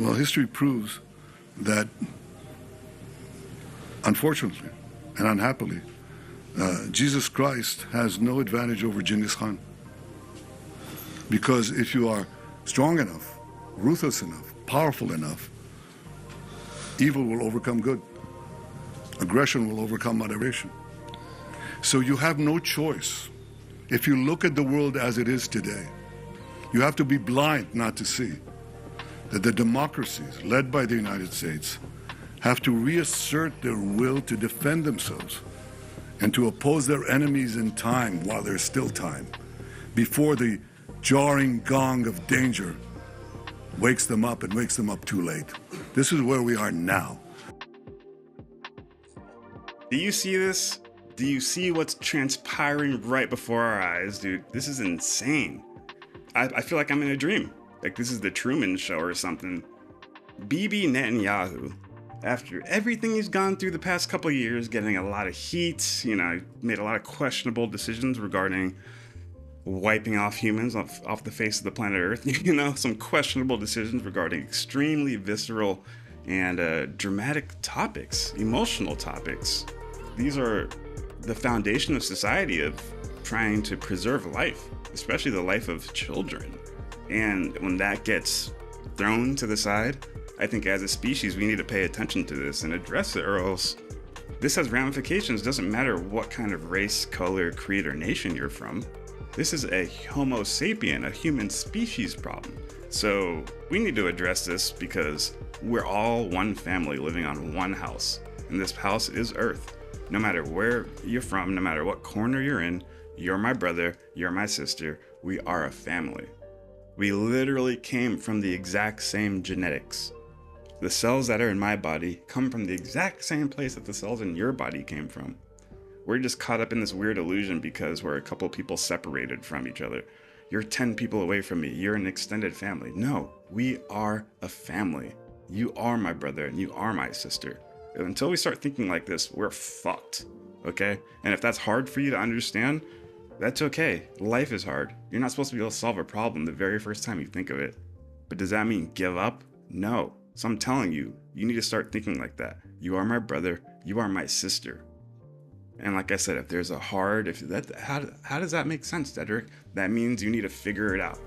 Well, history proves that, unfortunately and unhappily, Jesus Christ has no advantage over Genghis Khan. Because if you are strong enough, ruthless enough, powerful enough, evil will overcome good. Aggression will overcome moderation. So you have no choice. If you look at the world as it is today, you have to be blind not to see that the democracies led by the United States have to reassert their will to defend themselves and to oppose their enemies in time while there's still time, before the jarring gong of danger wakes them up and wakes them up too late. This is where we are now. Do you see this? Do you see what's transpiring right before our eyes, dude? This is insane. I feel like I'm in a dream. Like this is the Truman Show or something. Bibi Netanyahu, after everything he's gone through the past couple of years, getting a lot of heat, made a lot of questionable decisions regarding wiping off humans off the face of the planet Earth, some questionable decisions regarding extremely visceral and dramatic topics, emotional topics. These are the foundation of society, of trying to preserve life, especially the life of children. And when that gets thrown to the side, I think as a species, we need to pay attention to this and address it, or else this has ramifications. Doesn't matter what kind of race, color, creed, or nation you're from. This is a Homo sapien, a human species problem. So we need to address this because we're all one family living on one house. And this house is Earth. No matter where you're from, no matter what corner you're in, you're my brother, you're my sister, we are a family. We literally came from the exact same genetics. The cells that are in my body come from the exact same place that the cells in your body came from. We're just caught up in this weird illusion because we're a couple people separated from each other. You're 10 people away from me. You're an extended family. No, we are a family. You are my brother and you are my sister. Until we start thinking like this, we're fucked, okay? And if that's hard for you to understand, that's okay. Life is hard. You're not supposed to be able to solve a problem the very first time you think of it. But does that mean give up? No. So I'm telling you, you need to start thinking like that. You are my brother. You are my sister. And like I said, if there's a hard, how does that make sense, Deadrick? That means you need to figure it out.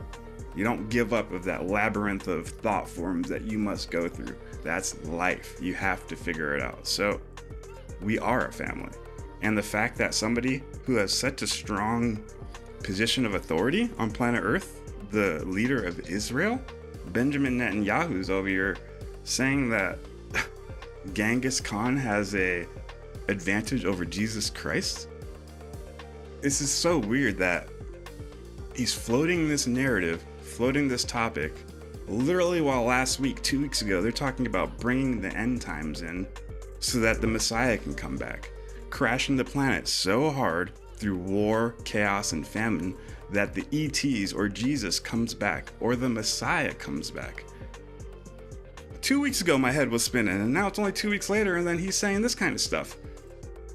You don't give up of that labyrinth of thought forms that you must go through. That's life. You have to figure it out. So we are a family. And the fact that somebody who has such a strong position of authority on planet Earth, the leader of Israel, Benjamin Netanyahu's over here saying that Genghis Khan has a advantage over Jesus Christ. This is so weird that he's floating this narrative, floating this topic, literally while last week, 2 weeks ago, they're talking about bringing the end times in so that the Messiah can come back, crashing the planet so hard through war, chaos, and famine that the ETs or Jesus comes back or the Messiah comes back. 2 weeks ago, my head was spinning, and now it's only 2 weeks later, and then he's saying this kind of stuff.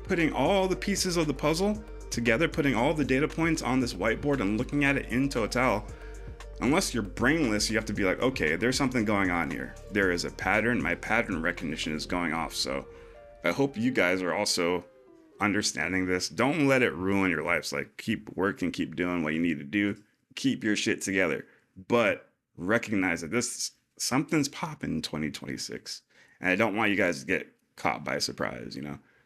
Putting all the pieces of the puzzle together, putting all the data points on this whiteboard and looking at it in total. Unless you're brainless, you have to be like, okay, there's something going on here. There is a pattern. My pattern recognition is going off. So I hope you guys are also understanding this. Don't let it ruin your lives. Like, keep working, keep doing what you need to do, keep your shit together. But recognize that something's popping in 2026. And I don't want you guys to get caught by surprise,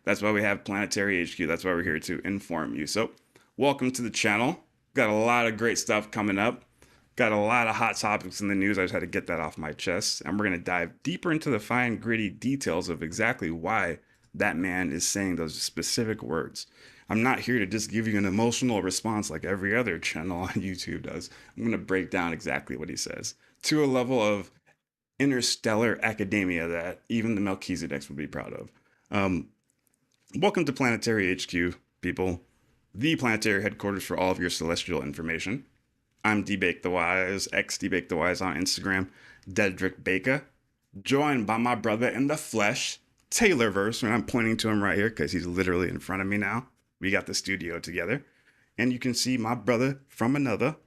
That's why we have Planetary HQ. That's why we're here to inform you. So welcome to the channel. Got a lot of great stuff coming up. Got a lot of hot topics in the news. I just had to get that off my chest. And we're going to dive deeper into the fine, gritty details of exactly why that man is saying those specific words. I'm not here to just give you an emotional response like every other channel on YouTube does. I'm going to break down exactly what he says to a level of interstellar academia that even the Melchizedeks would be proud of. Welcome to Planetary HQ, people. The planetary headquarters for all of your celestial information. I'm Debake the Wise, Debake the Wise on Instagram, Deadrick Baker, joined by my brother in the flesh, Taylorverse, and I'm pointing to him right here because he's literally in front of me now. We got the studio together, and you can see my brother from another,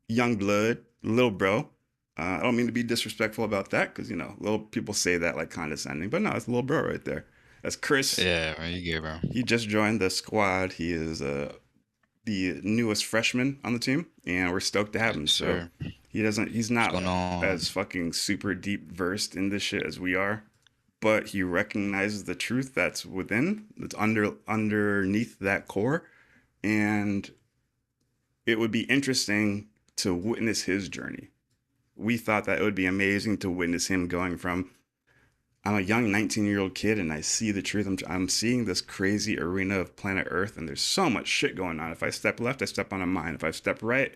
young blood, little bro, I don't mean to be disrespectful about that because, little people say that like condescending, but no, it's a little bro right there. That's Chris. Yeah, man, you good, bro. He just joined the squad. He is the newest freshman on the team, and we're stoked to have Yes, him. So sir. he's What's not going on? as fucking super deep versed in this shit as we are, but he recognizes the truth that's that's underneath that core, and it would be interesting to witness his journey. We thought that it would be amazing to witness him going from I'm a young 19-year-old kid and I see the truth. I'm seeing this crazy arena of planet Earth, and there's so much shit going on. If I step left, I step on a mine. If I step right,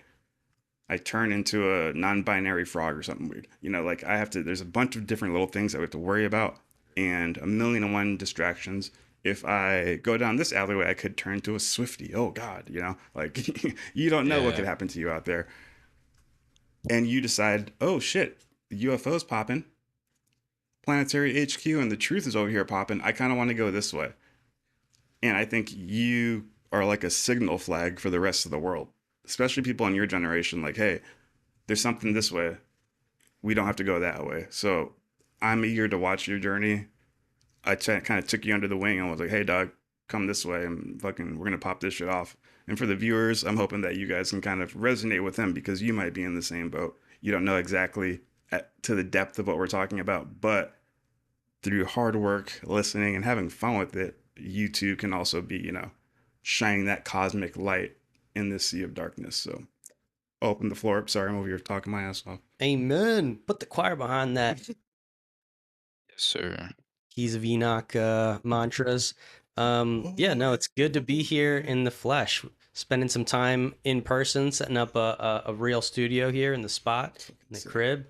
I turn into a non-binary frog or something weird. Like there's a bunch of different little things that we have to worry about and a million and one distractions. If I go down this alleyway, I could turn to a Swifty. Oh God, like you don't know what could Yeah. happen to you out there. And you decide, oh shit, the UFO's popping. Planetary HQ and the truth is over here popping. I kind of want to go this way. And I think you are like a signal flag for the rest of the world, especially people in your generation. Like, hey, there's something this way. We don't have to go that way. So I'm eager to watch your journey. Kind of took you under the wing and was like, hey, dog, come this way and fucking, we're going to pop this shit off. And for the viewers, I'm hoping that you guys can kind of resonate with him because you might be in the same boat. You don't know exactly to the depth of what we're talking about, but through hard work, listening, and having fun with it, you too can also be, shining that cosmic light in this sea of darkness. So open the floor up. Sorry, I'm over here talking my ass off. Amen. Put the choir behind that. Yes, sir. Keys of Enoch mantras. Yeah, no, it's good to be here in the flesh, spending some time in person, setting up a real studio here in the spot, in the crib.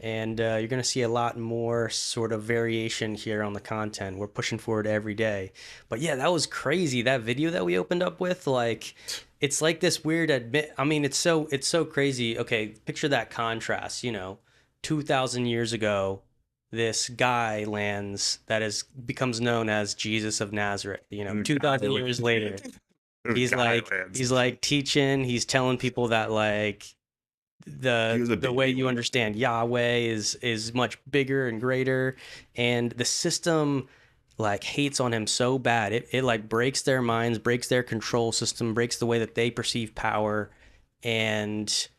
And you're going to see a lot more sort of variation here on the content. We're pushing forward every day. But yeah, that was crazy. That video that we opened up with, like, it's like this weird it's so crazy. Okay, picture that contrast, 2,000 years ago, this guy lands that becomes known as Jesus of Nazareth. 2,000 years later, he's like teaching, he's telling people that like the way you understand Yahweh is much bigger and greater, and the system like hates on him so bad it like breaks their minds, breaks their control system, breaks the way that they perceive power, and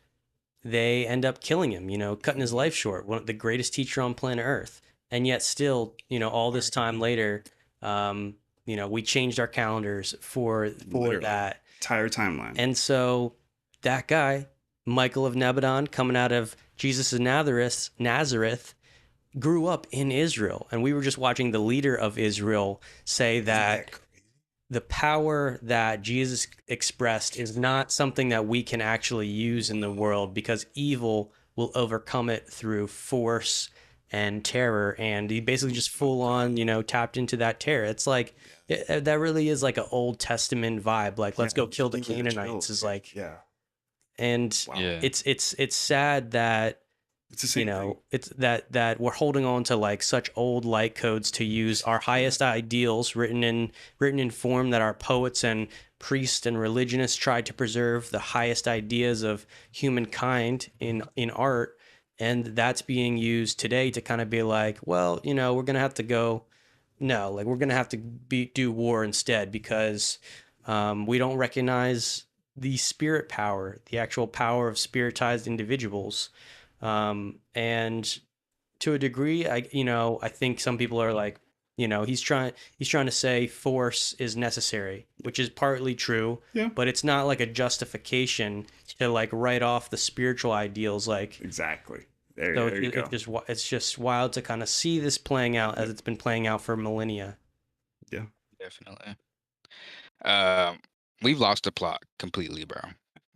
they end up killing him, cutting his life short. One of the greatest teacher on planet Earth, and yet still, all this time later, we changed our calendars for Literally. that Entire timeline. And so that guy, Michael of Nebadon, coming out of Jesus of Nazareth, grew up in Israel. And we were just watching the leader of Israel say that the power that Jesus expressed is not something that we can actually use in the world, because evil will overcome it through force and terror. And he basically just full on, tapped into that terror. It's like, that really is like an Old Testament vibe. Like, let's go kill the Canaanites is like, yeah. And Wow. Yeah. it's sad that, It's the same thing. it's that we're holding on to like such old light codes to use our highest ideals written in form that our poets and priests and religionists tried to preserve the highest ideas of humankind in art. And that's being used today to kind of be like, well, we're going to have to go. No, like we're going to have to do war instead, because we don't recognize the spirit power, the actual power of spiritized individuals. And to a degree, I think some people are like, he's trying to say force is necessary, which is partly true, Yeah. but it's not like a justification to like write off the spiritual ideals. Like, Exactly. so There you go. it's just wild to kind of see this playing out as it's been playing out for millennia. Yeah. Definitely. We've lost the plot completely, bro.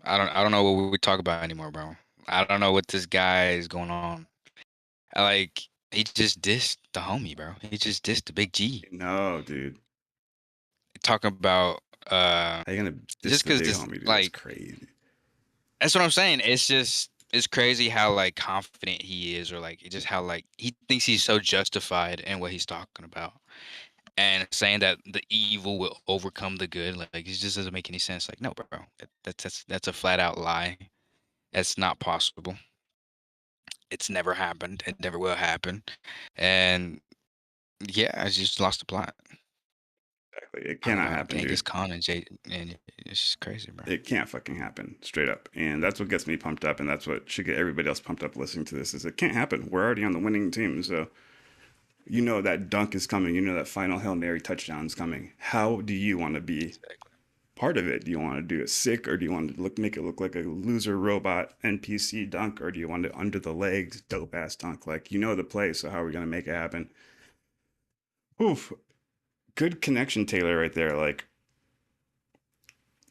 I don't know what we talk about anymore, bro. I don't know what this guy is going on. Like, he just dissed the homie, bro. He just dissed the big G. No, dude. Talking about How you gonna just the because big this, homie, dude? like, That's crazy. that's what I'm saying. It's crazy how like confident he is, or like just how like he thinks he's so justified in what he's talking about, and saying that the evil will overcome the good. Like, it just doesn't make any sense. Like, no, bro, that's a flat out lie. That's not possible. it's never happened. It never will happen. And yeah, I just lost the plot. Exactly. It I don't cannot know, happen, Genghis dude. Khan and it's just crazy, bro. It can't fucking happen, straight up. And that's what gets me pumped up, and that's what should get everybody else pumped up listening to this. Is it can't happen. We're already on the winning team, so you know that dunk is coming. You know that final Hail Mary touchdown is coming. How do you want to be part of it? Do you want to do it sick, or do you want to make it look like a loser robot NPC dunk, or do you want it under the legs dope ass dunk? Like, you know the play, so how are we gonna make it happen? Oof, good connection, Taylor, right there. Like,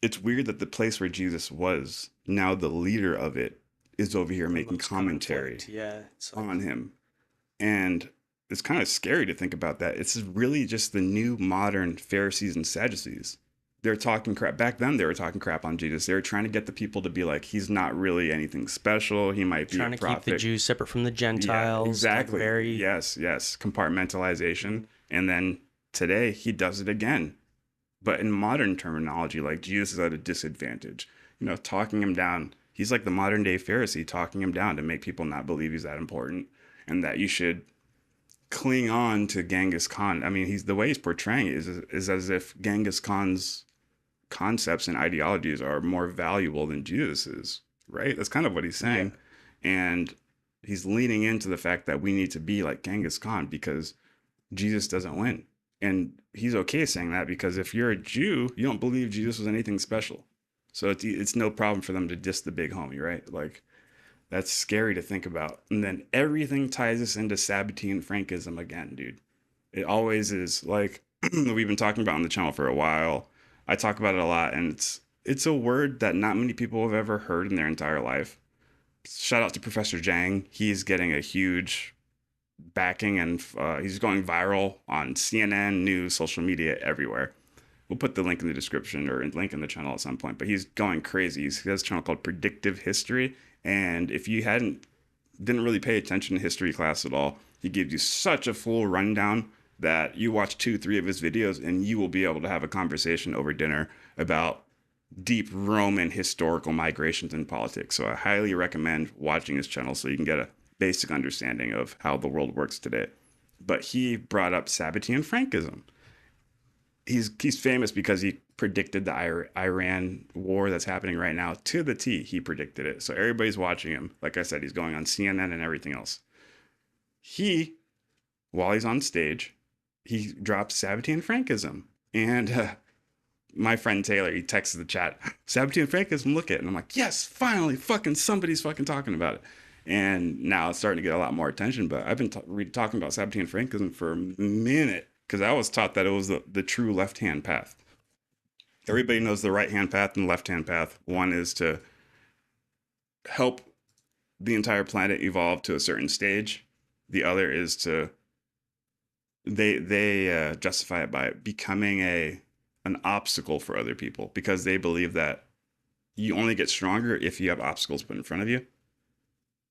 it's weird that the place where Jesus was, now the leader of it, is over here making commentary Conflict. Yeah, it's like, on him. And it's kind of scary to think about that. It's really just the new modern Pharisees and Sadducees. They're talking crap. Back then, they were talking crap on Jesus. They were trying to get the people to be like, he's not really anything special. He might be trying a to prophet. keep the Jews separate from the Yeah, Gentiles. exactly. Like very. Yes. Compartmentalization. And then today, he does it again. But in modern terminology, like, Jesus is at a disadvantage. You know, talking him down. He's like the modern day Pharisee, talking him down to make people not believe he's that important and that you should cling on to Genghis Khan. I mean, the way he's portraying it is as if Genghis Khan's concepts and ideologies are more valuable than Jesus's, right? That's kind of what he's saying. Yeah. And he's leaning into the fact that we need to be like Genghis Khan because Jesus doesn't win. And he's okay saying that because if you're a Jew, you don't believe Jesus was anything special. So it's no problem for them to diss the big homie, right? Like, that's scary to think about. And then everything ties us into Sabatian Frankism again, dude. It always is. Like, we've been talking about on the channel for a while. I talk about it a lot, and it's a word that not many people have ever heard in their entire life. Shout out to Professor Zhang. He's getting a huge backing, and he's going viral on CNN, news, social media, everywhere. We'll put the link in the description or link in the channel at some point. But he's going crazy. He has a channel called Predictive History. And if you didn't really pay attention to history class at all, he gives you such a full rundown that you watch 2-3 of his videos and you will be able to have a conversation over dinner about deep Roman historical migrations in politics. So I highly recommend watching his channel so you can get a basic understanding of how the world works today. But he brought up Sabatian Frankism. He's famous because he predicted the Iran war that's happening right now to the T. He predicted it. So everybody's watching him. Like I said, he's going on CNN and everything else. While he's on stage, he drops Sabatian Frankism. And my friend Taylor, he texts the chat, Sabatian Frankism, look at it. And I'm like, yes, finally, somebody's talking about it. And now it's starting to get a lot more attention. But I've been talking about Sabatian Frankism for a minute because I was taught that it was the true left-hand path. Everybody knows the right-hand path and the left-hand path. One is to help the entire planet evolve to a certain stage. The other is to they justify it by becoming an obstacle for other people because they believe that you only get stronger if you have obstacles put in front of you.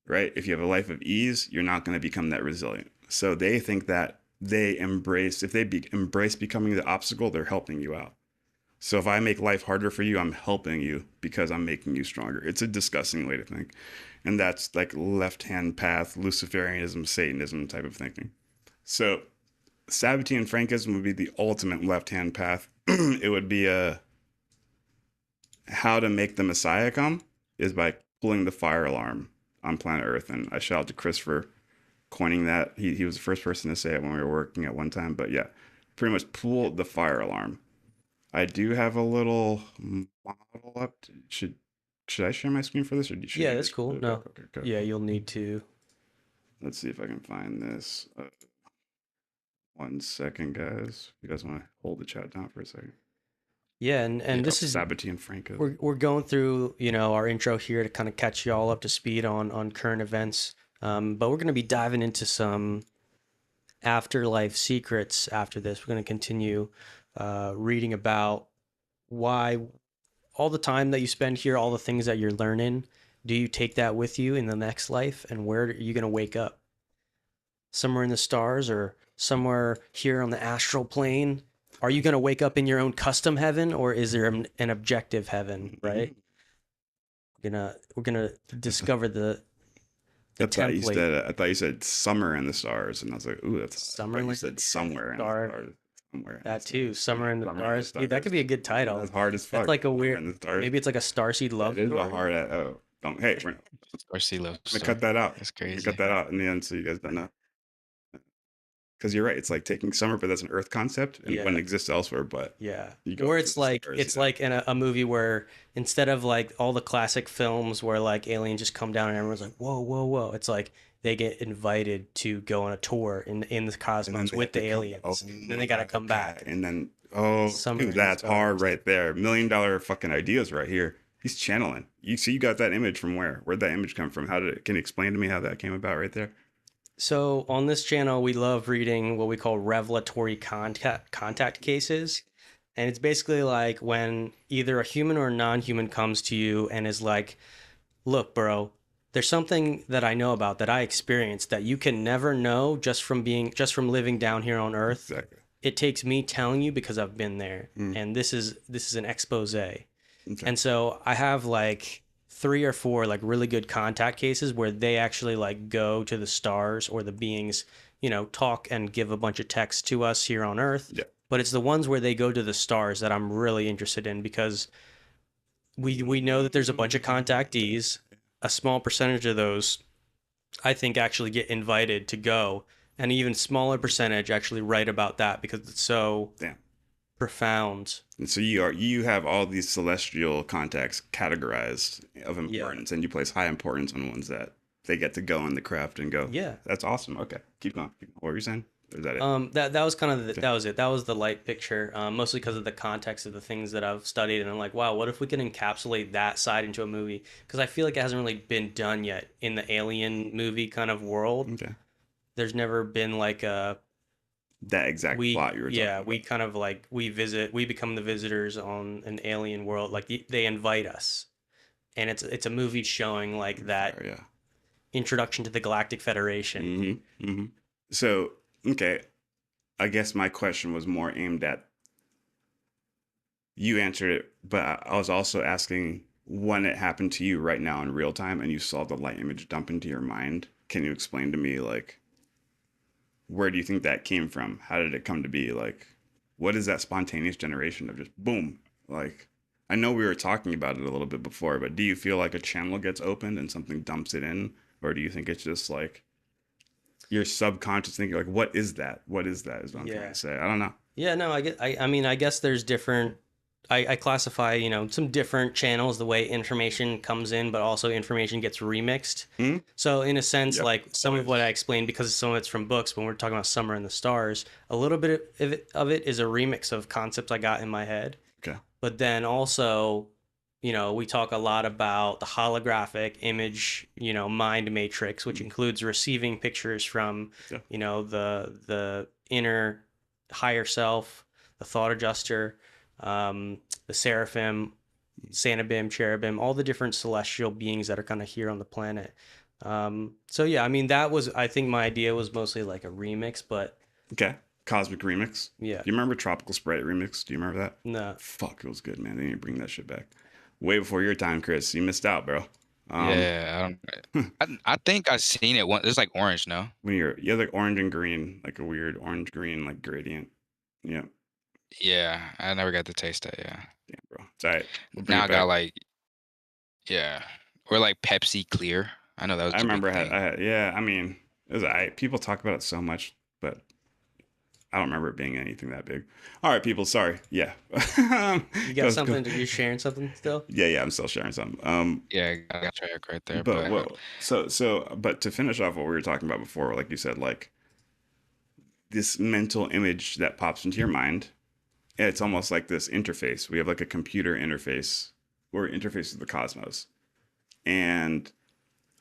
Right? If you have a life of ease, you're not going to become that resilient. So they think that if they embrace becoming the obstacle, they're helping you out. So if I make life harder for you, I'm helping you because I'm making you stronger. It's a disgusting way to think. And that's like left-hand path, Luciferianism, Satanism type of thinking. So Sabatian Frankism would be the ultimate left-hand path. It would be how to make the Messiah come is by pulling the fire alarm on planet Earth. And I shout out to Chris for coining that. He was the first person to say it when we were working at one time. But yeah, pretty much pull the fire alarm. I do have a little model up. Should I share my screen for this? Or yeah, that's cool. No. Okay. Yeah, you'll need to. Let's see if I can find this. 1 second, guys. You guys want to hold the chat down for a second? Yeah, and this is Sabatian Frankism. We're going through, our intro here to kind of catch you all up to speed on current events. But we're going to be diving into some afterlife secrets after this. We're going to continue reading about why all the time that you spend here, all the things that you're learning, do you take that with you in the next life? And where are you going to wake up? Somewhere in the stars or somewhere here on the astral plane? Are you going to wake up in your own custom heaven, or is there an objective heaven, right? We're gonna discover the the thought you template. said I thought you said summer in the stars, and I was like, ooh, that's Summer I thought in you the said somewhere in the Star- stars. Somewhere in That the too, stars. Summer in the Summer Stars. Dude, that could be a good title. That's hard as fuck. That's like a Summer weird. in the stars. Maybe it's like a starseed love It is story. a hard. Oh, don't. Hey, we're Or sea love gonna story. cut that out. That's We're gonna crazy. cut that out in the end, so you guys don't know. Because you're right. It's like taking summer, but that's an Earth concept, and Yeah. one exists elsewhere. But Yeah. you go Or to it's the like stars, it's yeah. like in a movie where instead of like all the classic films where like aliens just come down and everyone's like, whoa, whoa, whoa. It's like they get invited to go on a tour in the And then cosmos they with have the to aliens. Then they gotta come back. And then Summer dude, in the that's hard stars. right there. $1 million fucking ideas right here. He's channeling. You got that image from where? Where'd that image come from? Can you explain to me how that came about right there? So on this channel, we love reading what we call revelatory contact cases. And it's basically like when either a human or a non-human comes to you and is like, look, bro, there's something that I know about that I experienced that you can never know just from living down here on Earth. Exactly. It takes me telling you because I've been there. And this is an expose. Okay. And so I have like 3 or 4 like really good contact cases where they actually like go to the stars or the beings, talk and give a bunch of text to us here on Earth. Yeah. But it's the ones where they go to the stars that I'm really interested in because we know that there's a bunch of contactees. A small percentage of those, I think, actually get invited to go. And an even smaller percentage actually write about that because it's so Damn. profound. And so you have all these celestial contacts categorized of importance, and you place high importance on ones that they get to go in the craft and go. Yeah. That's awesome. Okay, keep going. What were you saying? Or is that it? That was kind of that was it. That was the light picture, mostly because of the context of the things that I've studied, and I'm like, wow, what if we can encapsulate that side into a movie? Because I feel like it hasn't really been done yet in the alien movie kind of world. Okay. There's never been like a That exact plot you were talking about. we kind of like we become the visitors on an alien world. Like they invite us, and it's a movie showing like that Yeah. introduction to the Galactic Federation. So, okay, I guess my question was more aimed at, you answered it, but I was also asking when it happened to you right now in real time and you saw the light image dump into your mind. Can you explain to me, like, where do you think that came from? How did it come to be? Like, what is that spontaneous generation of just boom? Like, I know we were talking about it a little bit before, but do you feel like a channel gets opened and something dumps it in? Or do you think it's just like your subconscious thinking, like, what is that? What is that? Is what I'm trying to say. I don't know. Yeah, no, I guess there's different. I classify, some different channels the way information comes in, but also information gets remixed. So in a sense, like some of what I explained, because some of it's from books, when we're talking about Summer in the Stars, a little bit of it is a remix of concepts I got in my head. Okay. But then also, we talk a lot about the holographic image, mind matrix, which includes receiving pictures from, the inner higher self, the thought adjuster, the seraphim, Sanabim, cherubim, all the different celestial beings that are kind of here on the planet. So yeah, I think my idea was mostly like a remix, but Okay. Cosmic Remix. yeah. Do you remember Tropical Sprite Remix? Do you remember that? No. Fuck, it was good, man. They need to bring that shit back. Way before your time, Chris. You missed out, bro. Yeah, I think I've seen it once. It's like orange, no? When you have like orange and green, like a weird orange green like gradient. Yeah. Yeah, I never got to taste that. Yeah. Damn, bro. It's all right. We'll bring Now it I got back. like, yeah, or like Pepsi Clear. I know that was. I a big remember thing. yeah, I mean, it was people talk about it so much, but I don't remember it being anything that big. All right, people, sorry. Yeah. You got something? You're sharing something still? Yeah, I'm still sharing something. Yeah, I got track right there. But but to finish off what we were talking about before, like you said, like this mental image that pops into your mind, it's almost like this interface. We have like a computer interface or interface with the cosmos. And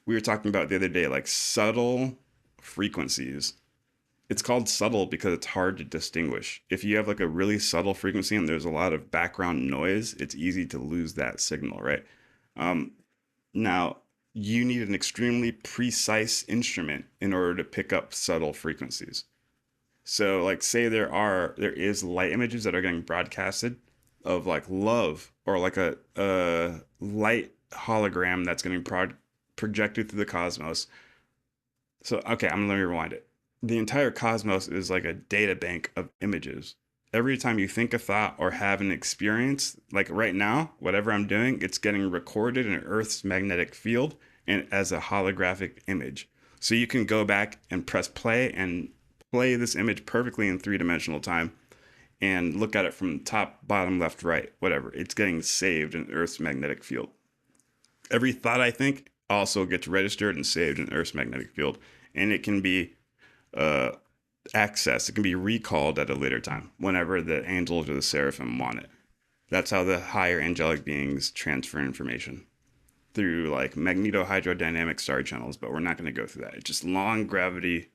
we were talking about the other day, like subtle frequencies. It's called subtle because it's hard to distinguish. If you have like a really subtle frequency and there's a lot of background noise, it's easy to lose that signal, right? Now, you need an extremely precise instrument in order to pick up subtle frequencies. So like say there is light images that are getting broadcasted of like love, or like a light hologram that's getting projected through the cosmos So, okay, let me rewind it. The entire cosmos is like a data bank of images. Every time you think a thought or have an experience, like right now, whatever I'm doing, it's getting recorded in Earth's magnetic field and as a holographic image. So you can go back and press play and play this image perfectly in 3-dimensional time and look at it from top, bottom, left, right, whatever. It's getting saved in Earth's magnetic field. Every thought I think also gets registered and saved in Earth's magnetic field, and it can be uh, accessed. It can be recalled at a later time, whenever the angels or the seraphim want it. That's how the higher angelic beings transfer information, through like magnetohydrodynamic star channels, but we're not going to go through that. It's just long gravity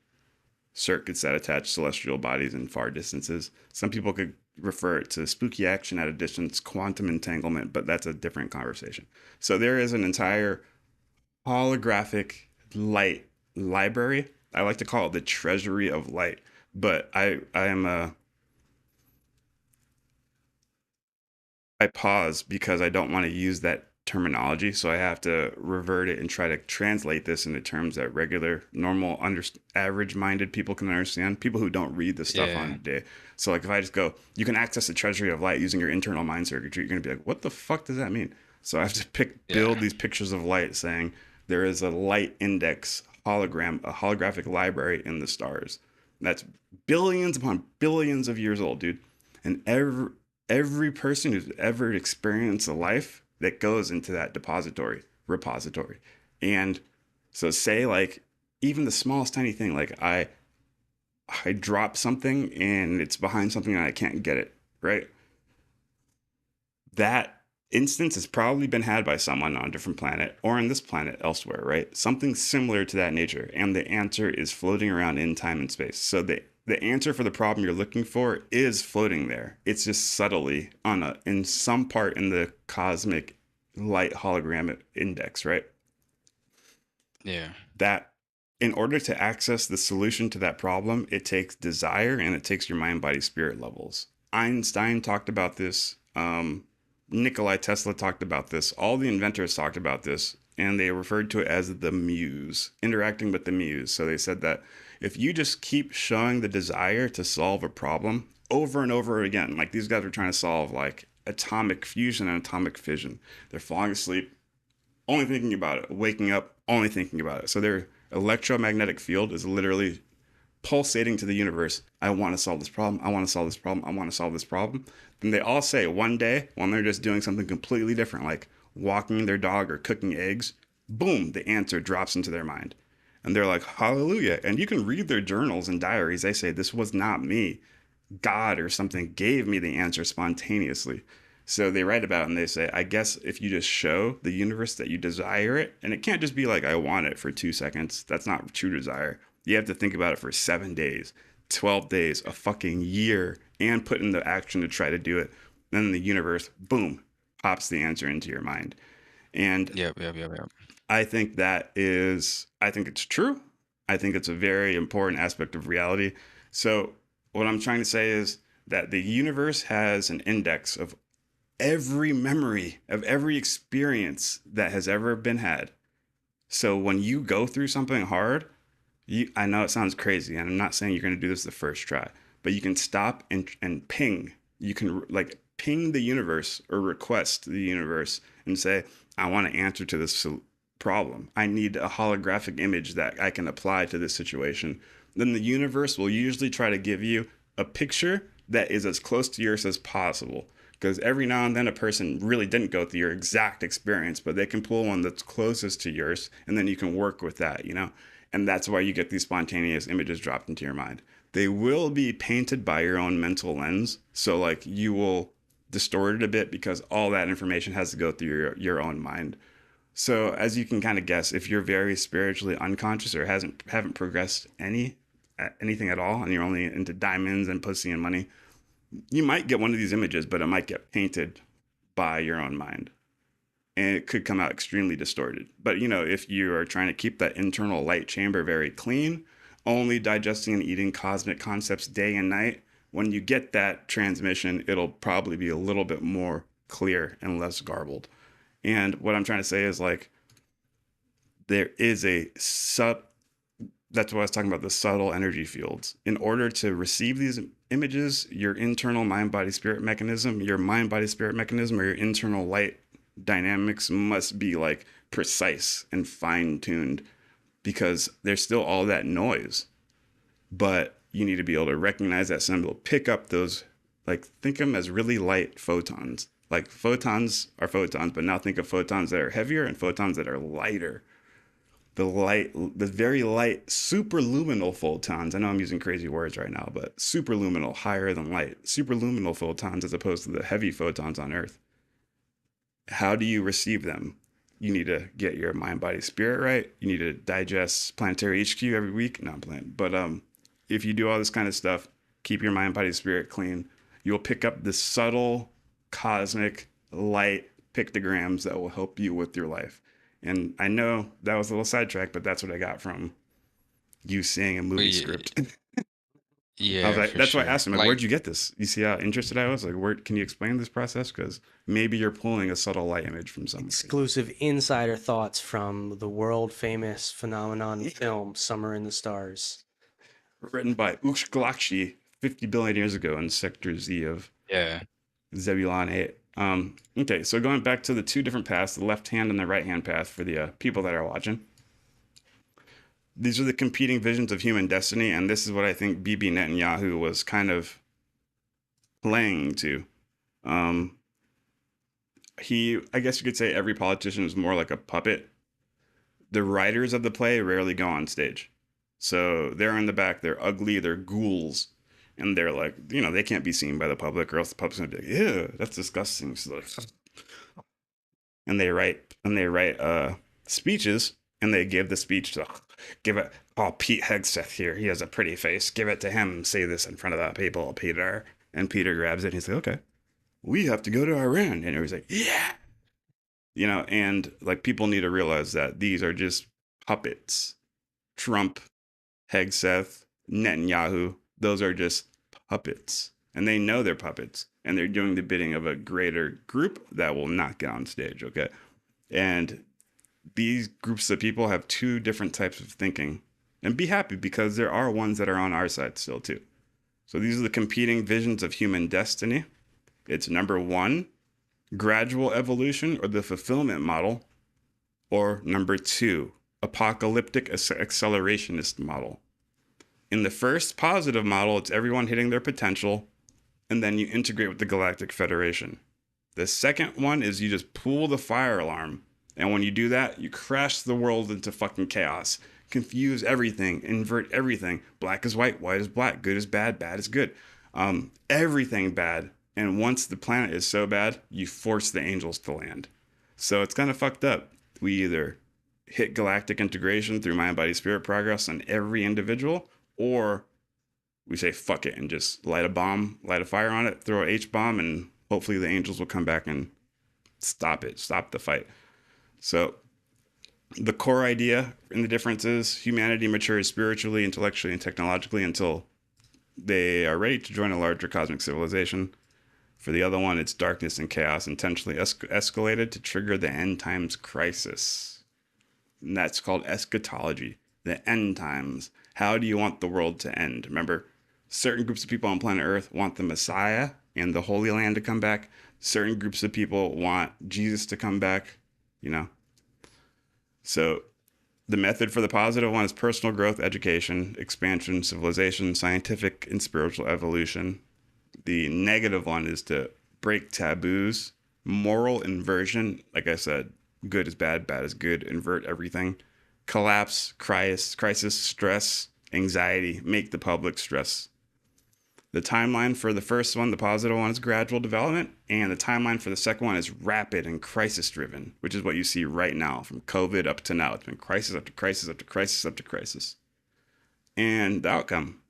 circuits that attach celestial bodies in far distances. Some people could refer it to spooky action at a distance, quantum entanglement, but that's a different conversation. So there is an entire holographic light library. I like to call it the treasury of light, but I pause because I don't want to use that terminology, so I have to revert it and try to translate this into terms that regular, normal, average-minded people can understand. People who don't read the stuff on today. So, like, if I just go, you can access the treasury of light using your internal mind circuitry, you're gonna be like, what the fuck does that mean? So I have to build these pictures of light, saying there is a light index hologram, a holographic library in the stars. That's billions upon billions of years old, dude. And every person who's ever experienced a life that goes into that repository. And so say like even the smallest tiny thing, like I drop something and it's behind something and I can't get it, right? That instance has probably been had by someone on a different planet or on this planet elsewhere, right? Something similar to that nature. And the answer is floating around in time and space. So the answer for the problem you're looking for is floating there. It's just subtly in some part in the cosmic light hologram index, right? Yeah. That in order to access the solution to that problem, it takes desire and it takes your mind, body, spirit levels. Einstein talked about this. Nikola Tesla talked about this. All the inventors talked about this, and they referred to it as the muse, interacting with the muse. So they said that if you just keep showing the desire to solve a problem over and over again, like these guys are trying to solve like atomic fusion and atomic fission. They're falling asleep, only thinking about it, waking up, only thinking about it. So their electromagnetic field is literally pulsating to the universe. I want to solve this problem. I want to solve this problem. I want to solve this problem. Then they all say one day when they're just doing something completely different, like walking their dog or cooking eggs, boom, the answer drops into their mind. And they're like, hallelujah. And you can read their journals and diaries. They say, this was not me. God or something gave me the answer spontaneously. So they write about it and they say, I guess if you just show the universe that you desire it, and it can't just be like, I want it for 2 seconds. That's not true desire. You have to think about it for 7 days, 12 days, a fucking year, and put in the action to try to do it. Then the universe, boom, pops the answer into your mind. And Yep. I think I think it's true. I think it's a very important aspect of reality. So what I'm trying to say is that the universe has an index of every memory, of every experience that has ever been had. So when you go through something hard, I know it sounds crazy, and I'm not saying you're going to do this the first try, but you can stop and ping. You can like ping the universe or request the universe and say, I want an answer to this problem. I need a holographic image that I can apply to this situation. Then the universe will usually try to give you a picture that is as close to yours as possible. Because every now and then a person really didn't go through your exact experience, but they can pull one that's closest to yours, and then you can work with that, you know? And that's why you get these spontaneous images dropped into your mind. They will be painted by your own mental lens. So like you will distort it a bit because all that information has to go through your own mind. So as you can kind of guess, if you're very spiritually unconscious or haven't progressed anything at all, and you're only into diamonds and pussy and money, you might get one of these images, but it might get painted by your own mind. And it could come out extremely distorted. But, you know, if you are trying to keep that internal light chamber very clean, only digesting and eating cosmic concepts day and night, when you get that transmission, it'll probably be a little bit more clear and less garbled. And what I'm trying to say is like, there is a that's why I was talking about the subtle energy fields. In order to receive these images, your internal mind, body, spirit mechanism, your mind, body, spirit mechanism, or your internal light dynamics must be like precise and fine tuned, because there's still all that noise. But you need to be able to recognize that symbol, pick up those, like, think of them as really light photons. Like, photons are photons, but now think of photons that are heavier and photons that are lighter. The very light superluminal photons. I know I'm using crazy words right now, but superluminal, higher than light. Superluminal photons as opposed to the heavy photons on Earth. How do you receive them? You need to get your mind, body, spirit right. You need to digest Planetary HQ every week. No, I'm playing. But if you do all this kind of stuff, keep your mind, body, spirit clean, you'll pick up the subtle cosmic light pictograms that will help you with your life. And I know that was a little sidetrack, but that's what I got from you seeing a movie script. Yeah, I was like, that's why I sure. asked him, like, where'd you get this? You see how interested I was? Like, where can you explain this process? Because maybe you're pulling a subtle light image from somewhere. Exclusive insider thoughts from the world famous phenomenon film Summer in the Stars. Written by Uxglakshi 50 billion years ago in Sector Z of Zebulon 8. Okay, so going back to the two different paths, the left hand and the right hand path for the people that are watching. These are the competing visions of human destiny, and this is what I think Bibi Netanyahu was kind of playing to. I guess you could say every politician is more like a puppet. The writers of the play rarely go on stage. So they're in the back, they're ugly, they're ghouls. And they're like, they can't be seen by the public, or else the public's gonna be like, ew, that's disgusting. So and they write speeches, and they give the speech to Pete Hegseth here. He has a pretty face. Give it to him. Say this in front of the people, Peter. And Peter grabs it and he's like, okay, we have to go to Iran. And he's like, yeah. And like, people need to realize that these are just puppets. Trump, Hegseth, Netanyahu, those are just puppets. And they know they're puppets. And they're doing the bidding of a greater group that will not get on stage, okay? And these groups of people have two different types of thinking. And be happy, because there are ones that are on our side still too. So these are the competing visions of human destiny. It's number 1, gradual evolution or the fulfillment model. Or number 2, apocalyptic accelerationist model. In the first positive model, it's everyone hitting their potential, and then you integrate with the Galactic Federation. The second one is you just pull the fire alarm. And when you do that, you crash the world into fucking chaos. Confuse everything, invert everything. Black is white, white is black, good is bad, bad is good. Everything bad. And once the planet is so bad, you force the angels to land. So it's kind of fucked up. We either hit galactic integration through mind, body, spirit progress on every individual, or we say fuck it and just light a fire on it, throw a H-bomb, and hopefully the angels will come back and stop the fight. So the core idea in the difference is humanity matures spiritually, intellectually, and technologically until they are ready to join a larger cosmic civilization. For the other one, it's darkness and chaos intentionally escalated to trigger the end times crisis. And that's called eschatology, the end times. How do you want the world to end? Remember, certain groups of people on planet Earth want the Messiah and the Holy Land to come back. Certain groups of people want Jesus to come back, So the method for the positive one is personal growth, education, expansion, civilization, scientific and spiritual evolution. The negative one is to break taboos, moral inversion. Like I said, good is bad, bad is good, invert everything. Collapse, crisis, stress, anxiety, make the public stress. The timeline for the first one, the positive one, is gradual development, and the timeline for the second one is rapid and crisis-driven, which is what you see right now from COVID up to now. It's been crisis after crisis after crisis after crisis. And the outcome,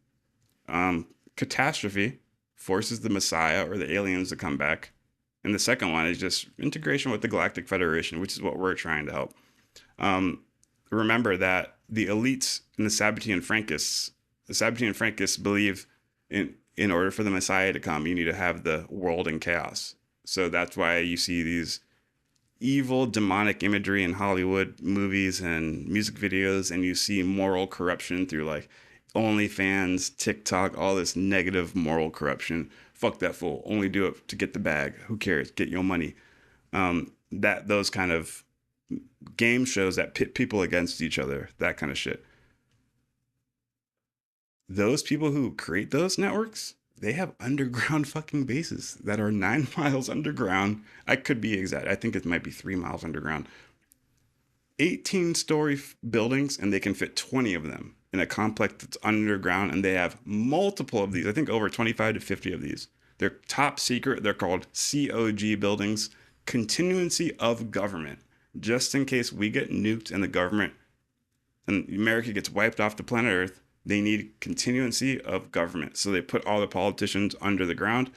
catastrophe forces the Messiah or the aliens to come back. And the second one is just integration with the Galactic Federation, which is what we're trying to help. Remember that the elites and the Sabatian Frankists believe in order for the Messiah to come, you need to have the world in chaos. So that's why you see these evil demonic imagery in Hollywood movies and music videos, and you see moral corruption through like OnlyFans, TikTok, all this negative moral corruption. Fuck that fool. Only do it to get the bag. Who cares? Get your money. That those kind of game shows that pit people against each other, that kind of shit. Those people who create those networks, they have underground fucking bases that are 9 miles underground. I could be exact. I think it might be 3 miles underground. 18-story buildings, and they can fit 20 of them in a complex that's underground, and they have multiple of these. I think over 25 to 50 of these. They're top secret. They're called COG buildings, continuancy of government. Just in case we get nuked and the government and America gets wiped off the planet Earth, they need continuancy of government. So they put all the politicians under the ground.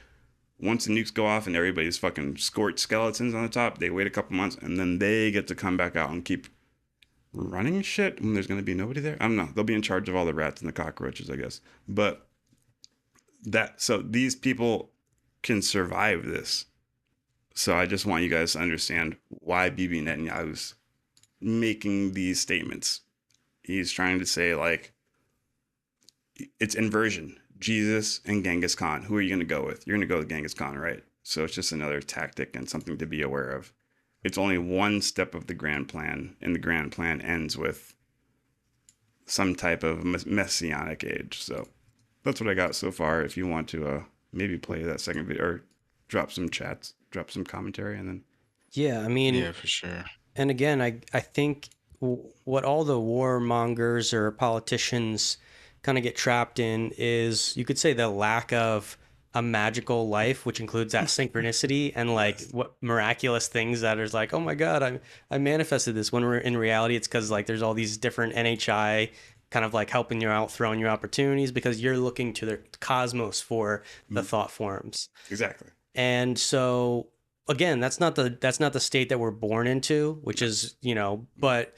Once the nukes go off and everybody's fucking scorched skeletons on the top, they wait a couple months and then they get to come back out and keep running shit when there's going to be nobody there. I don't know. They'll be in charge of all the rats and the cockroaches, I guess. But so these people can survive this. So I just want you guys to understand why Bibi Netanyahu's making these statements. He's trying to say, like, it's inversion. Jesus and Genghis Khan. Who are you going to go with? You're going to go with Genghis Khan, right? So it's just another tactic and something to be aware of. It's only one step of the grand plan, and the grand plan ends with some type of messianic age. So that's what I got so far. If you want to maybe play that second video or drop some chats, drop some commentary, and then. Yeah, I mean, Yeah, for sure. And again, I think what all the warmongers or politicians kind of get trapped in is, you could say, the lack of a magical life, which includes that synchronicity and like what miraculous things that is like, oh my God, I manifested this, when we're in reality, it's because like there's all these different NHI kind of like helping you out, throwing you opportunities, because you're looking to the cosmos for the thought forms. Exactly. And so again, that's not the state that we're born into, which is, but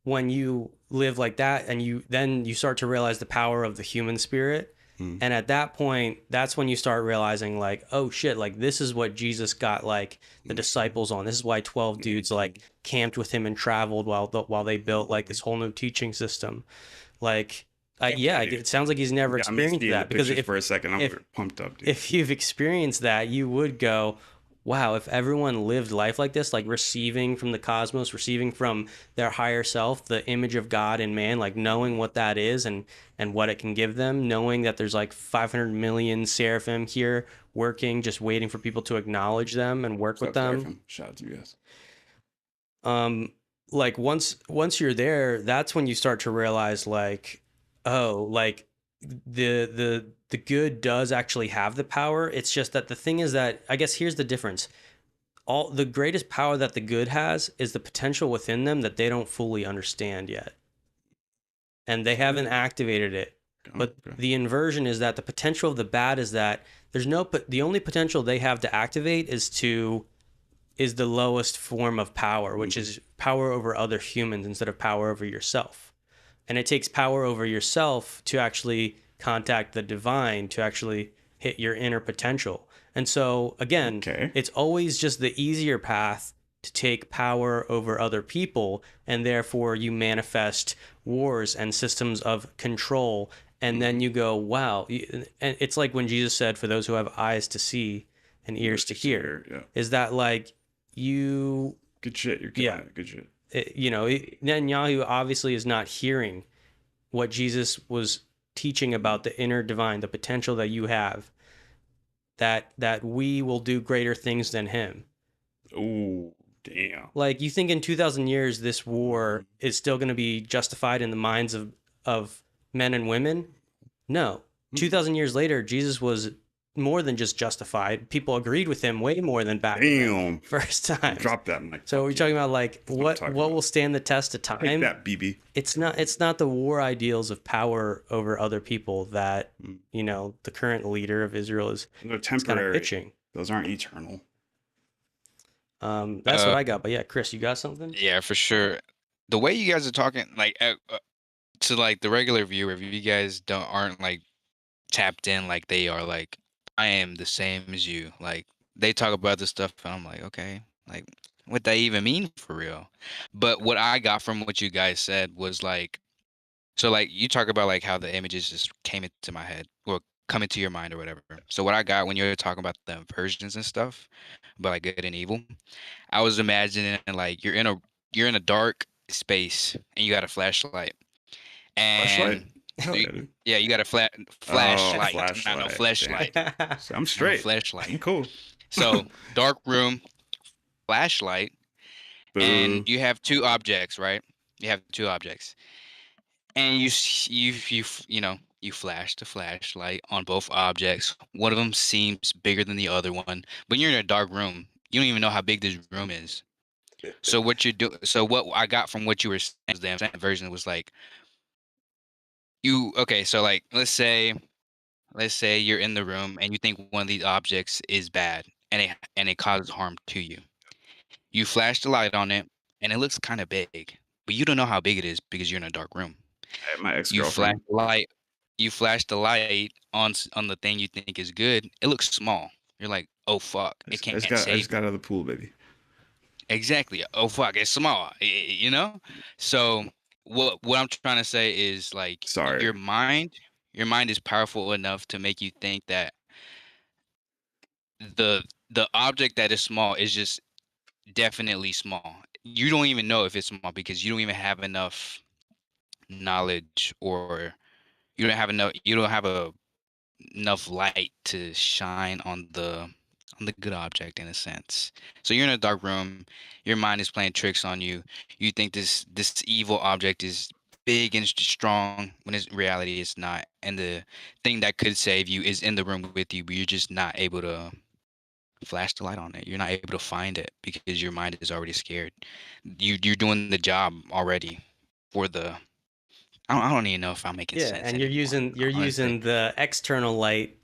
when you live like that and you start to realize the power of the human spirit. And at that point, that's when you start realizing like, oh shit, like this is what Jesus got like the disciples on. This is why 12 dudes like camped with him and traveled while they built like this whole new teaching system. Like, it sounds like he's never experienced that, because for a second, I'm pumped up, dude. If you've experienced that, you would go, wow, if everyone lived life like this, like receiving from the cosmos, receiving from their higher self, the image of God in man, like knowing what that is and what it can give them, knowing that there's like 500 million seraphim here working, just waiting for people to acknowledge them and work with them. Seraphim. Shout out to you guys. Like once you're there, that's when you start to realize like, oh, like the good does actually have the power. It's just that the thing is that, I guess here's the difference. All the greatest power that the good has is the potential within them that they don't fully understand yet. And they haven't activated it. But the inversion is that the potential of the bad is that the only potential they have to activate is the lowest form of power, which is power over other humans instead of power over yourself. And it takes power over yourself to actually contact the divine, to actually hit your inner potential. And so again, It's always just the easier path to take power over other people, and therefore you manifest wars and systems of control. And then you go, wow. And it's like when Jesus said, for those who have eyes to see and ears to hear, is that like you... Good shit. You're killing it. Good shit. Netanyahu obviously is not hearing what Jesus was teaching about the inner divine, the potential that you have, that we will do greater things than him. Oh, damn. Like, you think in 2,000 years this war is still going to be justified in the minds of men and women? No. 2,000 years later, Jesus was more than just justified. People agreed with him way more than back first time. Drop that mic. So we're talking about like what will stand the test of time. Take that, BB. It's not the war ideals of power over other people that the current leader of Israel is temporary. Kind of pitching. Those aren't eternal. That's what I got. But yeah, Chris, you got something? Yeah, for sure. The way you guys are talking, like to like the regular viewer, if you guys aren't like tapped in like they are, like I am the same as you. Like they talk about this stuff, and I'm like, okay, like what that even mean for real. But what I got from what you guys said was like, so like you talk about like how the images just came into my head or come into your mind or whatever. So what I got when you were talking about the versions and stuff, about like good and evil, I was imagining like you're in a dark space and you got a flashlight Flashlight? and Hell yeah, dude. yeah, you got a Oh, flashlight, not no flashlight. flashlight, So I'm not no straight. I'm flashlight. cool. So dark room, flashlight, and Boo. you have two objects, right? You have two objects, and you flash the flashlight on both objects. One of them seems bigger than the other one, but you're in a dark room. You don't even know how big this room is. So what I got from what you were saying, was the second version was like okay, so like let's say you're in the room and you think one of these objects is bad and it causes harm to you. You flash the light on it and it looks kind of big, but you don't know how big it is because you're in a dark room. My You flash ex-girlfriend. the light, you flash the light on the thing you think is good. It looks small. You're like, oh fuck, it I just can't got I save just got out of the pool, baby. exactly. Oh fuck, it's small. You know. So what I'm trying to say is like Sorry. your mind is powerful enough to make you think that the object that is small is just definitely small. You don't even know if it's small because you don't even have enough knowledge or you don't have enough light to shine on the good object in a sense. So you're in a dark room, your mind is playing tricks on you. You think this evil object is big and strong when in reality it's not. And the thing that could save you is in the room with you, but you're just not able to flash the light on it. You're not able to find it because your mind is already scared. You're doing the job already for the I don't even know if I'm making Yeah, sense and you're anymore, using you're honestly. using the external light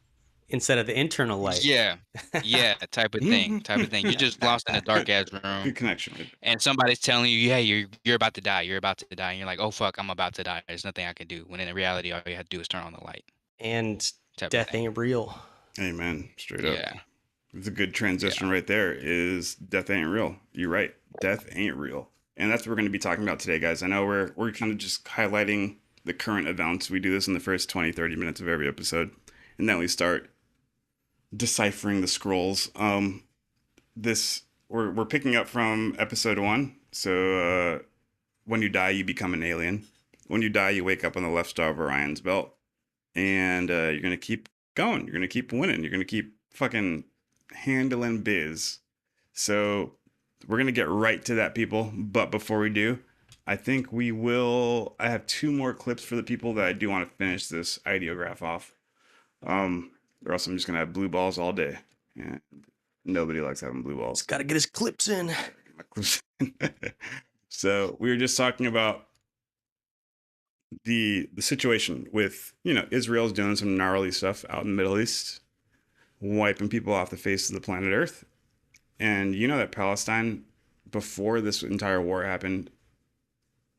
instead of the internal light. Yeah. Yeah, type of thing, type of thing. You're just lost in a dark ass room Good connection. Right? and somebody's telling you, "Yeah, you're about to die. You're about to die." And you're like, "Oh fuck, I'm about to die. There's nothing I can do." When in reality, all you have to do is turn on the light, And type of death thing. ain't real. Amen. Straight up. Yeah. It's a good transition Yeah. right there. Is death ain't real. You're right. Death ain't real. And that's what we're going to be talking about today, guys. I know we're kind of just highlighting the current events. We do this in the first 20, 30 minutes of every episode. And then we start deciphering the scrolls. We're picking up from episode 1. So when you die, you become an alien. When you die, you wake up on the left star of Orion's belt. And you're going to keep going. You're going to keep winning. You're going to keep fucking handling biz. So we're going to get right to that, people. But before we do, I think I have 2 more clips for the people that I do want to finish this ideograph off. Or else I'm just going to have blue balls all day. And nobody likes having blue balls. Got to get his clips in. So we were just talking about the situation with, Israel's doing some gnarly stuff out in the Middle East, wiping people off the face of the planet Earth. And you know that Palestine, before this entire war happened,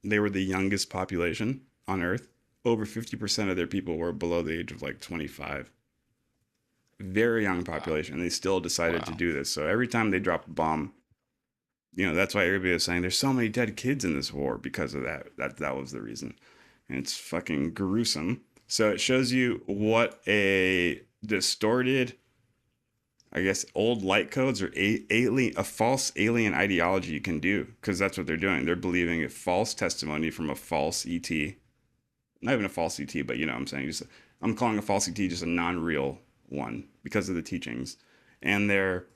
they were the youngest population on Earth. Over 50% of their people were below the age of like 25. Very young population. Wow. They still decided to do this. So every time they drop a bomb, that's why everybody was saying there's so many dead kids in this war because of that. That was the reason. And it's fucking gruesome. So it shows you what a distorted, I guess, old light codes or a false alien ideology can do. Because that's what they're doing. They're believing a false testimony from a false ET. Not even a false ET, but you know what I'm saying. I'm calling a false ET just a non-real one because of the teachings. And they're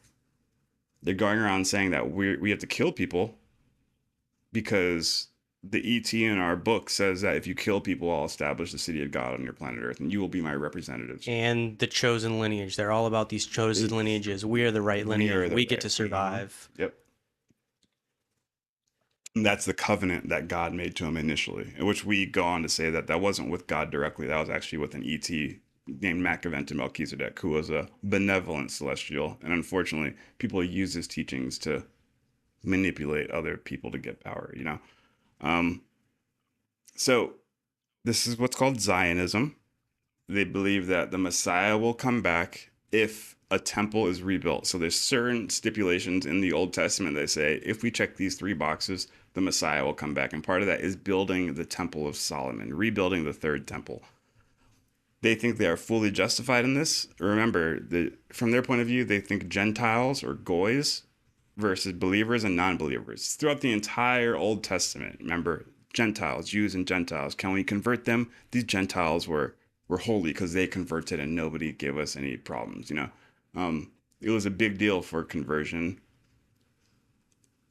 going around saying that we have to kill people because the ET in our book says that if you kill people, I'll establish the city of God on your planet Earth, and you will be my representatives. And the chosen lineage. They're all about these chosen lineages. We are the right lineage. We get to survive. Yep. And that's the covenant that God made to him initially, in which we go on to say that wasn't with God directly. That was actually with an ET named Machiaventus Melchizedek, who was a benevolent celestial. And unfortunately, people use his teachings to manipulate other people to get power, So this is what's called Zionism. They believe that the Messiah will come back if a temple is rebuilt. So there's certain stipulations in the Old Testament that say, if we check these 3 boxes, the Messiah will come back. And part of that is building the Temple of Solomon, rebuilding the 3rd temple. They think they are fully justified in this. Remember, from their point of view, they think Gentiles or goys versus believers and non-believers. Throughout the entire Old Testament, remember, Gentiles, Jews and Gentiles, can we convert them? These Gentiles were holy because they converted and nobody gave us any problems, you know. It was a big deal for conversion.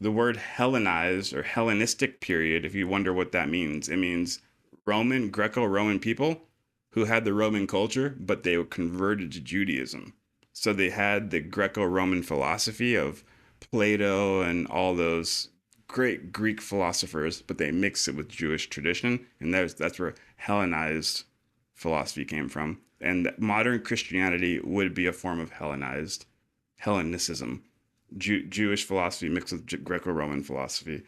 The word Hellenized or Hellenistic period, if you wonder what that means, it means Greco-Roman people who had the Roman culture, but they were converted to Judaism. So they had the Greco-Roman philosophy of Plato and all those great Greek philosophers, but they mixed it with Jewish tradition, and that's where Hellenized philosophy came from. And modern Christianity would be a form of Hellenicism, Jewish philosophy mixed with Greco-Roman philosophy.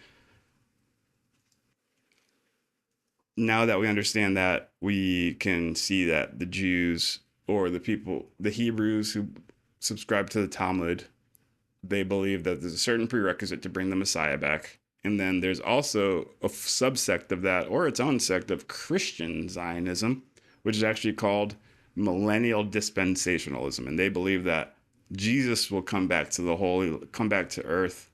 Now that we understand that, we can see that the Jews or the Hebrews who subscribe to the Talmud, they believe that there's a certain prerequisite to bring the Messiah back. And then there's also a subsect of that, or its own sect of Christian Zionism, which is actually called millennial dispensationalism. And they believe that Jesus will come back to earth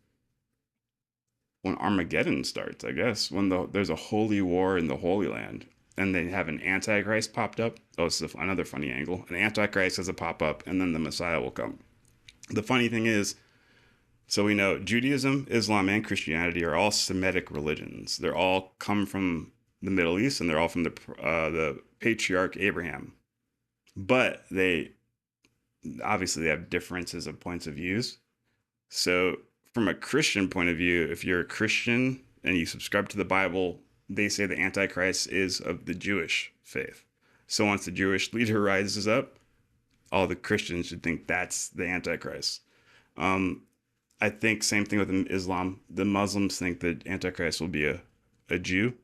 when Armageddon starts, I guess, when there's a holy war in the Holy Land. And they have an Antichrist popped up. Oh, it's another funny angle. An Antichrist has a pop up, and then the Messiah will come. The funny thing is, so we know Judaism, Islam, and Christianity are all Semitic religions. They're all come from the Middle East, and they're all from the patriarch Abraham. But they have differences of points of views. So from a Christian point of view, if you're a Christian and you subscribe to the Bible, they say the Antichrist is of the Jewish faith. So once the Jewish leader rises up, all the Christians should think that's the Antichrist. I think same thing with Islam. The Muslims think that Antichrist will be a Jew.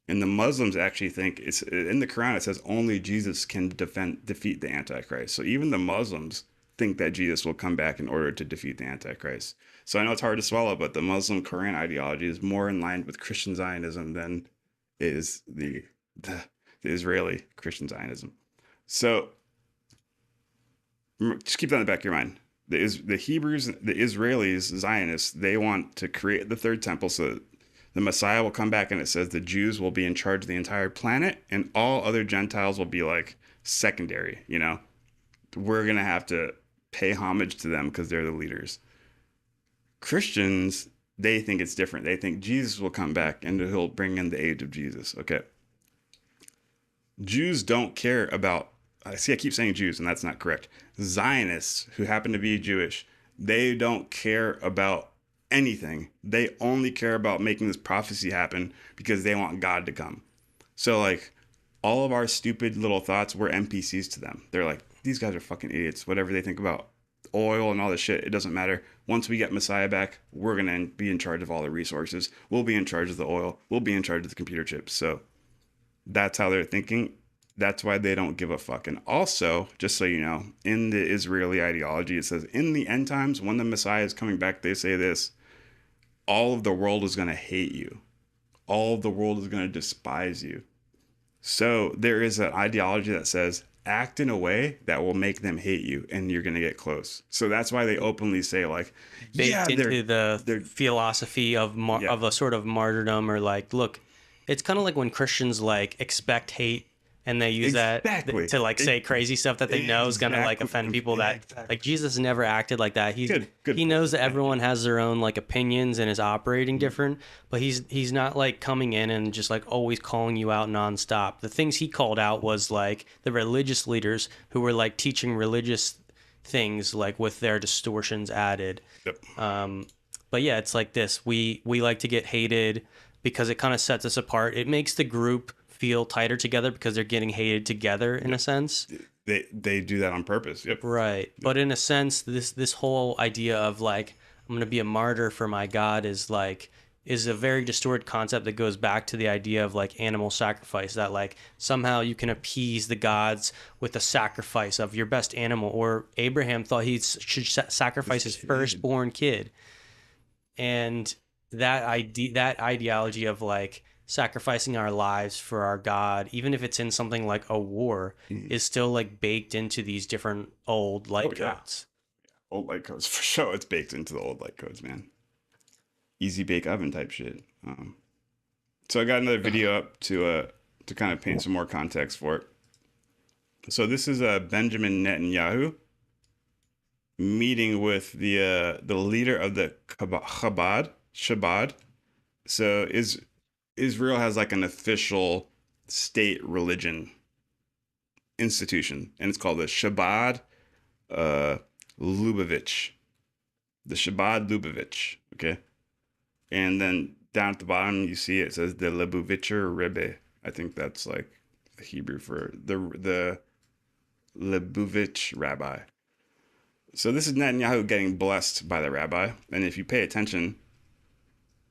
And the Muslims actually think it's in the Quran. It says only Jesus can defeat the Antichrist. So even the Muslims think that Jesus will come back in order to defeat the Antichrist. So I know it's hard to swallow, but the Muslim Quran ideology is more in line with Christian Zionism than is the Israeli Christian Zionism. So just keep that in the back of your mind. The Hebrews, the Israelis, Zionists, they want to create the 3rd temple so the Messiah will come back, and it says the Jews will be in charge of the entire planet and all other Gentiles will be like secondary, you know? We're going to have to pay homage to them because they're the leaders. Christians, they think it's different. They think Jesus will come back and he'll bring in the age of Jesus. Okay. Jews don't care about, I keep saying Jews, and that's not correct. Zionists who happen to be Jewish, they don't care about anything. They only care about making this prophecy happen because they want God to come. So like all of our stupid little thoughts, we're NPCs to them. They're like, these guys are fucking idiots. Whatever they think about oil and all this shit, it doesn't matter. Once we get Messiah back, we're going to be in charge of all the resources. We'll be in charge of the oil. We'll be in charge of the computer chips. So that's how they're thinking. That's why they don't give a fuck. And also, just so you know, in the Israeli ideology, it says in the end times, when the Messiah is coming back, they say this: all of the world is going to hate you. All of the world is going to despise you. So there is an ideology that says act in a way that will make them hate you and you're going to get close. So that's why they openly say like, baked into the philosophy of a sort of martyrdom, or like, look, it's kind of like when Christians like expect hate and they use that to like say crazy stuff that they know is going to like offend people. Like Jesus never acted like that. He knows that everyone has their own like opinions and is operating different, but he's not like coming in and just like always calling you out nonstop. The things he called out was like the religious leaders who were like teaching religious things like with their distortions added. But yeah, it's like this. We like to get hated because it kind of sets us apart. It makes the group feel tighter together because they're getting hated together in a sense. They do that on purpose. Right. But in a sense, this whole idea of like, I'm going to be a martyr for my God is like, is a very distorted concept that goes back to the idea of like animal sacrifice, that like somehow you can appease the gods with a sacrifice of your best animal. Or Abraham thought he should sacrifice his firstborn kid. And that ideology of like sacrificing our lives for our God, even if it's in something like a war, is still like baked into these different old light codes. Old light codes for sure. It's baked into the old light codes, man. Easy bake oven type shit. So I got another video up to kind of paint some more context for it. So this is Benjamin Netanyahu meeting with the leader of the Shabbat. So Israel has like an official state religion institution, and it's called the Shabbat Lubavitch. The Shabbat Lubavitch, okay? And then down at the bottom, you see it says the Lubavitcher Rebbe. I think that's like the Hebrew for the Lubavitch rabbi. So this is Netanyahu getting blessed by the rabbi. And if you pay attention,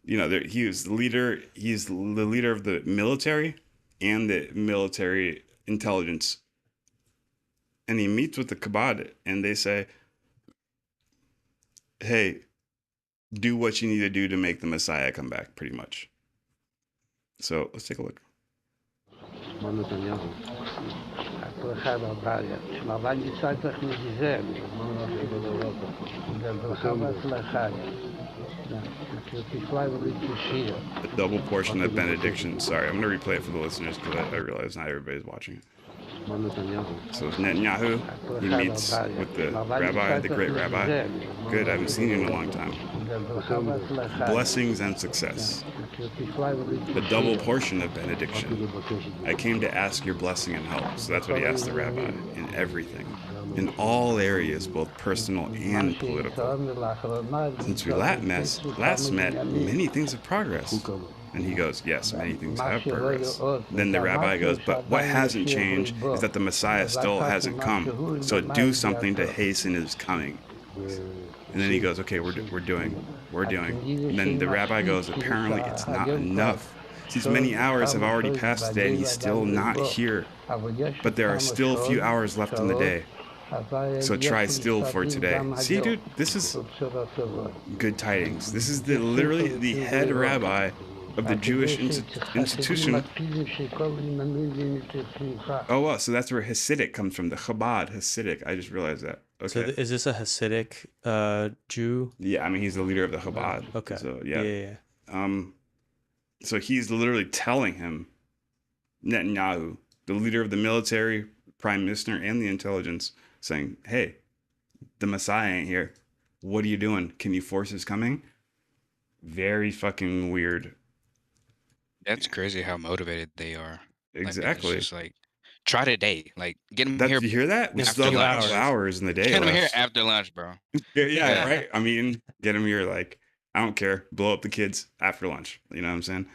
you know, he is the leader. He's the leader of the military and the military intelligence. And he meets with the Chabad, and they say, hey, do what you need to do to make the Messiah come back, pretty much. So let's take a look. A double portion of benediction. Sorry, I'm going to replay it for the listeners because I realize not everybody's watching it. So it's Netanyahu. He meets with the rabbi, the great rabbi. Good, I haven't seen you in a long time. Blessings and success. A double portion of benediction. I came to ask your blessing and help. So that's what he asked the rabbi in everything. In all areas, both personal and political. Since we last met, many things have progressed. And he goes, yes, many things have progressed. Then the rabbi goes, but what hasn't changed is that the Messiah still hasn't come. So do something to hasten his coming. And then he goes, okay, we're doing. And then the rabbi goes, apparently it's not enough. Since many hours have already passed today and he's still not here. But there are still a few hours left in the day. So try still for today. See, dude, this is good tidings. This is literally the head rabbi of the Jewish institution. Oh, well, so that's where Hasidic comes from, the Chabad, Hasidic. I just realized that. Okay. So is this a Hasidic Jew? Yeah, I mean, he's the leader of the Chabad. Okay. So, yeah. So he's literally telling him, Netanyahu, the leader of the military, prime minister, and the intelligence, saying, hey, the Messiah ain't here. What are you doing? Can you force his coming? Very fucking weird. That's crazy how motivated they are. Exactly. Like, it's just like, try today. Like, get him here. You hear that? We still have hours in the day. Get him here after lunch, bro. Yeah, right? I mean, get him here like, I don't care. Blow up the kids after lunch. You know what I'm saying?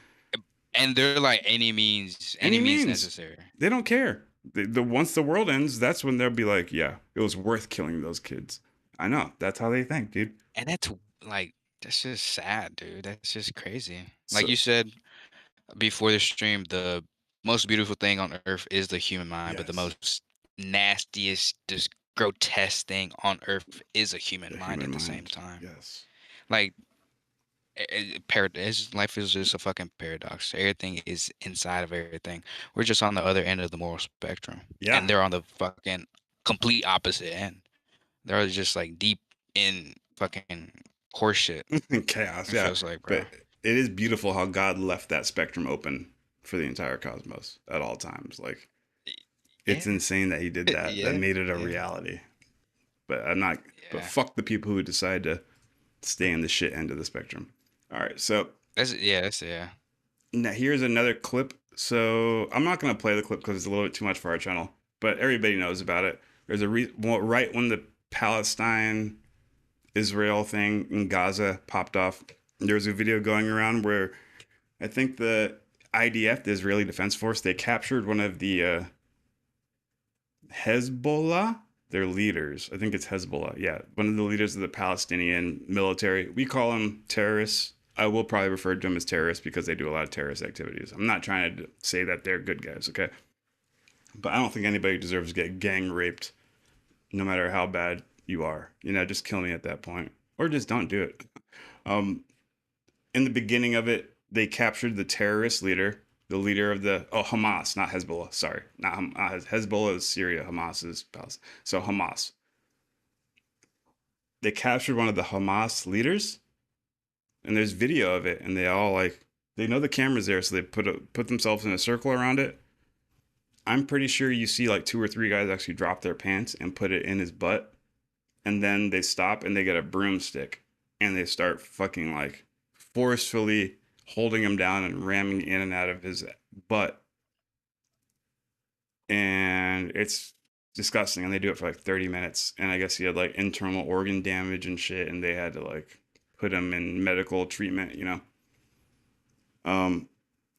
And they're like, any means necessary. They don't care. Once the world ends, that's when they'll be like, yeah, it was worth killing those kids. I know. That's how they think, dude. And that's just sad, dude. That's just crazy. Like you said before the stream, the most beautiful thing on earth is the human mind, but the most nastiest, just grotesque thing on earth is a human mind at the same time. Yes. Like, life is just a fucking paradox. Everything is inside of everything. We're just on the other end of the moral spectrum. Yeah. And they're on the fucking complete opposite end. They're just like deep in fucking horseshit. Chaos, yeah. Like, bro. But it is beautiful how God left that spectrum open for the entire cosmos at all times. Like, it's insane that he did that. That made it a reality. But but fuck the people who decide to stay in the shit end of the spectrum. All right, so That's now here's another clip. So I'm not gonna play the clip because it's a little bit too much for our channel, but everybody knows about it. There's right when the Palestine Israel thing in Gaza popped off, there was a video going around where I think the IDF, the Israeli Defense Force, they captured one of the Hezbollah, their leaders. I think it's Hezbollah. Yeah, one of the leaders of the Palestinian military. We call them terrorists. I will probably refer to them as terrorists because they do a lot of terrorist activities. I'm not trying to say that they're good guys, okay? But I don't think anybody deserves to get gang raped, no matter how bad you are. You know, just kill me at that point, or just don't do it. In the beginning of it, they captured the terrorist leader, the leader of the Hamas, not Hezbollah. Sorry, not Hezbollah is Syria, Hamas is Palestine. So Hamas. They captured one of the Hamas leaders, and there's video of it, and they all like they know the camera's there, so they put themselves in a circle around it. I'm pretty sure you see like 2 or 3 guys actually drop their pants and put it in his butt, and then they stop and they get a broomstick and they start fucking like forcefully holding him down and ramming in and out of his butt, and it's disgusting. And they do it for like 30 minutes, and I guess he had like internal organ damage and shit, and they had to like put him in medical treatment, you know. I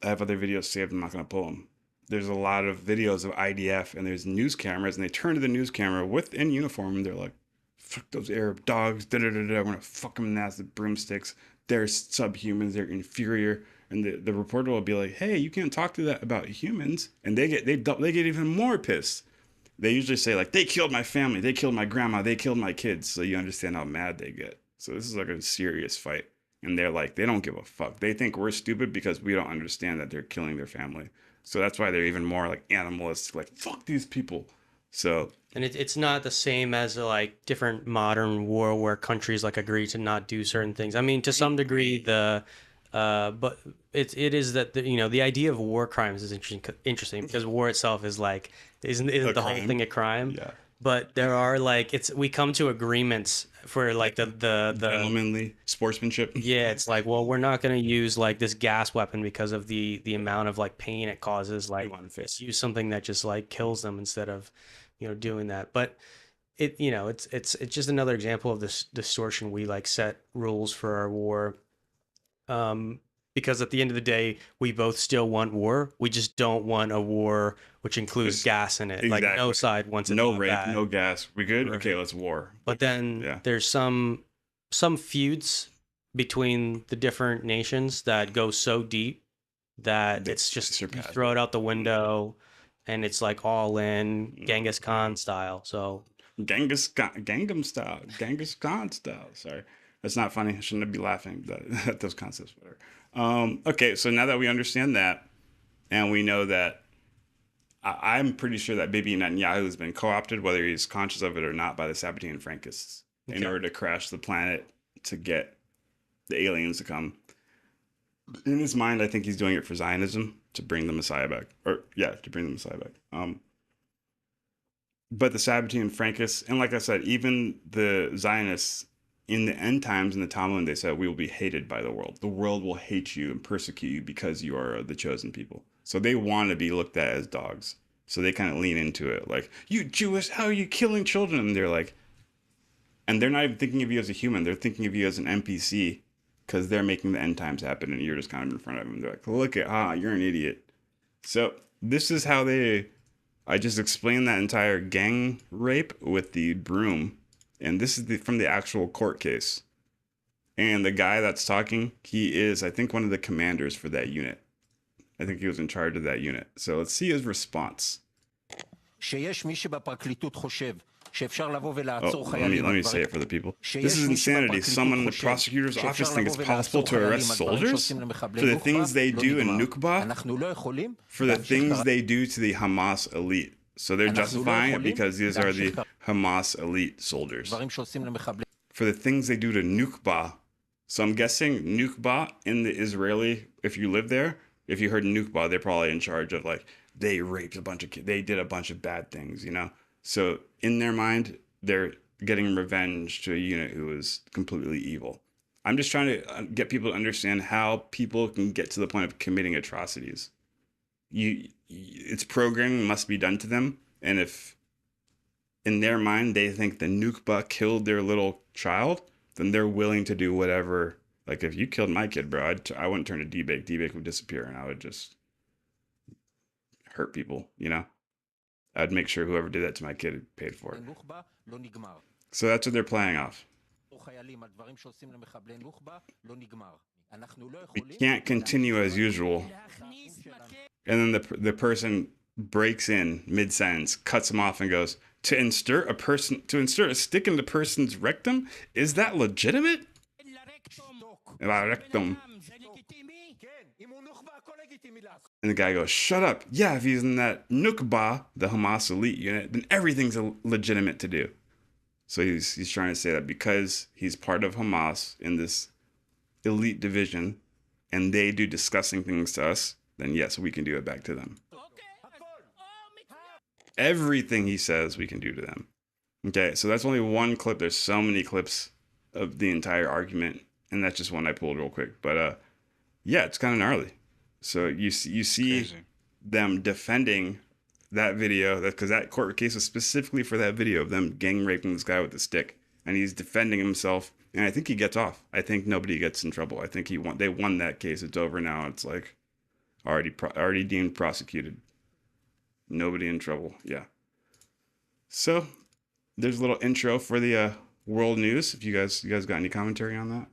have other videos saved. I'm not going to pull them. There's a lot of videos of IDF, and there's news cameras, and they turn to the news camera in uniform, and they're like, fuck those Arab dogs, da-da-da-da, we're going to fuck them in the ass with broomsticks. They're subhumans, they're inferior. And the reporter will be like, hey, you can't talk to that about humans. And they get even more pissed. They usually say, like, they killed my family, they killed my grandma, they killed my kids. So you understand how mad they get. So this is like a serious fight. And they're like, they don't give a fuck. They think we're stupid because we don't understand that they're killing their family. So that's why they're even more like animalistic, like, fuck these people. So, and it's not the same as like different modern war where countries like agree to not do certain things. I mean, to some degree, but it is that the idea of war crimes is interesting because war itself is like isn't the whole thing a crime? Yeah. But there are like we come to agreements for like the gentlemanly sportsmanship. Yeah, it's like, well, we're not going to use like this gas weapon because of the amount of like pain it causes. Like, let's use something that just like kills them instead of doing that. But it's just another example of this distortion. We like set rules for our war because at the end of the day, we both still want war. We just don't want a war which includes gas in it. Exactly. Like no side wants it. No rape, no gas. We good? Okay, let's war. But then there's some feuds between the different nations that go so deep that it's just you throw it out the window, and it's like all in Genghis Khan style. So Gangnam style, Genghis Khan style. Sorry. That's not funny. I shouldn't be laughing at those concepts. Whatever. Okay, so now that we understand that, and we know that, I'm pretty sure that Bibi Netanyahu has been co-opted, whether he's conscious of it or not, by the Sabatian Frankists in order to crash the planet to get the aliens to come. In his mind, I think he's doing it for Zionism, to bring the Messiah back. To bring the Messiah back. But the Sabatian Frankists, and like I said, even the Zionists, in the end times in the Talmud, they said, we will be hated by the world. The world will hate you and persecute you because you are the chosen people. So they want to be looked at as dogs. So they kind of lean into it. Like, you Jewish, how are you killing children? And they're like, and they're not even thinking of you as a human. They're thinking of you as an NPC because they're making the end times happen. And you're just kind of in front of them. They're like, look at, you're an idiot. So this is how I just explained that entire gang rape with the broom. And this is from the actual court case. And the guy that's talking, he is, I think, one of the commanders for that unit. I think he was in charge of that unit. So let's see his response. Let me say it for the people. This is insanity. Someone in the prosecutor's office thinks it's possible to arrest soldiers for the things they do in Nukba, for the things they do to the Hamas elite. So they're justifying it because these are the Hamas elite soldiers. For the things they do to Nukba. So I'm guessing Nukba in the Israeli, if you live there, if you heard Nukba, they're probably in charge of like, they raped a bunch of kids. They did a bunch of bad things, So in their mind, they're getting revenge to a unit who is completely evil. I'm just trying to get people to understand how people can get to the point of committing atrocities. It's programming must be done to them. And if in their mind they think the Nukba killed their little child, then they're willing to do whatever. Like if you killed my kid, bro, I wouldn't turn to D-Bake. D-Bake would disappear and I would just hurt people, I'd make sure whoever did that to my kid paid for it. So that's what they're playing off. We can't continue as usual. And then the person breaks in mid-sentence, cuts him off, and goes, to insert a stick in the person's rectum? Is that legitimate? Rectum. And the guy goes, shut up. Yeah, if he's in that Nukba, the Hamas elite unit, then everything's legitimate to do. So he's trying to say that because he's part of Hamas in this elite division, and they do disgusting things to us, then yes, we can do it back to them. Everything he says, we can do to them. Okay, so that's only one clip. There's so many clips of the entire argument, and that's just one I pulled real quick. But yeah, it's kind of gnarly. So you see Crazy. them defending that video, because that court case was specifically for that video of them gang raping this guy with a stick, and he's defending himself, and I think he gets off. I think nobody gets in trouble. I think they won that case. It's over now. It's like already deemed prosecuted. Nobody in trouble. Yeah. So there's a little intro for the world news. If you guys got any commentary on that?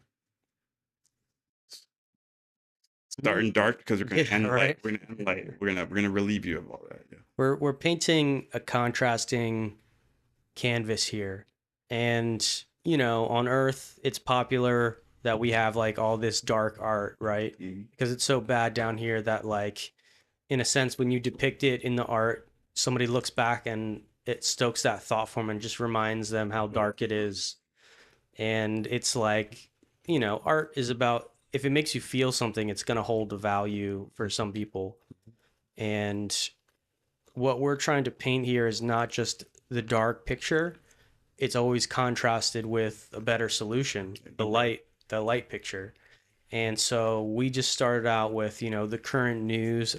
Starting dark because we're gonna end light. We're gonna end light. We're gonna relieve you of all that. Yeah. We're painting a contrasting canvas here, and on Earth it's popular that we have like all this dark art, right? Because it's so bad down here that, like, in a sense, when you depict it in the art, somebody looks back and it stokes that thought form and just reminds them how dark it is. And it's like, art is about, if it makes you feel something, it's going to hold a value for some people. And what we're trying to paint here is not just the dark picture. It's always contrasted with a better solution, the light picture. And so we just started out with, the current news,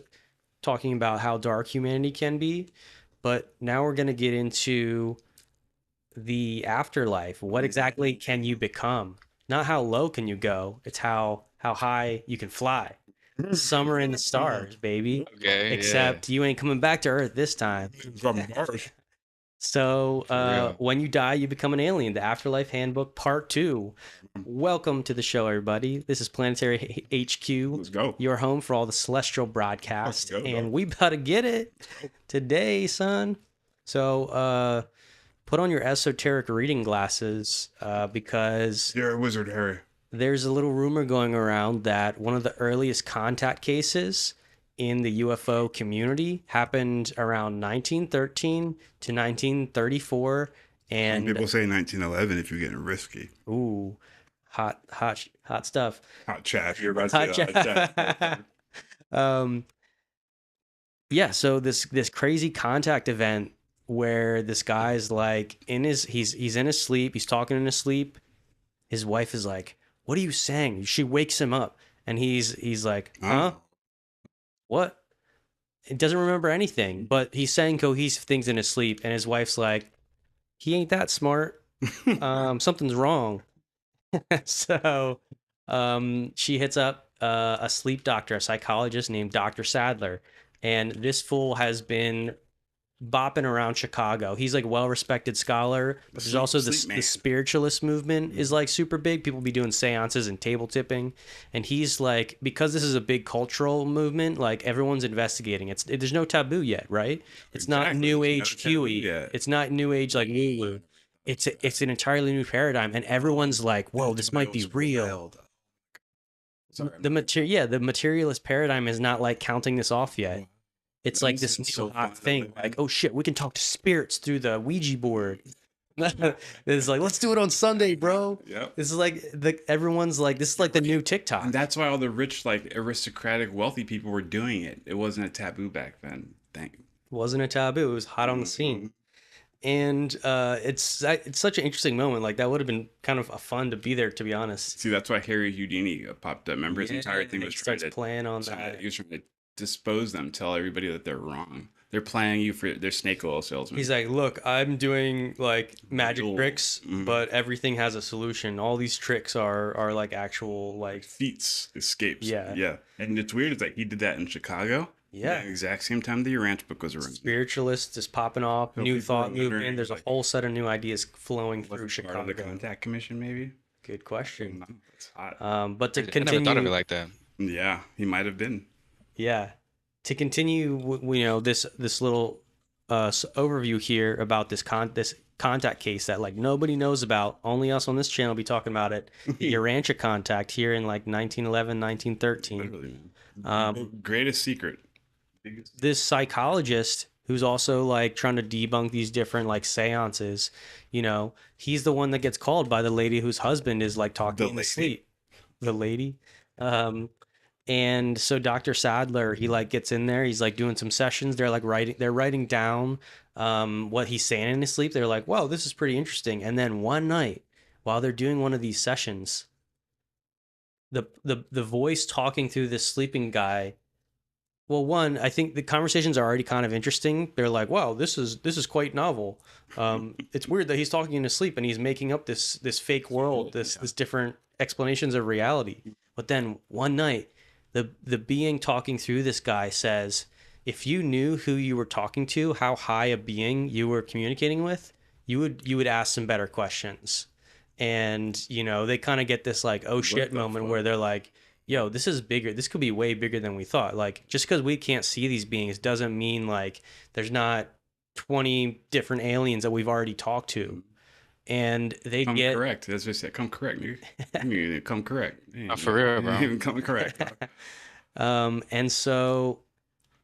talking about how dark humanity can be. But now we're going to get into the afterlife. What exactly can you become? Not how low can you go. It's how high you can fly. Summer in the stars, baby. Okay. Except you ain't coming back to Earth this time. So when you die, you become an alien. The Afterlife Handbook Part 2. Welcome to the show, everybody. This is Planetary HQ. Let's go. Your home for all the celestial broadcasts. And we about to get it today, son. So put on your esoteric reading glasses because You're a wizard, Harry. there's a little rumor going around that one of the earliest contact cases in the UFO community happened around 1913 to 1934. And People say 1911 if you're getting risky. ooh, hot stuff. Hot chaff. You're about to Hot say hot chaff. Yeah, so this crazy contact event where this guy's like he's in his sleep, he's talking in his sleep. His wife is like, "What are you saying?" She wakes him up, and he's like, "Huh? What?" He doesn't remember anything, but he's saying cohesive things in his sleep, and his wife's like, "He ain't that smart. Something's wrong." So she hits up a sleep doctor, a psychologist named Dr. Sadler, and this fool has been bopping around Chicago. He's like a well-respected scholar. There's also the spiritualist movement is like super big. People be doing seances and table tipping, and he's like, because this is a big cultural movement, like everyone's investigating. There's no taboo yet, right? It's not new age QE. It's not new age like woo. It's an entirely new paradigm, and everyone's like, whoa, this might be real. The materialist paradigm is not like counting this off yet. It's like this new hot thing, like, oh shit, we can talk to spirits through the Ouija board. It's like, let's do it on Sunday, bro. Yep. This is like everyone's like, this is like the new TikTok. And that's why all the rich, like aristocratic, wealthy people were doing it. It wasn't a taboo back then. It wasn't a taboo. It was hot on the scene. And it's such an interesting moment. Like, that would have been kind of fun to be there, to be honest. See, that's why Harry Houdini popped up. Remember, his entire thing was trying to plan on that. He was trying to dispose them, tell everybody that they're wrong. They're playing you for their snake oil salesman. He's like, look, I'm doing like magic tricks, but everything has a solution. All these tricks are like actual like feats, escapes. Yeah. And it's weird. It's like he did that in Chicago. Yeah. At the exact same time the Urantia book was around. Spiritualists is popping off, new thought movement. There's a whole set of new ideas flowing through Chicago. Part of the Contact Commission, maybe. Good question. It's hot. But to I never continue, thought of it like that. Yeah, he might have been. yeah, to continue, this little overview here about this contact case that like nobody knows about. Only us on this channel be talking about it. The Urantia contact here in like 1911, 1913. Literally, man. Greatest secret. This psychologist who's also like trying to debunk these different like seances, he's the one that gets called by the lady whose husband is like talking in his sleep. The lady. And so Dr. Sadler, he like gets in there, he's like doing some sessions. They're writing down what he's saying in his sleep. They're like, whoa, this is pretty interesting. And then one night while they're doing one of these sessions, the voice talking through this sleeping guy. Well, one, I think the conversations are already kind of interesting. They're like, wow, this is quite novel. It's weird that he's talking in his sleep and he's making up this fake world, this different explanations of reality. But then one night, the being talking through this guy says, if you knew who you were talking to, how high a being you were communicating with, you would ask some better questions. And they kind of get this like, oh shit moment where they're like, yo, this is bigger. This could be way bigger than we thought. Like, just because we can't see these beings doesn't mean like there's not 20 different aliens that we've already talked to. And they come get correct. That's what I said. Come correct, nigga. Come correct. For real, bro. Even come correct. And so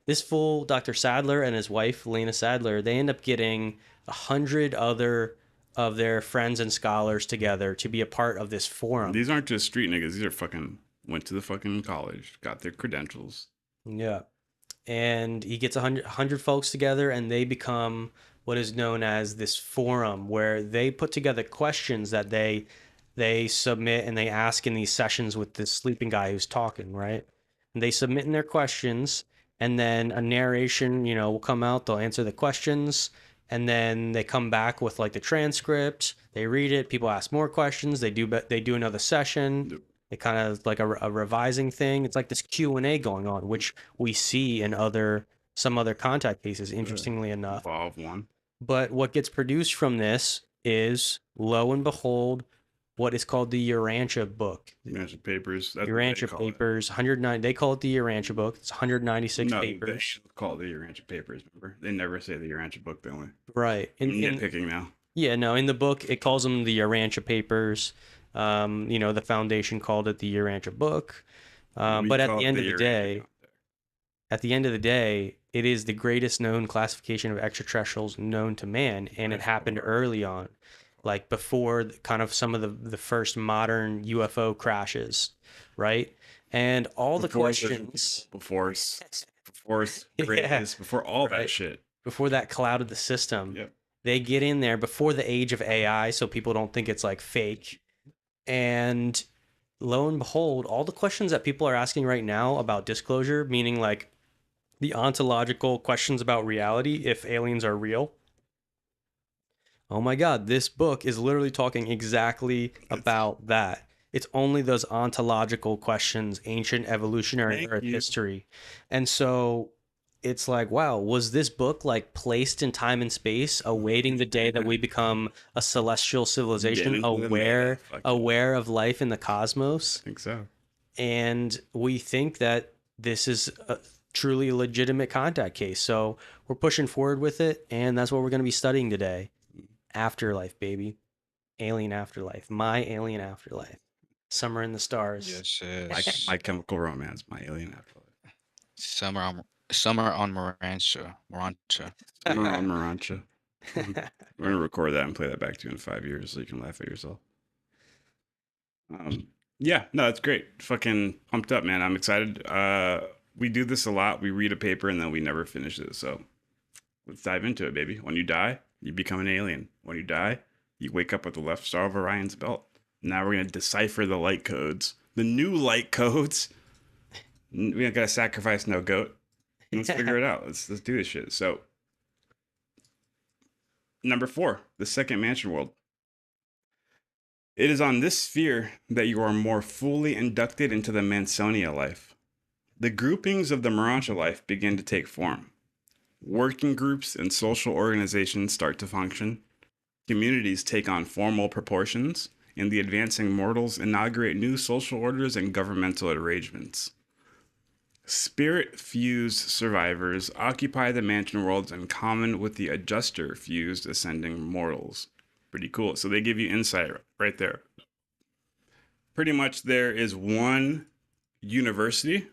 this fool, Dr. Sadler, and his wife, Lena Sadler, they end up getting 100 other of their friends and scholars together to be a part of this forum. These aren't just street niggas. These are fucking went to the fucking college, got their credentials. Yeah. And he gets 100 folks together, and they become what is known as this forum, where they put together questions that they submit and they ask in these sessions with this sleeping guy who's talking, right? And they submit in their questions, and then a narration, will come out. They'll answer the questions, and then they come back with like the transcript. They read it. People ask more questions. They do another session. It kind of like a revising thing. It's like this Q&A going on, which we see in some other contact cases, interestingly enough. Evolve one. But what gets produced from this is, lo and behold, what is called the Urantia book. Urantia papers. Urantia papers, 109. They call it the Urantia book. It's 196 papers. They call it the Urantia papers. Remember, they never say the Urantia book, don't we? Right. Nitpicking now. Yeah, no. In the book, it calls them the Urantia papers. The foundation called it the Urantia book. But at the end of the day, it is the greatest known classification of extraterrestrials known to man, and it happened early on, like before kind of some of the first modern UFO crashes, right? And all the questions before greatness, before all that shit, before that clouded the system. Yep. They get in there before the age of AI, so people don't think it's like fake. And lo and behold, all the questions that people are asking right now about disclosure, meaning like the ontological questions about reality, if aliens are real. Oh my God, this book is literally talking exactly about that. It's only those ontological questions, ancient evolutionary Earth history. And so it's like, wow, was this book like placed in time and space, awaiting the day that we become a celestial civilization, aware of life in the cosmos? I think so. And we think that this is a truly legitimate contact case. So we're pushing forward with it, and that's what we're going to be studying today. Afterlife, baby. Alien Afterlife. My Alien Afterlife. Summer in the Stars. Yes. My Chemical Romance. My Alien Afterlife. Summer on Morantia. Urantia. We're gonna record that and play that back to you in 5 years so you can laugh at yourself. Yeah, no, it's great. Fucking pumped up, man. I'm excited. We do this a lot. We read a paper and then we never finish it. So let's dive into it, baby. When you die, you become an alien. When you die, you wake up with the left star of Orion's belt. Now we're gonna decipher the light codes, the new light codes. We don't gotta sacrifice no goat. Let's figure it out. Let's do this shit. So, number 4, the second mansion world. It is on this sphere that you are more fully inducted into the Mansonia life. The groupings of the Morantia life begin to take form. Working groups and social organizations start to function. Communities take on formal proportions, and the advancing mortals inaugurate new social orders and governmental arrangements. Spirit-fused survivors occupy the mansion worlds in common with the adjuster-fused ascending mortals. Pretty cool. So they give you insight right there. Pretty much there is one university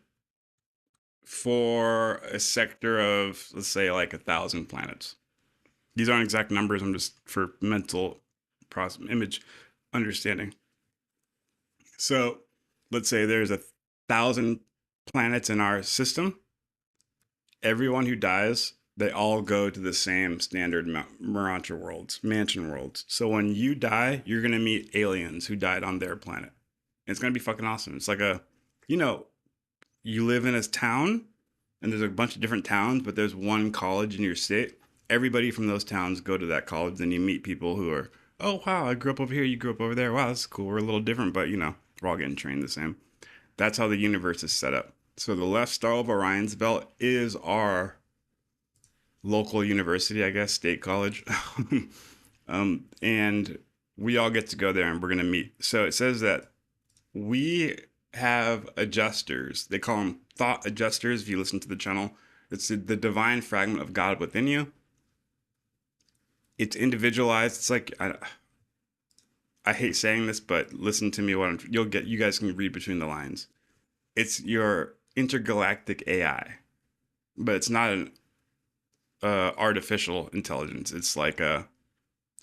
for a sector of, let's say, like 1,000 planets. These aren't exact numbers. I'm just for mental image understanding. So let's say there's 1,000 planets in our system. Everyone who dies, they all go to the same standard mansion worlds. So when you die, you're going to meet aliens who died on their planet. It's going to be fucking awesome. It's like you live in a town and there's a bunch of different towns, but there's one college in your state. Everybody from those towns go to that college, and you meet people who are, oh, wow, I grew up over here, you grew up over there. Wow, that's cool. We're a little different, but, we're all getting trained the same. That's how the universe is set up. So the left star of Orion's belt is our local university, I guess, state college. And we all get to go there, and we're going to meet. So it says that we have adjusters. They call them thought adjusters if you listen to the channel. It's the divine fragment of God within you. It's individualized. It's like, I hate saying this, but listen to me. You guys can read between the lines. It's your intergalactic AI, but it's not an artificial intelligence. It's like a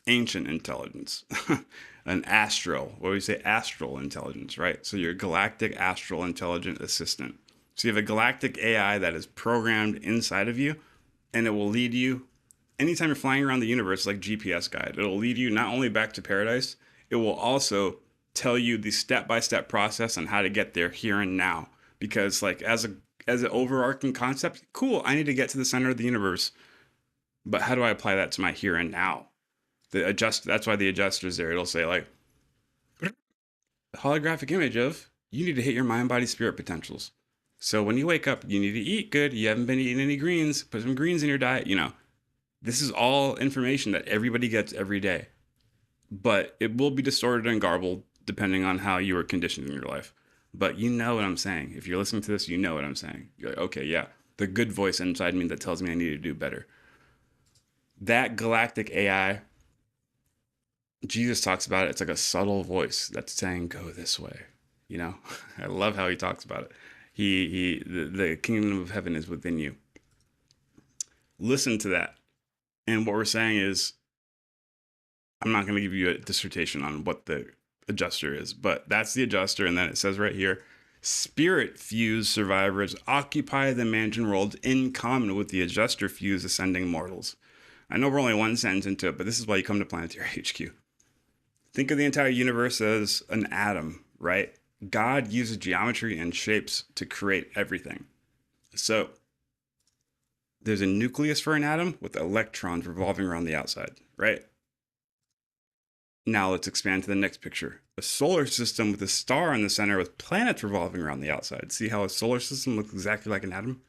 ancient intelligence, an astral. What do we say? Astral intelligence, right? So your galactic astral intelligent assistant. So you have a galactic AI that is programmed inside of you, and it will lead you anytime you're flying around the universe, like GPS guide. It'll lead you not only back to paradise, it will also tell you the step-by-step process on how to get there here and now. Because like as an overarching concept, cool, I need to get to the center of the universe. But how do I apply that to my here and now? That's why the adjuster's there. It'll say like, holographic image of, you need to hit your mind, body, spirit potentials. So when you wake up, you need to eat good. You haven't been eating any greens. Put some greens in your diet. This is all information that everybody gets every day. But it will be distorted and garbled depending on how you were conditioned in your life. But you know what I'm saying. If you're listening to this, you know what I'm saying. You're like, okay, yeah. The good voice inside me that tells me I need to do better. That galactic AI, Jesus talks about it. It's like a subtle voice that's saying, go this way. I love how he talks about it. The kingdom of heaven is within you. Listen to that. And what we're saying is, I'm not going to give you a dissertation on what the adjuster is, but that's the adjuster. And then it says right here, spirit-fused survivors occupy the mansion worlds in common with the adjuster-fused ascending mortals. I know we're only one sentence into it, but this is why you come to Planetary HQ. Think of the entire universe as an atom, right? God uses geometry and shapes to create everything. So there's a nucleus for an atom with electrons revolving around the outside, right? Now let's expand to the next picture. A solar system with a star in the center with planets revolving around the outside. See how a solar system looks exactly like an atom?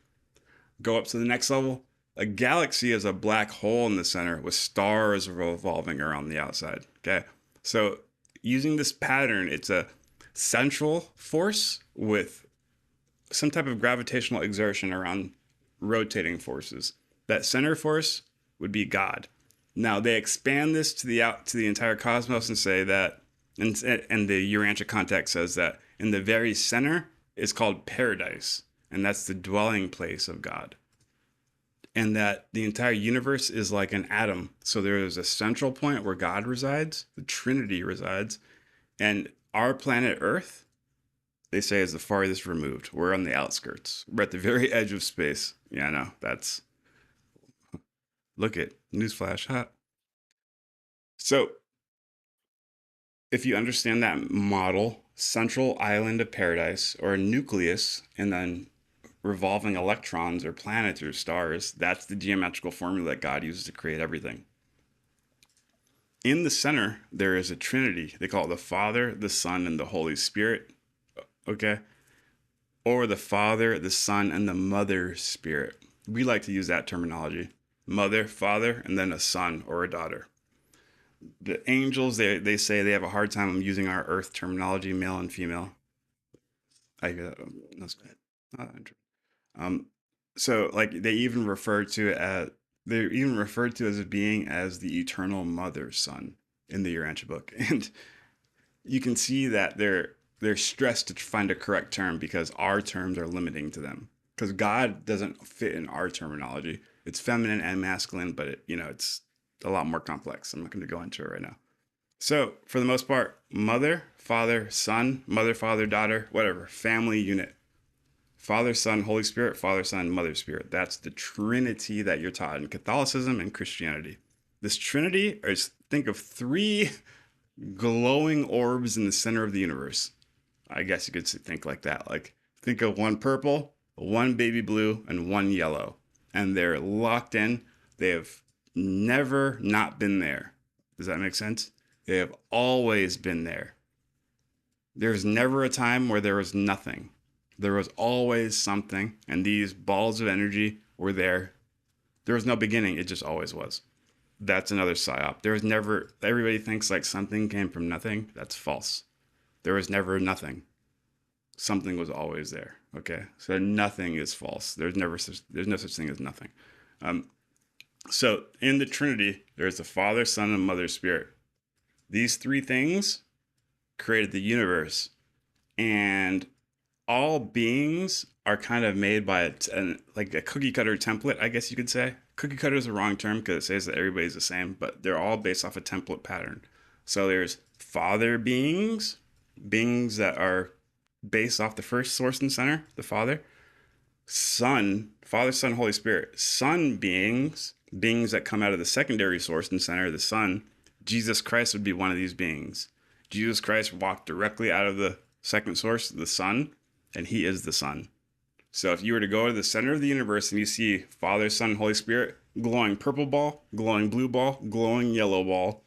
Go up to the next level. A galaxy is a black hole in the center with stars revolving around the outside. Okay. So using this pattern, it's a central force with some type of gravitational exertion around rotating forces. That center force would be God. Now they expand this to the entire cosmos and say that, and the Urantia context says that in the very center is called paradise, and that's the dwelling place of God. And that the entire universe is like an atom. So there is a central point where God resides, the Trinity resides, and our planet Earth, they say, is the farthest removed. We're on the outskirts. We're at the very edge of space. Yeah, I know. That's, look at newsflash, huh? So if you understand that model, central island of paradise, or a nucleus, and then revolving electrons or planets or stars, that's the geometrical formula that God uses to create everything. In the center, there is a Trinity. They call it the Father, the Son, and the Holy Spirit. Okay? Or the Father, the Son, and the Mother Spirit. We like to use that terminology. Mother, Father, and then a son or a daughter. the angels, they say they have a hard time using our earth terminology, male and female. I hear that. That's good. Um, so like they even refer to it as they're even referred to as a being as the eternal mother son in the Urantia book, and you can see that they're stressed to find a correct term because our terms are limiting to them. Because God doesn't fit in our terminology. It's feminine and masculine, but it's a lot more complex. I'm not going to go into it right now. So for the most part, mother, father, son, mother, father, daughter, whatever, family unit. Father, Son, Holy Spirit, Father, Son, Mother, Spirit. That's the Trinity that you're taught in Catholicism and Christianity. This Trinity is, think of 3 glowing orbs in the center of the universe. I guess you could think like that. Like, think of 1 purple, 1 baby blue, and 1 yellow. And they're locked in. They have never not been there. Does that make sense? They have always been there. There's never a time where there was nothing. There was always something, and these balls of energy were there. There was no beginning. It just always was. That's another psyop. There was never, everybody thinks like something came from nothing. That's false. There was never nothing. Something was always there. Okay. So nothing is false. There's no such thing as nothing. So in the Trinity, there's the Father, Son, and Mother Spirit. These 3 things created the universe, and all beings are kind of made by like a cookie cutter template, I guess you could say. Cookie cutter is the wrong term because it says that everybody's the same, but they're all based off a template pattern. So there's father beings that are based off the first source and center, the Father. Son, Father, Son, Holy Spirit. Son beings that come out of the secondary source and center, the Son. Jesus Christ would be one of these beings. Jesus Christ walked directly out of the second source, the Son, and he is the Son. So if you were to go to the center of the universe and you see Father, Son, Holy Spirit, glowing purple ball, glowing blue ball, glowing yellow ball,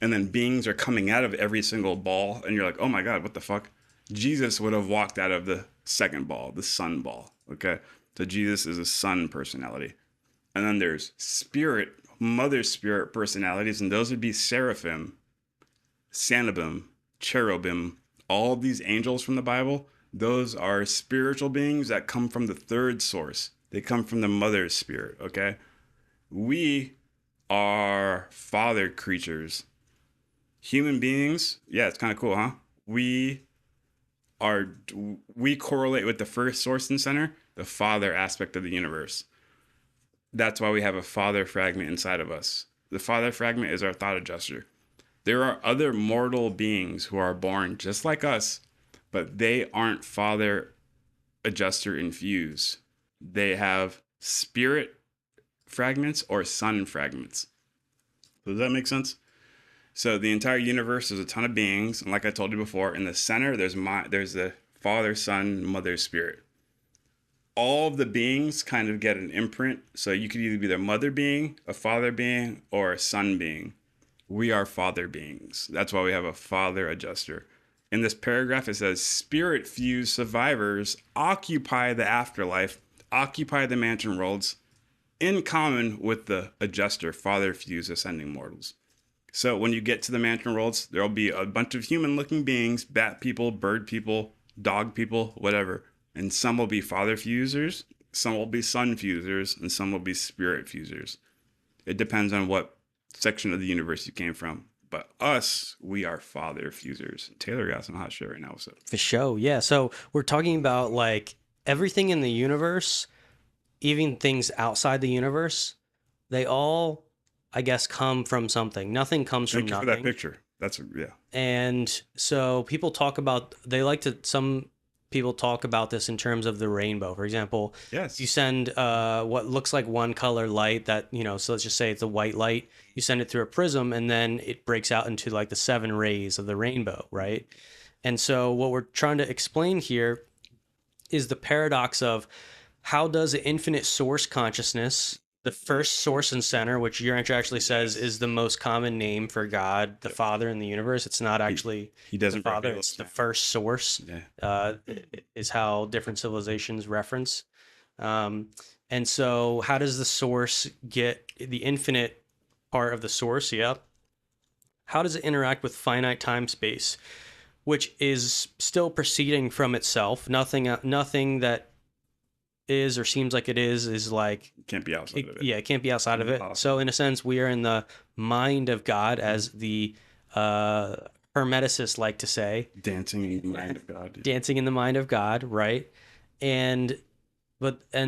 and then beings are coming out of every single ball, and you're like, oh my God, what the fuck? Jesus would have walked out of the second ball, the Son ball, okay? So Jesus is a Son personality. And then there's Spirit, Mother Spirit personalities, and those would be Seraphim, Sanibim, Cherubim, all these angels from the Bible. Those are spiritual beings that come from the third source. They come from the Mother Spirit, okay? We are father creatures. Human beings, yeah, it's kind of cool, huh? We correlate with the first source and center, the father aspect of the universe. That's why we have a father fragment inside of us. The father fragment is our thought adjuster. There are other mortal beings who are born just like us, but they aren't father adjuster infused. They have spirit fragments or son fragments. Does that make sense? So the entire universe is a ton of beings, and like I told you before, in the center there's the Father, Son, Mother, Spirit. All of the beings kind of get an imprint, so you could either be the mother being, a father being, or a son being. We are father beings. That's why we have a father adjuster. In this paragraph, it says, spirit-fused survivors occupy the afterlife, occupy the mansion worlds, in common with the adjuster, father-fused ascending mortals. So when you get to the mansion worlds, there'll be a bunch of human-looking beings, bat people, bird people, dog people, whatever. And some will be father fusers, some will be son fusers, and some will be spirit fusers. It depends on what section of the universe you came from. But us, we are father fusers. Taylor got some hot shit right now. So For sure, yeah. So we're talking about like everything in the universe, even things outside the universe, they all, I guess, come from something. Nothing comes from nothing. Thank you for that picture. That's, yeah. And so people talk about, some people talk about this in terms of the rainbow. For example, yes, you send what looks like one color light that, so let's just say it's a white light. You send it through a prism and then it breaks out into like the 7 rays of the rainbow, right? And so what we're trying to explain here is the paradox of how does an infinite source consciousness, the first source and center, which Urantia actually says is the most common name for God, the Father in the universe. It's not actually he doesn't the Father, it's the first source, is how different civilizations reference. And so how does the source get the infinite part of the source? Yeah. how does it interact with finite time space, which is still proceeding from itself? Nothing that is or seems like it is like Can't be outside of it. Yeah, it can't be outside of it. Impossible. So in a sense, we are in the mind of God, as the Hermeticists like to say. Dancing in the mind of God. Dancing in the mind of God, right? And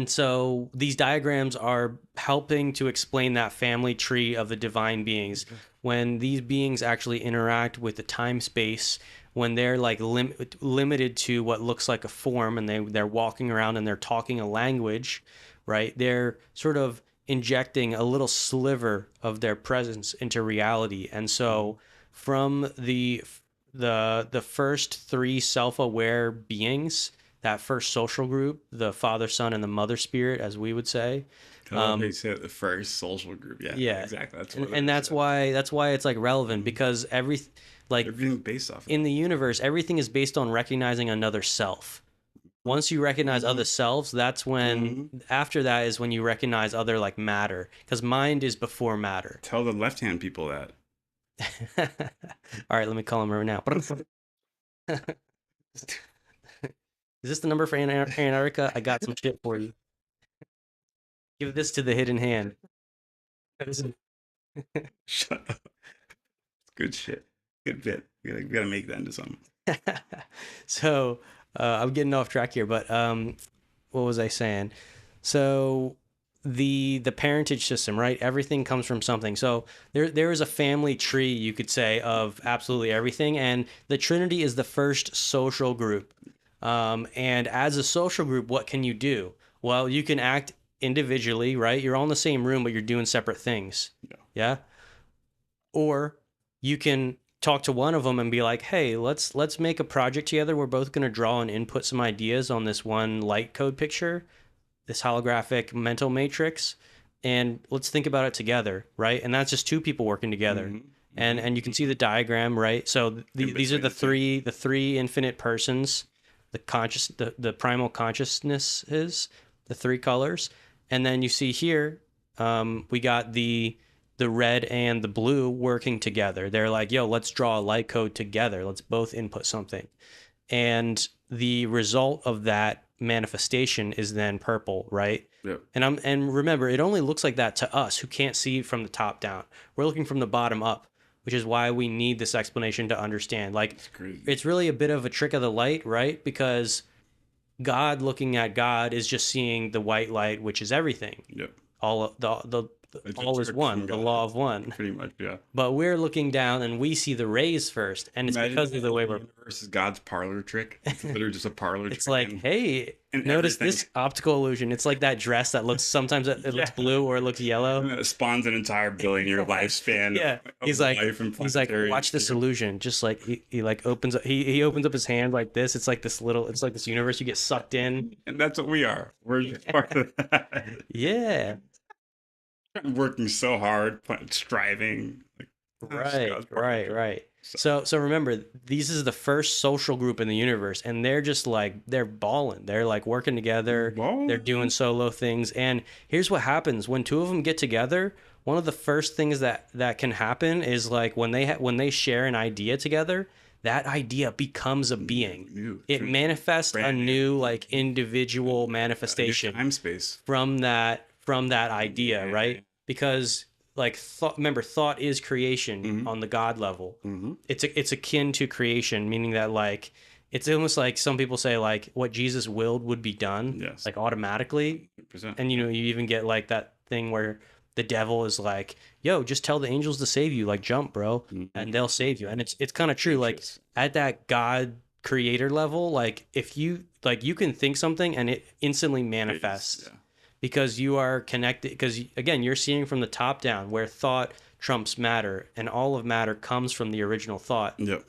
so these diagrams are helping to explain that family tree of the divine beings. When these beings actually interact with the time space, when they're like limited to what looks like a form, and they're walking around and they're talking a language, right? They're sort of injecting a little sliver of their presence into reality. And so from the first three self-aware beings, that first social group, the Father, Son, and the Mother Spirit, as we would say. They said the first social group. Yeah, exactly. That's why it's like relevant, because everything based off of in the universe, everything is based on recognizing another self. Once you recognize other selves, that's when after that is when you recognize other like matter, because mind is before matter. Tell the left-hand people that. All right, let me call him right now. Is this the number for Antarctica? I got some shit for you. Give this to the hidden hand. Shut up. It's good shit. Good bit. We gotta make that into something. So I'm getting off track here, but what was I saying? So the parentage system, right? Everything comes from something. So there is a family tree, you could say, of absolutely everything, and the Trinity is the first social group. And as a social group, what can you do? Well, you can act individually, right? You're all in the same room, but you're doing separate things. Yeah. Or you can talk to one of them and be like, hey, let's make a project together. We're both going to draw and input some ideas on this one light code picture, this holographic mental matrix, and let's think about it together, right? And that's just two people working together. And you can see the diagram, right? So these are the three infinite persons. The primal consciousness is the three colors. And then you see here, we got the red and the blue working together. They're like, yo, let's draw a light code together. Let's both input something. And the result of that manifestation is then purple, right? Yep. And remember, it only looks like that to us who can't see from the top down. We're looking from the bottom up, which is why we need this explanation to understand. Like, it's really a bit of a trick of the light, right? Because God looking at God is just seeing the white light, which is everything. Yep. All is one, the law of one. Pretty much, yeah. But we're looking down and we see the rays first, and it's because of the way we're. Universe is God's parlor trick. It's literally just a parlor trick. It's like, hey, notice this optical illusion. It's like that dress that looks sometimes it looks blue or it looks yellow. And it spawns an entire billion-year lifespan. Yeah, he's like, watch this illusion. Just like he like opens up, he opens up his hand like this. It's like this universe. You get sucked in, and that's what we are. We're just part of that. Yeah. Working so hard, striving. Right. So remember, this is the first social group in the universe, and they're just like, they're balling. They're like working together. They're doing solo things. And here's what happens when two of them get together. One of the first things that can happen is like when they share an idea together, that idea becomes a being. It manifests a new like individual manifestation time space from that idea, right? Because like thought is creation on the God level. It's akin to creation, meaning that like it's almost like some people say like what Jesus willed would be done, like automatically. 100%. And you even get like that thing where the devil is like, yo, just tell the angels to save you, like jump, bro, and they'll save you. And it's kind of true. Like at that God creator level, like if you can think something and it instantly manifests. Because you are connected, because again, you're seeing from the top down, where thought trumps matter, and all of matter comes from the original thought. Yep.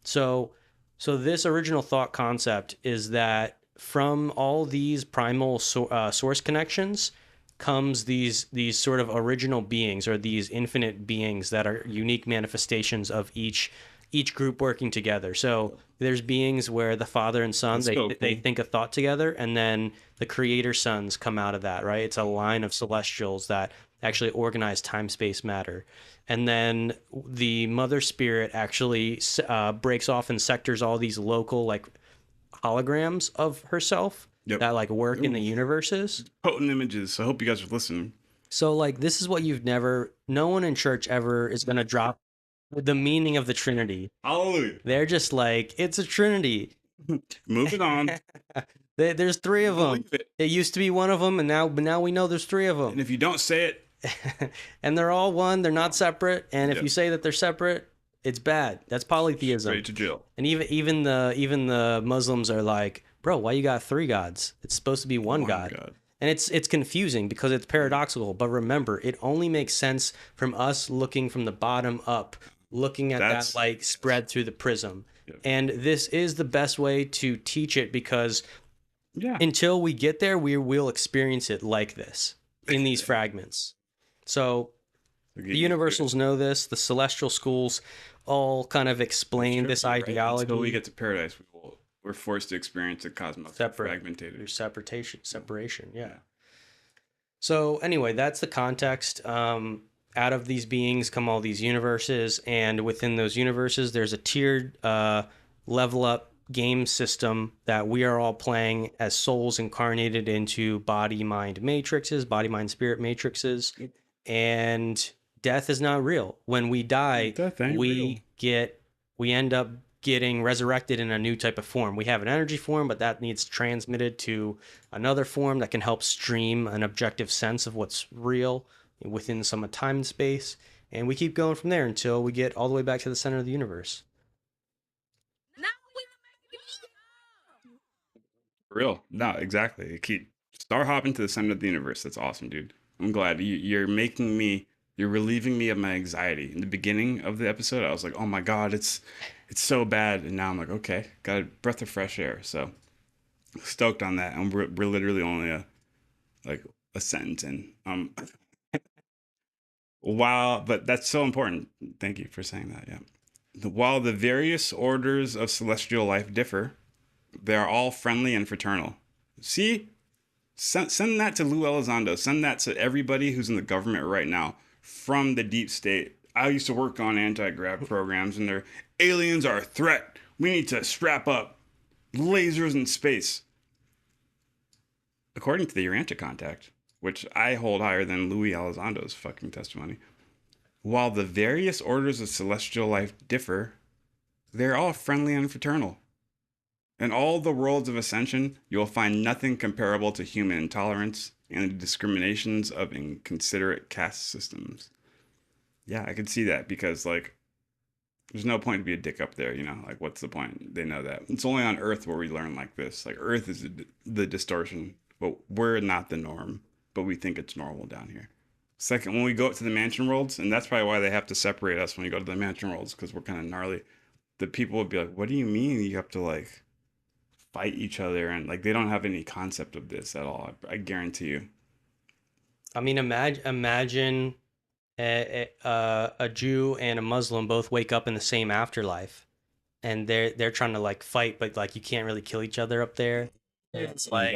So this original thought concept is that from all these primal source connections comes these sort of original beings, or these infinite beings that are unique manifestations of each group working together. So there's beings where the Father and Son, they think a thought together, and then the Creator Sons come out of that, right? It's a line of celestials that actually organize time, space, matter. And then the mother spirit actually breaks off and sectors all these local like holograms of herself that like work in the universes. Potent images. So I hope you guys are listening. So like this is what no one in church ever is going to drop the meaning of the Trinity. Hallelujah. They're just like, it's a Trinity. Moving on. There's three of them. It used to be one of them, and now we know there's three of them. And if you don't say it, and they're all one, they're not separate. And if you say that they're separate, it's bad. That's polytheism. Straight to jail. And even the Muslims are like, bro, why you got three gods? It's supposed to be one God. And it's confusing because it's paradoxical. But remember, it only makes sense from us looking from the bottom up, looking at that light spread through the prism. Yep. And this is the best way to teach it because until we get there, we will experience it like this in these fragments. So the universals know this. The celestial schools all kind of explain this ideology. Until we get to paradise, we're forced to experience the cosmos fragmented. There's separation, yeah. So anyway, that's the context. Out of these beings come all these universes, and within those universes, there's a tiered level up game system that we are all playing as souls incarnated into body, mind matrices, body, mind, spirit matrices, and death is not real. When we die, we end up getting resurrected in a new type of form. We have an energy form, but that needs transmitted to another form that can help stream an objective sense of what's real within some time and space, and we keep going from there until we get all the way back to the center of the universe. For real. No, exactly. Keep star hopping to the center of the universe. That's awesome, dude. I'm glad you're relieving me of my anxiety. In the beginning of the episode, I was like, oh my God, it's so bad. And now I'm like, okay, got a breath of fresh air. So stoked on that. And we're literally only a sentence in. But that's so important. Thank you for saying that. Yeah. While the various orders of celestial life differ, they are all friendly and fraternal. See, send that to Lou Elizondo. Send that to everybody who's in the government right now from the deep state. I used to work on anti-grav programs, and their aliens are a threat. We need to strap up. Lasers in space. According to the Urantia contact, which I hold higher than Louis Elizondo's fucking testimony. While the various orders of celestial life differ, they're all friendly and fraternal. In all the worlds of ascension, you will find nothing comparable to human intolerance and the discriminations of inconsiderate caste systems. Yeah, I could see that because, like, there's no point to be a dick up there, you know? Like, what's the point? They know that. It's only on Earth where we learn like this. Like, Earth is the distortion, but we're not the norm. But we think it's normal down here. Second, when we go up to the mansion worlds, and that's probably why they have to separate us when we go to the mansion worlds, because we're kind of gnarly. The people would be like, what do you mean you have to, like, fight each other? And, like, they don't have any concept of this at all. I guarantee you. I mean, imagine a Jew and a Muslim both wake up in the same afterlife, and they're trying to, like, fight, but, like, you can't really kill each other up there. It's like,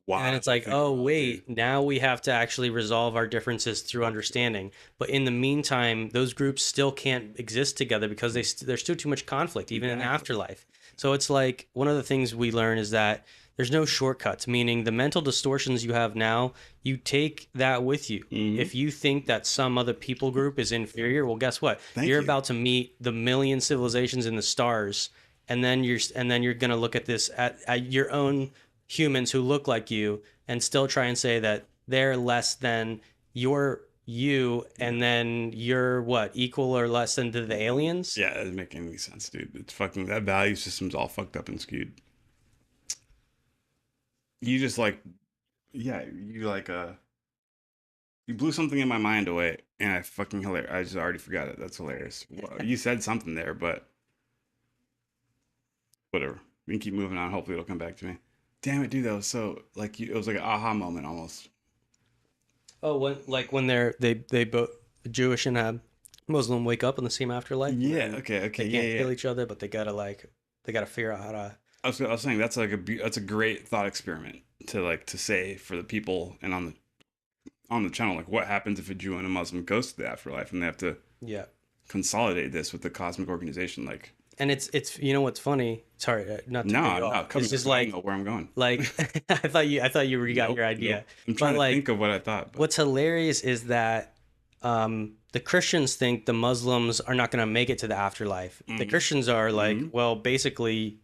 and it's like, oh wait, now we have to actually resolve our differences through understanding. But in the meantime, those groups still can't exist together because there's still too much conflict, even in afterlife. So it's like one of the things we learn is that there's no shortcuts. Meaning the mental distortions you have now, you take that with you. Mm-hmm. If you think that some other people group is inferior, well, guess what? You're about to meet the million civilizations in the stars, and then you're gonna look at this at your own humans who look like you and still try and say that they're less than you, and then you're what, equal or less than to the aliens? Yeah, it doesn't make any sense, dude. It's fucking, that value system's all fucked up and skewed. You just like, yeah, you like you blew something in my mind away, and I fucking hilarious. I just already forgot it. That's hilarious. Well, you said something there, but whatever. We can keep moving on. Hopefully it'll come back to me. Damn it, dude, that was so, like, it was like an aha moment almost. Oh, when they both, Jewish and Muslim, wake up in the same afterlife? Yeah, okay, they can't kill each other, but they gotta figure out how to... I was saying, that's like that's a great thought experiment to say for the people and on the on the channel, like what happens if a Jew and a Muslim goes to the afterlife, and they have to consolidate this with the cosmic organization, like. And it's you know what's funny? Sorry, not to cut you off. It's just I like don't know where I'm going. like I thought you already got your idea. I'm trying But to like, think of what I thought. But. what's hilarious is that the Christians think the Muslims are not going to make it to the afterlife. The Christians are like, well, basically,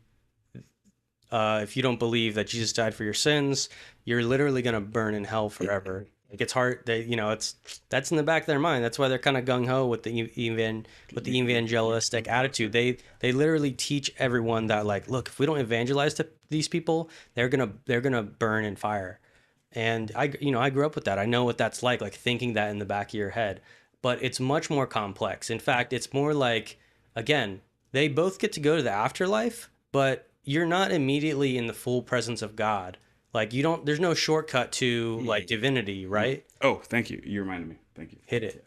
if you don't believe that Jesus died for your sins, you're literally going to burn in hell forever. Like, it's hard. That's in the back of their mind. That's why they're kind of gung ho with the evangelistic attitude. They literally teach everyone that, like, look, if we don't evangelize to these people, they're gonna burn in fire. And I grew up with that. I know what that's like thinking that in the back of your head. But it's much more complex. In fact, it's more like, again, they both get to go to the afterlife, but you're not immediately in the full presence of God. Like, there's no shortcut to like divinity, right? Oh, thank you. You reminded me. Thank you. Hit it.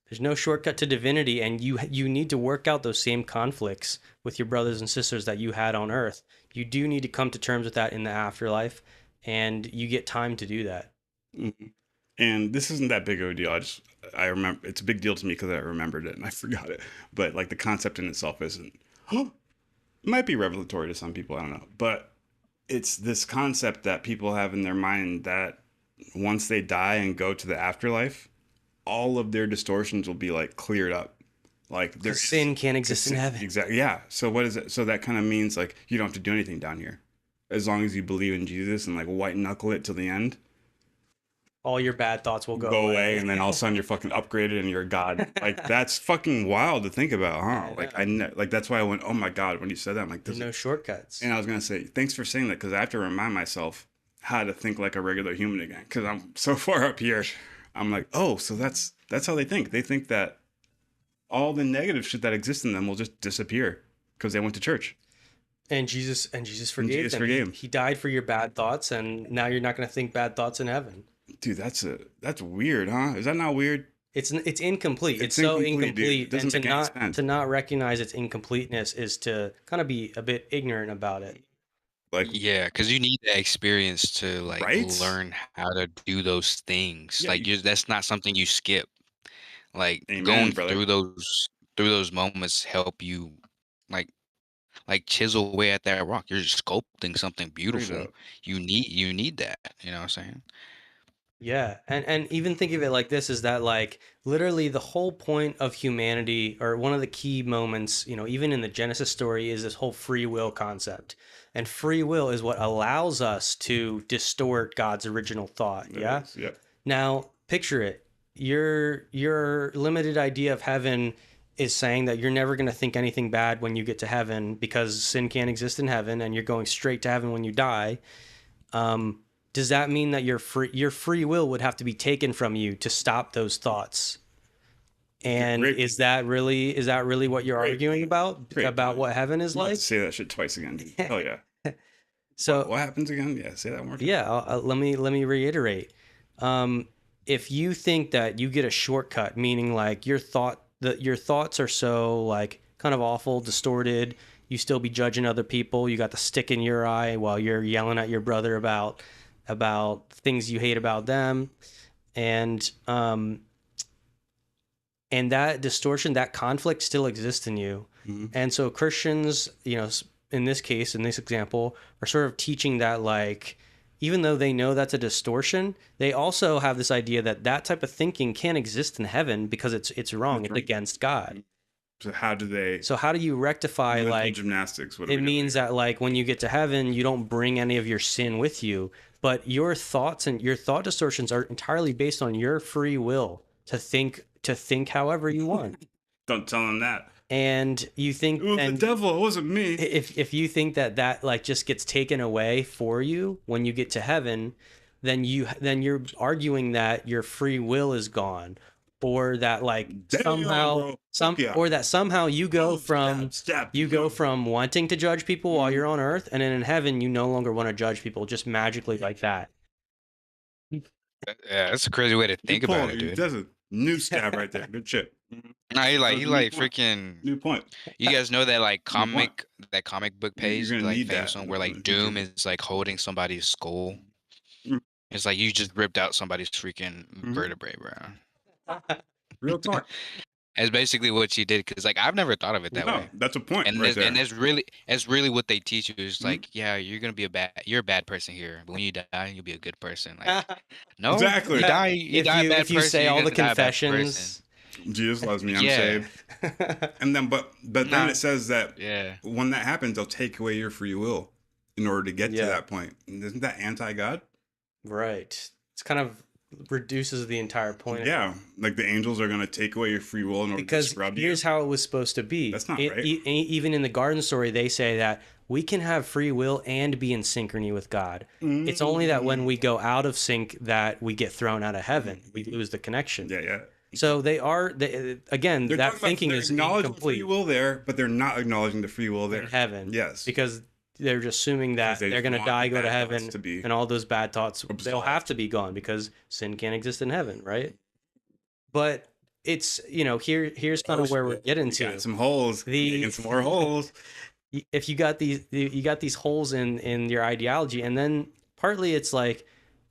There's no shortcut to divinity, and you need to work out those same conflicts with your brothers and sisters that you had on earth. You do need to come to terms with that in the afterlife, and you get time to do that. Mm-hmm. And this isn't that big of a deal. I remember it's a big deal to me because I remembered it and I forgot it. But like the concept in itself isn't. It might be revelatory to some people. I don't know, but it's this concept that people have in their mind that once they die and go to the afterlife, all of their distortions will be like cleared up. Like their sin can't exist in heaven. Exactly. Yeah. So what is it? So that kind of means like you don't have to do anything down here, as long as you believe in Jesus and like white knuckle it till the end. All your bad thoughts will go away, and then all of a sudden you're fucking upgraded and you're a god. Like that's fucking wild to think about, huh? Like that's why I went, oh my god, when you said that, I'm like, there's no shortcuts. And I was gonna say, thanks for saying that, because I have to remind myself how to think like a regular human again, because I'm so far up here. I'm like, oh, so that's how they think. They think that all the negative shit that exists in them will just disappear because they went to church. And Jesus forgave them. He died for your bad thoughts, and now you're not going to think bad thoughts in heaven. Dude, that's weird, huh? Is that not weird? It's incomplete. It's so incomplete, and to not recognize its incompleteness is to kind of be a bit ignorant about it. Like, yeah, because you need that experience to like learn how to do those things. Yeah, like that's not something you skip. Like going through those moments help you like chisel away at that rock. You're sculpting something beautiful. You need that. You know what I'm saying? Yeah, and even think of it like this, is that like literally the whole point of humanity, or one of the key moments, even in the Genesis story, is this whole free will concept. And free will is what allows us to distort God's original thought. Yeah. Now picture it. Your limited idea of heaven is saying that you're never going to think anything bad when you get to heaven because sin can't exist in heaven, and you're going straight to heaven when you die. Does that mean that your free will would have to be taken from you to stop those thoughts? And is that really what you're arguing about what heaven is like? Say that shit twice again. Hell yeah. So what happens again? Yeah, say that more. Yeah, let me reiterate. If you think that you get a shortcut, meaning like your thoughts are so like kind of awful, distorted, you still be judging other people, you got the stick in your eye while you're yelling at your brother about things you hate about them, and that distortion, that conflict still exists in you. Mm-hmm. And so Christians, in this case, in this example, are sort of teaching that, like, even though they know that's a distortion, they also have this idea that type of thinking can't exist in heaven because it's wrong. It's against God. So how do you rectify, like, gymnastics? It means that, like, when you get to heaven, you don't bring any of your sin with you, but your thoughts and your thought distortions are entirely based on your free will to think however you want. Don't tell them that. And you think it was the devil, it wasn't me. If you think that like just gets taken away for you when you get to heaven, then you're arguing that your free will is gone, or that like somehow you go from wanting to judge people while you're on earth, and then in heaven you no longer want to judge people just magically like that. Yeah, that's a crazy way to think about it, dude. That's a new stab right there. Good shit. No, he like freaking new point. You guys know that like comic book page, like famous one where like Doom is like holding somebody's skull. It's like you just ripped out somebody's freaking vertebrae, bro. Real talk. That's basically what you did. Because like I've never thought of it that No, way. that's a point And right there. that's really what they teach you. Is like, yeah, you're gonna be you're a bad person here, but when you die, you'll be a good person. Like, no, Exactly. you die a bad if you person, say you're all the gonna die a bad person. confessions. Jesus loves me, I'm Yeah. saved. And then, but then Nah. it says that Yeah. when that happens, they'll take away your free will in order to get to Yeah. that point. Isn't that anti-God? Right. It's kind of reduces the entire point. of it. Yeah, like the angels are going to take away your free will in order Because to scrub you. here's how it was supposed to be. That's not right. Even in the garden story, they say that we can have free will and be in synchrony with God. It's only that when we go out of sync that we get thrown out of heaven. We lose the connection. Yeah. So again, They're that talking about- thinking they're is acknowledging incomplete free will there, but they're not acknowledging the free will there. in heaven. Yes. Because they're just assuming that Because they they're going to want die, the go to bad heaven, thoughts to be and all those bad thoughts, they'll absolved. have to be gone because sin can't exist in heaven, right? But it's, here's kind of where we're getting We to. got some holes. Digging some more holes. If you got these holes in your ideology, and then partly it's like,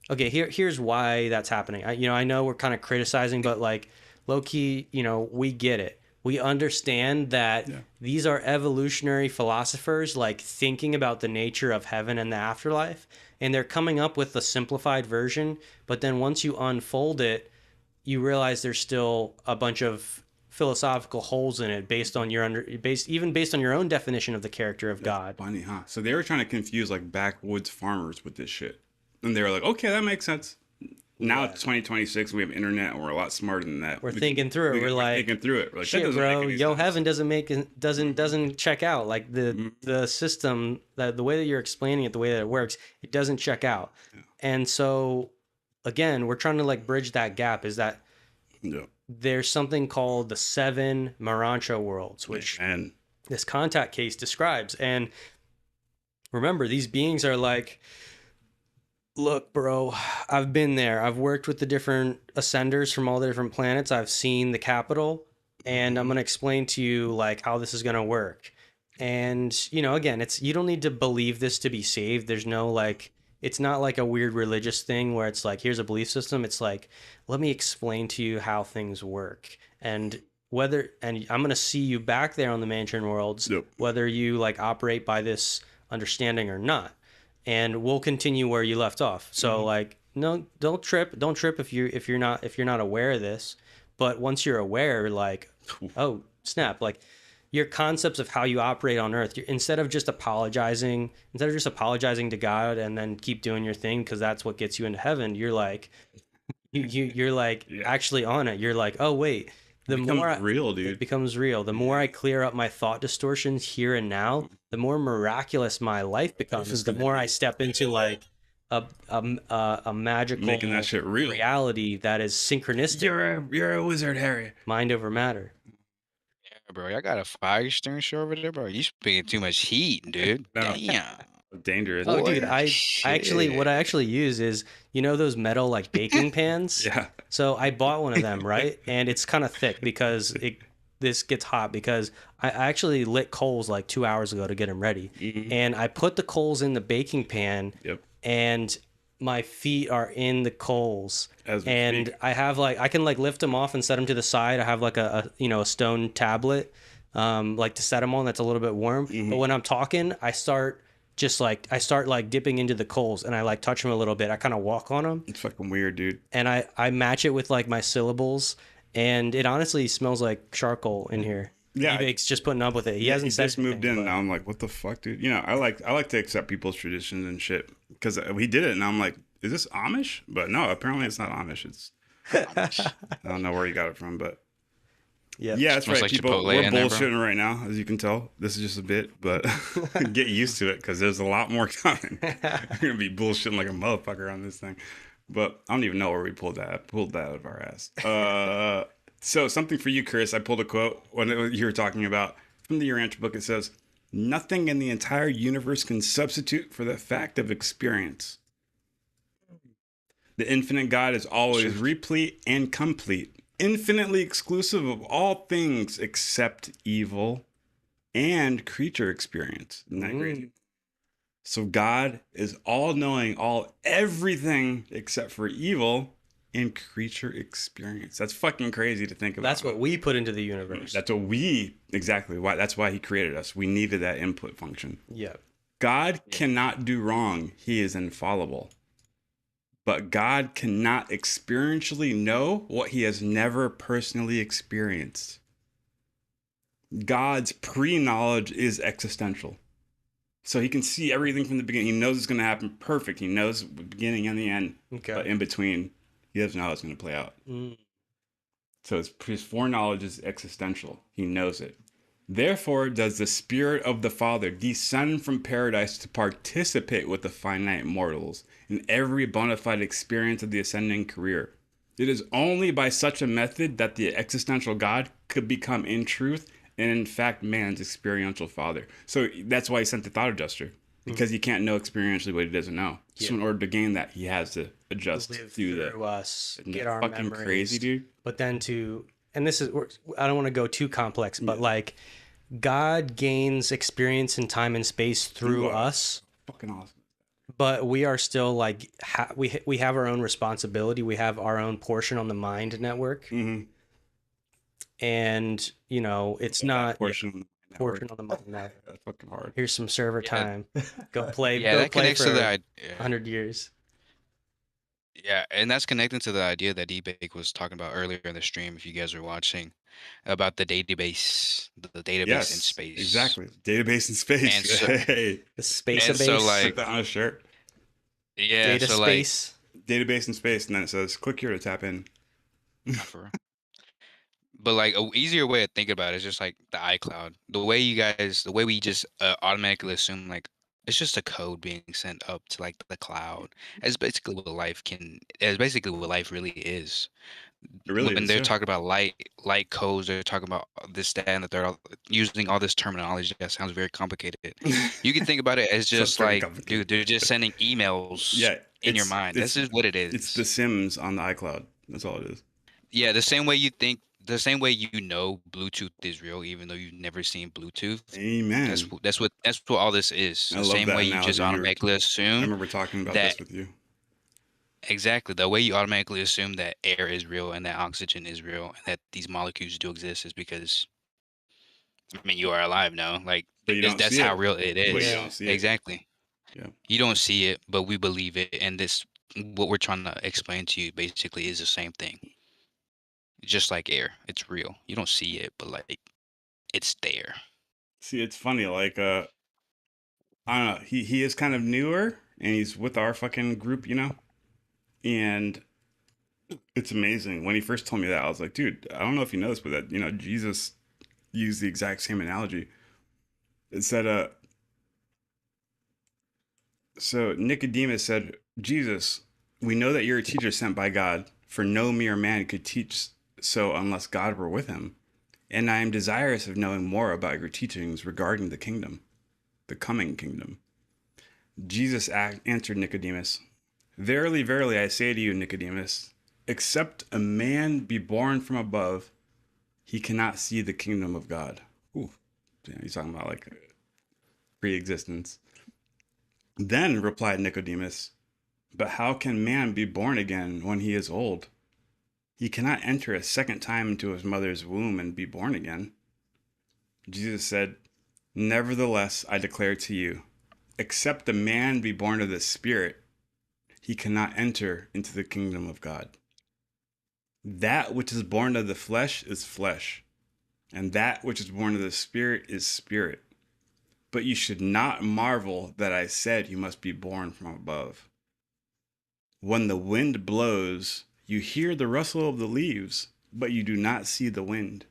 okay, here's why that's happening. I know we're kind of criticizing, but like low key, we get it. We understand that these are evolutionary philosophers, like thinking about the nature of heaven and the afterlife, and they're coming up with a simplified version. But then once you unfold it, you realize there's still a bunch of philosophical holes in it based on even based on your own definition of the character of God. Funny, huh? So they were trying to confuse like backwoods farmers with this shit, and they were like, "Okay, that makes sense." Now it's 2026, and we have internet, and we're a lot smarter than that. We're thinking through it. We're like, thinking through it. We're like, that shit, doesn't bro. make any Yo, sense. heaven doesn't check out. Like the system, the way that you're explaining it, the way that it works, it doesn't check out. Yeah. And so, again, we're trying to like bridge that gap. Is that there's something called the 7 Marancha worlds, which this contact case describes. And remember, these beings are like, look, bro, I've been there. I've worked with the different ascenders from all the different planets. I've seen the capital, and I'm going to explain to you like how this is going to work. And, again, you don't need to believe this to be saved. There's no like, it's not like a weird religious thing where it's like, here's a belief system. It's like, let me explain to you how things work. And I'm going to see you back there on the Mansion Worlds, whether you like operate by this understanding or not. And we'll continue where you left off. So like, no, don't trip if you're not aware of this. But once you're aware, like, oh snap, like your concepts of how you operate on Earth, instead of just apologizing to God and then keep doing your thing because that's what gets you into heaven, you're like, you're like actually on it. You're like, oh wait. It becomes real. The more I clear up my thought distortions here and now, the more miraculous my life becomes. The more I step into like a magical making that shit real reality that is synchronistic. You're a wizard, Harry. Mind over matter. Yeah, bro, I got a fire extinguisher over there, bro. You speaking too much heat, dude. Damn. Dangerous. Oh, dude, what I actually use is, those metal like baking pans. Yeah. So I bought one of them, right? And it's kind of thick because this gets hot because I actually lit coals like 2 hours ago to get them ready. And I put the coals in the baking pan. And my feet are in the coals. And I have like, I can like lift them off and set them to the side. I have like a stone tablet like to set them on that's a little bit warm. But when I'm talking, I start like dipping into the coals and I like touch them a little bit. I kind of walk on them. It's fucking weird, dude. And I match it with like my syllables, and it honestly smells like charcoal in here. Yeah, Ebake's just putting up with it. He hasn't just moved in, and now I'm like, what the fuck, dude? I like to accept people's traditions and shit because we did it, and I'm like, is this Amish? But no, apparently it's not Amish. It's Amish. I don't know where you got it from, but yeah, that's right. Like people, Chipotle we're in there, bullshitting right now, as you can tell. This is just a bit, but get used to it because there's a lot more coming. We're gonna be bullshitting like a motherfucker on this thing, but I don't even know where we pulled that. I pulled that out of our ass. So something for you, Chris. I pulled a quote when you were talking about from the Urantia book. It says, "Nothing in the entire universe can substitute for the fact of experience. The infinite God is always replete and complete, infinitely exclusive of all things except evil and creature experience." Isn't that great? So God is all-knowing, everything except for evil in creature experience. That's fucking crazy to think about. That's what we put into the universe. That's why. That's why he created us. We needed that input function. Yeah. God cannot do wrong. He is infallible. But God cannot experientially know what he has never personally experienced. God's pre-knowledge is existential. So he can see everything from the beginning. He knows it's going to happen perfect. He knows the beginning and the end. Okay. But in between, he doesn't know how it's going to play out. So his foreknowledge is existential. He knows it. Therefore, does the Spirit of the Father descend from paradise to participate with the finite mortals in every bona fide experience of the ascending career. It is only by such a method that the existential God could become in truth and in fact man's experiential father. So that's why he sent the thought adjuster, because he can't know experientially what he doesn't know. So in order to gain that, he has to adjust through us, get our fucking memories. Crazy, dude. But then and this is, I don't want to go too complex, but like God gains experience in time and space through us. Fucking awesome. But we are still like, we have our own responsibility. We have our own portion on the mind network. And, you know, it's not portion on the mind network. That's fucking hard. Here's some server time. Go play. Yeah, go that play connects for to the 100 years. Yeah, and that's connecting to the idea that D-Bake was talking about earlier in the stream, if you guys are watching, about the database in space. Exactly. Database in space. And so, hey. The space and so, like, put that on a shirt. Yeah, data so space. Like, database in space, and then it says click here to tap in. But like a easier way to think about it is just like the iCloud. The way we just automatically assume like it's just a code being sent up to like the cloud. It's basically what life really is. It really When is, they're yeah. talking about light codes, they're talking about this, that, and that. They're all using all this terminology that sounds very complicated. You can think about it as just like, dude, they're just sending emails in your mind. This is what it is. It's the Sims on the iCloud. That's all it is. Yeah, the same way you know Bluetooth is real, even though you've never seen Bluetooth. Amen. That's what all this is. I The love same that way you just analogy. automatically I assume. remember talking about this with you. Exactly. The way you automatically assume that air is real and that oxygen is real and that these molecules do exist is because, I mean, you are alive now. Like, But you don't that's see how it. real it is. But you don't see it. Exactly. Yeah. You don't see it, but we believe it. And what we're trying to explain to you basically is the same thing. Just like air, it's real. You don't see it, but like it's there. See, it's funny. Like, I don't know. He is kind of newer, and he's with our fucking group, you know. And it's amazing. When he first told me that, I was like, dude, I don't know if you know this, but that, you know, Jesus used the exact same analogy. It said, so Nicodemus said, Jesus, we know that you're a teacher sent by God, for no mere man could teach so unless God were with him. And I am desirous of knowing more about your teachings regarding the kingdom, the coming kingdom. Jesus answered Nicodemus, verily, verily, I say to you, Nicodemus, except a man be born from above, he cannot see the kingdom of God. Ooh, he's talking about like pre-existence. Then replied Nicodemus, but how can man be born again when he is old? He cannot enter a second time into his mother's womb and be born again. Jesus said, nevertheless, I declare to you, except a man be born of the Spirit, he cannot enter into the kingdom of God. That which is born of the flesh is flesh, and that which is born of the Spirit is spirit. But you should not marvel that I said you must be born from above. When the wind blows, you hear the rustle of the leaves, but you do not see the wind.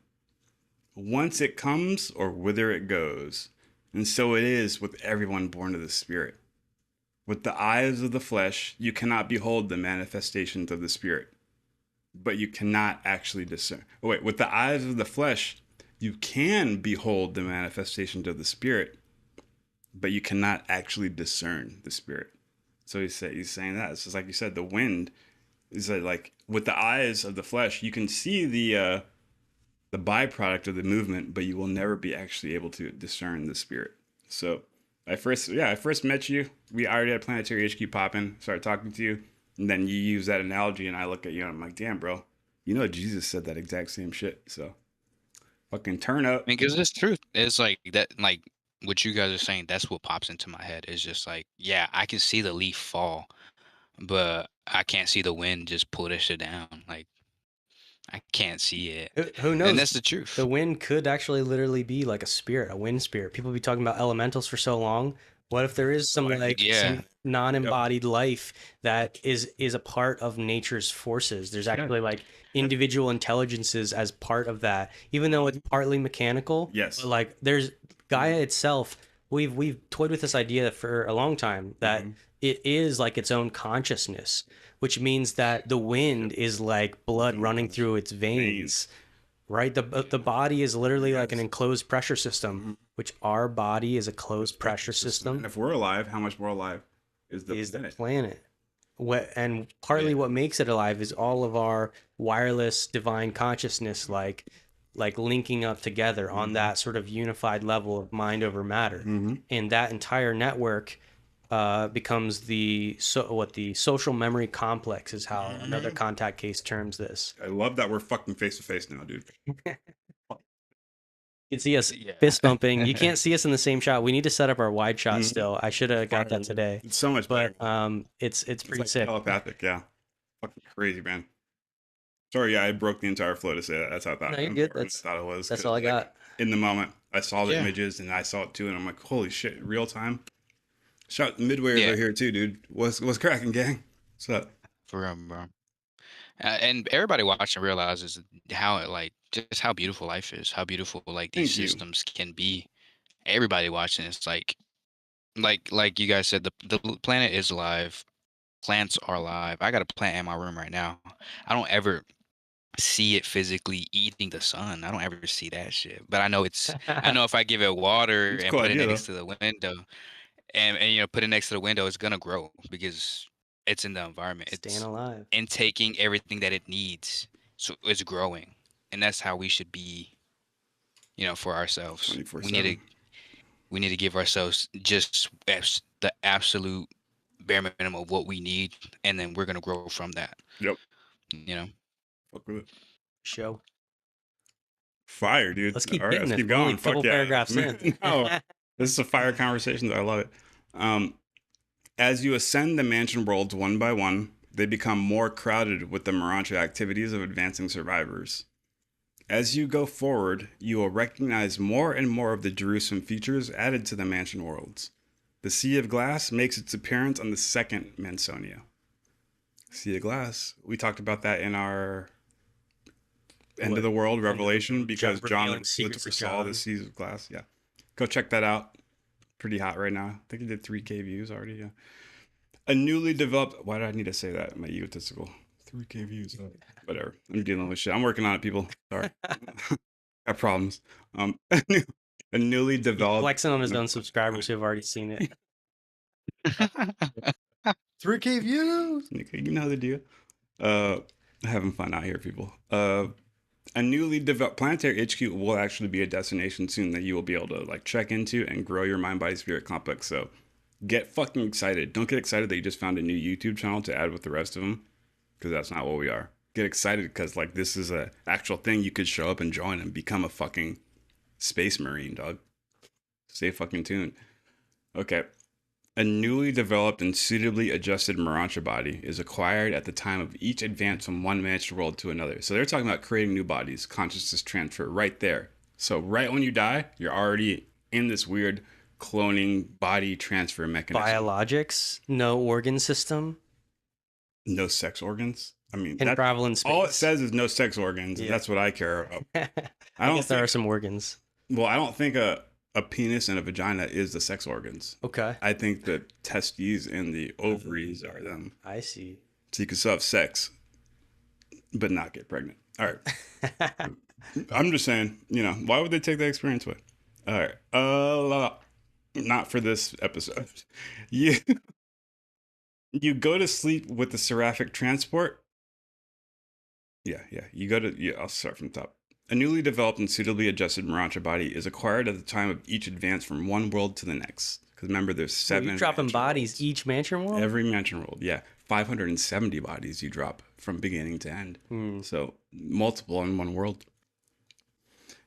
Whence it comes or whither it goes. And so it is with everyone born of the Spirit. With the eyes of the flesh, you cannot behold the manifestations of the Spirit, but you cannot actually discern. Oh, wait, with the eyes of the flesh, you can behold the manifestations of the Spirit, but you cannot actually discern the Spirit. So he's saying that. It's just like you said, the wind is like with the eyes of the flesh, you can see the byproduct of the movement, but you will never be actually able to discern the Spirit. So I first met you. We already had Planetary HQ popping. Started talking to you, and then you use that analogy, and I look at you and I'm like, damn, bro, you know Jesus said that exact same shit. So fucking turn up. I mean, because it's truth. It's like that, like what you guys are saying. That's what pops into my head. It's just like, yeah, I can see the leaf fall, but I can't see the wind just pull this shit down. Like I can't see it, Who and knows? that's the truth. The wind could actually literally be like a spirit, a wind spirit. People be talking about elementals for so long. What if there is some Yeah. some non-embodied life that is a part of nature's forces? There's actually like individual intelligences as part of that, even though it's partly mechanical. Yes. But like there's Gaia itself. We've toyed with this idea for a long time that it is like its own consciousness, which means that the wind is like blood running through its veins. Right, the body is literally like an enclosed pressure system, which our body is a closed pressure system. And if we're alive, how much more alive is the planet? And partly what makes it alive is all of our wireless divine consciousness, like linking up together on that sort of unified level of mind over matter, and that entire network becomes the social memory complex is how another contact case terms this. I love that we're fucking face to face now, dude. You can see us fist bumping. You can't see us in the same shot. We need to set up our wide shot still. I should have got that today. It's so much better. But it's pretty like sick. Telepathic, yeah. Fucking crazy, man. Sorry, yeah, I broke the entire flow to say that. That's how I thought. No, you're good. I thought it was. That's all I got. In the moment, I saw the images and I saw it too, and I'm like, holy shit, real time. Shout midwayers are here too, dude. What's cracking, gang? What's up? For real, bro. And everybody watching realizes how it like just how beautiful life is, how beautiful like these systems can be. Everybody watching it's like you guys said, the planet is alive. Plants are alive. I got a plant in my room right now. I don't ever see it physically eating the sun. I don't ever see that shit. But I know if I give it water and put it next to the window and put it next to the window, it's gonna grow because it's in the environment. Staying alive. Intaking everything that it needs. So it's growing. And that's how we should be, for ourselves. 24/7. We need to give ourselves just the absolute bare minimum of what we need, and then we're gonna grow from that. Yep. Fuck with it. Show. Fire, dude. Let's keep All right, getting let's it. keep going. Only a couple paragraphs in. No, this is a fire conversation. I love it. As you ascend the mansion worlds one by one, they become more crowded with the Urantia activities of advancing survivors. As you go forward, you will recognize more and more of the Jerusalem features added to the mansion worlds. The Sea of Glass makes its appearance on the second Mansonia. Sea of Glass. We talked about that in our End of the World Revelation because John saw the Seas of Glass. Yeah. Go check that out. Pretty hot right now. I think it did 3K views already. Yeah. A newly developed. Why did I need to say that? My egotistical. 3K views. Whatever. I'm dealing with shit. I'm working on it, people. Sorry. Got problems. A newly developed. Flexing on his own subscribers who have already seen it. 3K views. You know the deal. Having fun out here, people. A newly developed Planetary HQ will actually be a destination soon that you will be able to like check into and grow your mind, body, spirit complex. So get fucking excited. Don't get excited that you just found a new YouTube channel to add with the rest of them, because that's not what we are. Get excited because like this is a actual thing you could show up and join and become a fucking space marine, dog. Stay fucking tuned. Okay. A newly developed and suitably adjusted Urantia body is acquired at the time of each advance from one mansion world to another. So they're talking about creating new bodies, consciousness transfer right there. So right when you die, you're already in this weird cloning body transfer mechanism. Biologics, no organ system, no sex organs. I mean, and travel in space. All it says is no sex organs. Yeah. And that's what I care about. I guess there are some organs. Well, I don't think a penis and a vagina is the sex organs. Okay. I think the testes and the ovaries are them. I see. So you can still have sex, but not get pregnant. All right. I'm just saying, why would they take that experience away? All right. Not for this episode. You go to sleep with the seraphic transport. Yeah. I'll start from the top. A newly developed and suitably adjusted Urantia body is acquired at the time of each advance from one world to the next. Because remember, there's 7. You're dropping mansion bodies worlds. each mansion world. Every mansion world, yeah, 570 bodies you drop from beginning to end. So multiple in one world.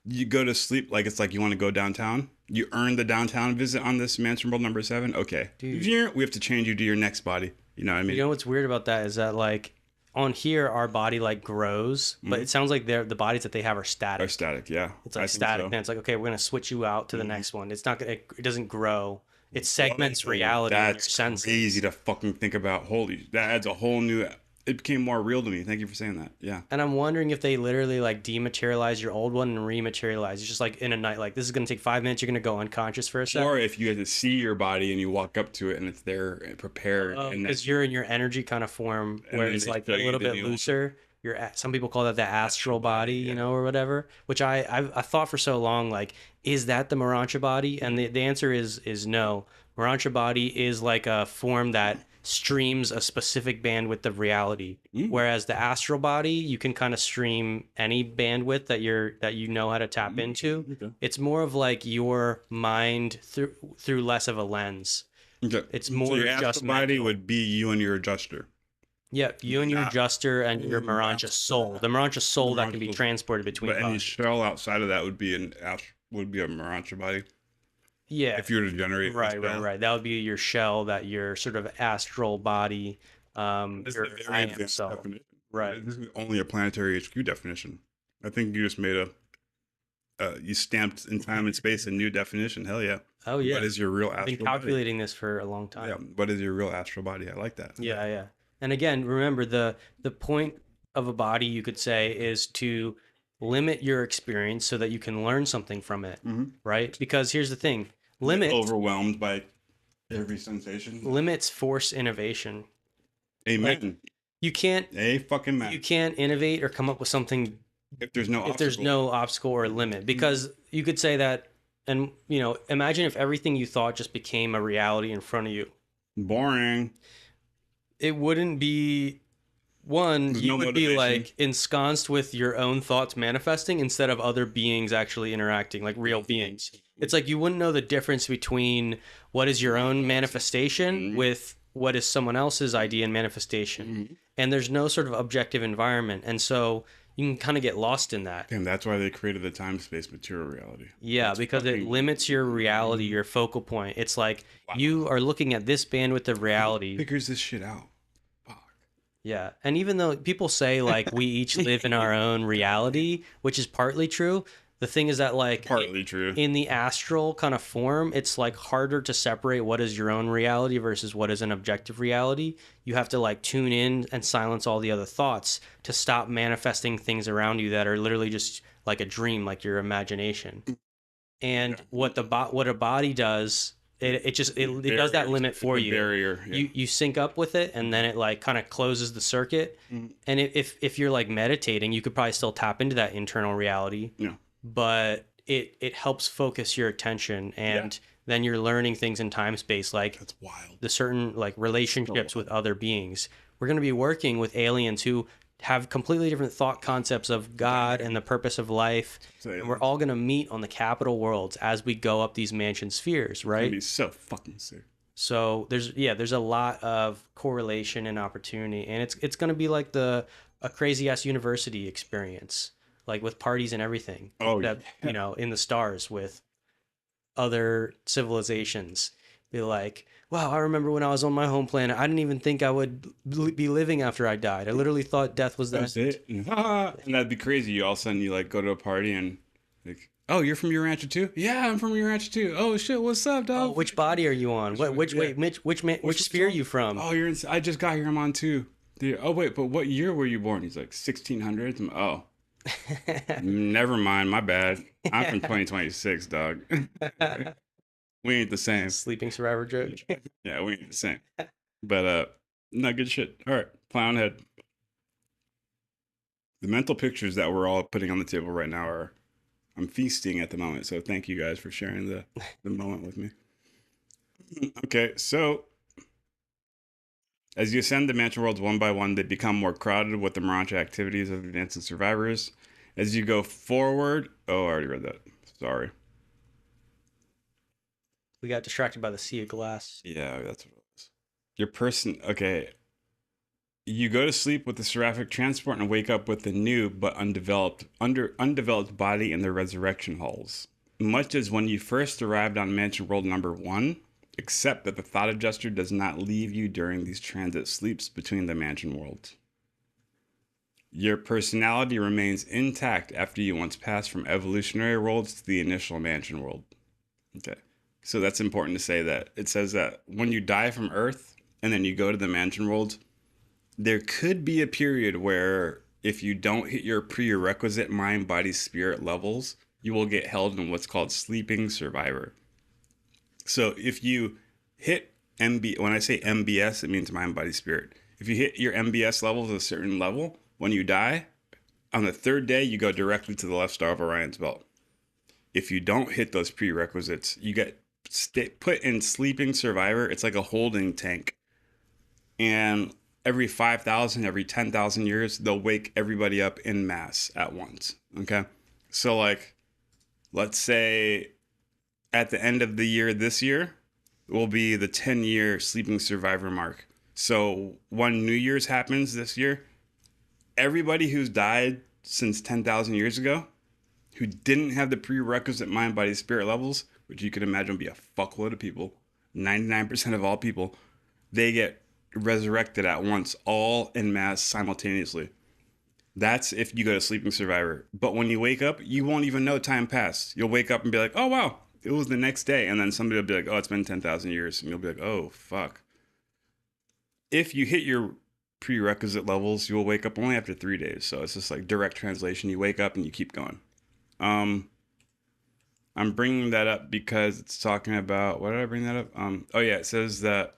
You go to sleep like it's like you want to go downtown. You earn the downtown visit on this mansion world number 7. Okay, Dude. we have to change you to your next body. You know what I mean? You know what's weird about that is that like on here our body like grows, but it sounds like the bodies that they have are static. Or static, yeah. It's like static. And it's like, okay, we're gonna switch you out to the next one. It's not gonna. It doesn't grow. It segments reality. In your That's senses. crazy to fucking think about. Holy, that adds a whole new. It became more real to me. Thank you for saying that. Yeah. And I'm wondering if they literally like dematerialize your old one and rematerialize. It's just like in a night, like this is gonna take 5 minutes. You're gonna go unconscious for a second. Or if you had to see your body and you walk up to it and it's there and prepared. Because you're in your energy kind of form And where then it's they like show a you little the bit new- looser. Some people call that the astral body, you know, or whatever. Which I thought for so long, like, is that the Morancha body? And the answer is no. Morancha body is like a form that streams a specific bandwidth of reality, whereas the astral body you can kind of stream any bandwidth that you know how to tap into. Okay. It's more of like your mind through less of a lens. Okay. It's more so your just astral body mental. would be you and your adjuster. Yeah, you and your adjuster and your Morancha soul. The Morancha soul that can be transported between But any bodies. shell outside of that would be a Morancha body. Yeah. If you were to generate a shell. Right. That would be your shell, that your sort of astral body, This your is a very I am advanced self. definition. Right. This is only a planetary HQ definition. I think you just made you stamped in time and space a new definition. Hell yeah. Oh yeah. What is your real I've astral been body? calculating this for a long time. Yeah. What is your real astral body? I like that. Yeah. And again, remember the point of a body, you could say, is to limit your experience so that you can learn something from it, right? Because here's the thing: Overwhelmed by every sensation. limits force innovation. Amen. You can't Fucking man. you can't innovate or come up with something If there's no if there's obstacle. no obstacle or limit, because you could say that, and you know, imagine if everything you thought just became a reality in front of you. Boring. It wouldn't be one. There's You no would be motivation. like ensconced with your own thoughts manifesting instead of other beings actually interacting, like real beings. It's like you wouldn't know the difference between what is your own manifestation with what is someone else's idea and manifestation. And there's no sort of objective environment, and so you can kind of get lost in that. Damn, that's why they created the time-space material reality. Yeah, That's because it fucking- limits your reality, your focal point. It's like you are looking at this bandwidth of reality. Figures this shit out. Fuck. Yeah. And even though people say like we each live in our own reality, which is partly true, the thing is that like Partly true. in the astral kind of form, it's like harder to separate what is your own reality versus what is an objective reality. You have to like tune in and silence all the other thoughts to stop manifesting things around you that are literally just like a dream, like your imagination. And what a body does, it does that limit for you. Barrier. Yeah. You sync up with it, and then it like kind of closes the circuit. And if you're like meditating, you could probably still tap into that internal reality. Yeah. But it helps focus your attention, and then you're learning things in time space, like That's wild. the certain like relationships with other beings. We're going to be working with aliens who have completely different thought concepts of God and the purpose of life. And we're all going to meet on the capital worlds as we go up these mansion spheres, It'd right? be so fucking sick. So there's a lot of correlation and opportunity, and it's going to be like a crazy ass university experience, like with parties and everything. Oh, that you know, in the stars with other civilizations. Be like, wow, I remember when I was on my home planet, I didn't even think I would be living after I died. I literally thought death was the That's end. it. And that'd be crazy. You all of a sudden you like go to a party and like, oh, you're from Urantia too? Yeah, I'm from Urantia too. Oh shit, what's up, Oh, dog? which body are you on? Which sphere are you from? Oh, you're in. I just got here. I'm on too. Dude, oh wait, but what year were you born? He's like 1600s. Oh, never mind. My bad. I'm from 2026, dog. We ain't the same. Sleeping survivor joke. Yeah, we ain't the same. But no, good shit. All right, clown head. The mental pictures that we're all putting on the table right now are, I'm feasting at the moment. So thank you guys for sharing the moment with me. Okay, so as you ascend the mansion worlds one by one, they become more crowded with the Morancha activities of advancing survivors. As you go forward, oh, I already read that. Sorry. We got distracted by the sea of glass. Yeah, that's what it was. Your person, okay. You go to sleep with the seraphic transport and wake up with the new but undeveloped body in the resurrection halls. Much as when you first arrived on Mansion World number 1, except that the thought adjuster does not leave you during these transit sleeps between the Mansion Worlds. Your personality remains intact after you once pass from evolutionary worlds to the initial Mansion World. Okay. So that's important to say that. It says that when you die from Earth and then you go to the Mansion Worlds, there could be a period where if you don't hit your prerequisite mind, body, spirit levels, you will get held in what's called sleeping survivor. So if you hit when I say MBS, it means mind, body, spirit. If you hit your MBS levels at a certain level, when you die, on the third day, you go directly to the left star of Orion's belt. If you don't hit those prerequisites, you get put in sleeping survivor. It's like a holding tank. And every 5,000, every 10,000 years, they'll wake everybody up in mass at once. Okay. So like, let's say at the end of the year, this year will be the 10-year sleeping survivor mark. So when New Year's happens this year, everybody who's died since 10,000 years ago, who didn't have the prerequisite mind, body, spirit levels, which you could imagine would be a fuckload of people, 99% of all people, they get resurrected at once, all en masse simultaneously. That's if you go to sleeping survivor. But when you wake up, you won't even know time passed. You'll wake up and be like, oh, wow, it was the next day. And then somebody will be like, oh, it's been 10,000 years. And you'll be like, oh, fuck. If you hit your prerequisite levels, you will wake up only after 3 days. So it's just like direct translation. You wake up and you keep going. I'm bringing that up because it's talking about, why did I bring that up? Oh yeah, it says that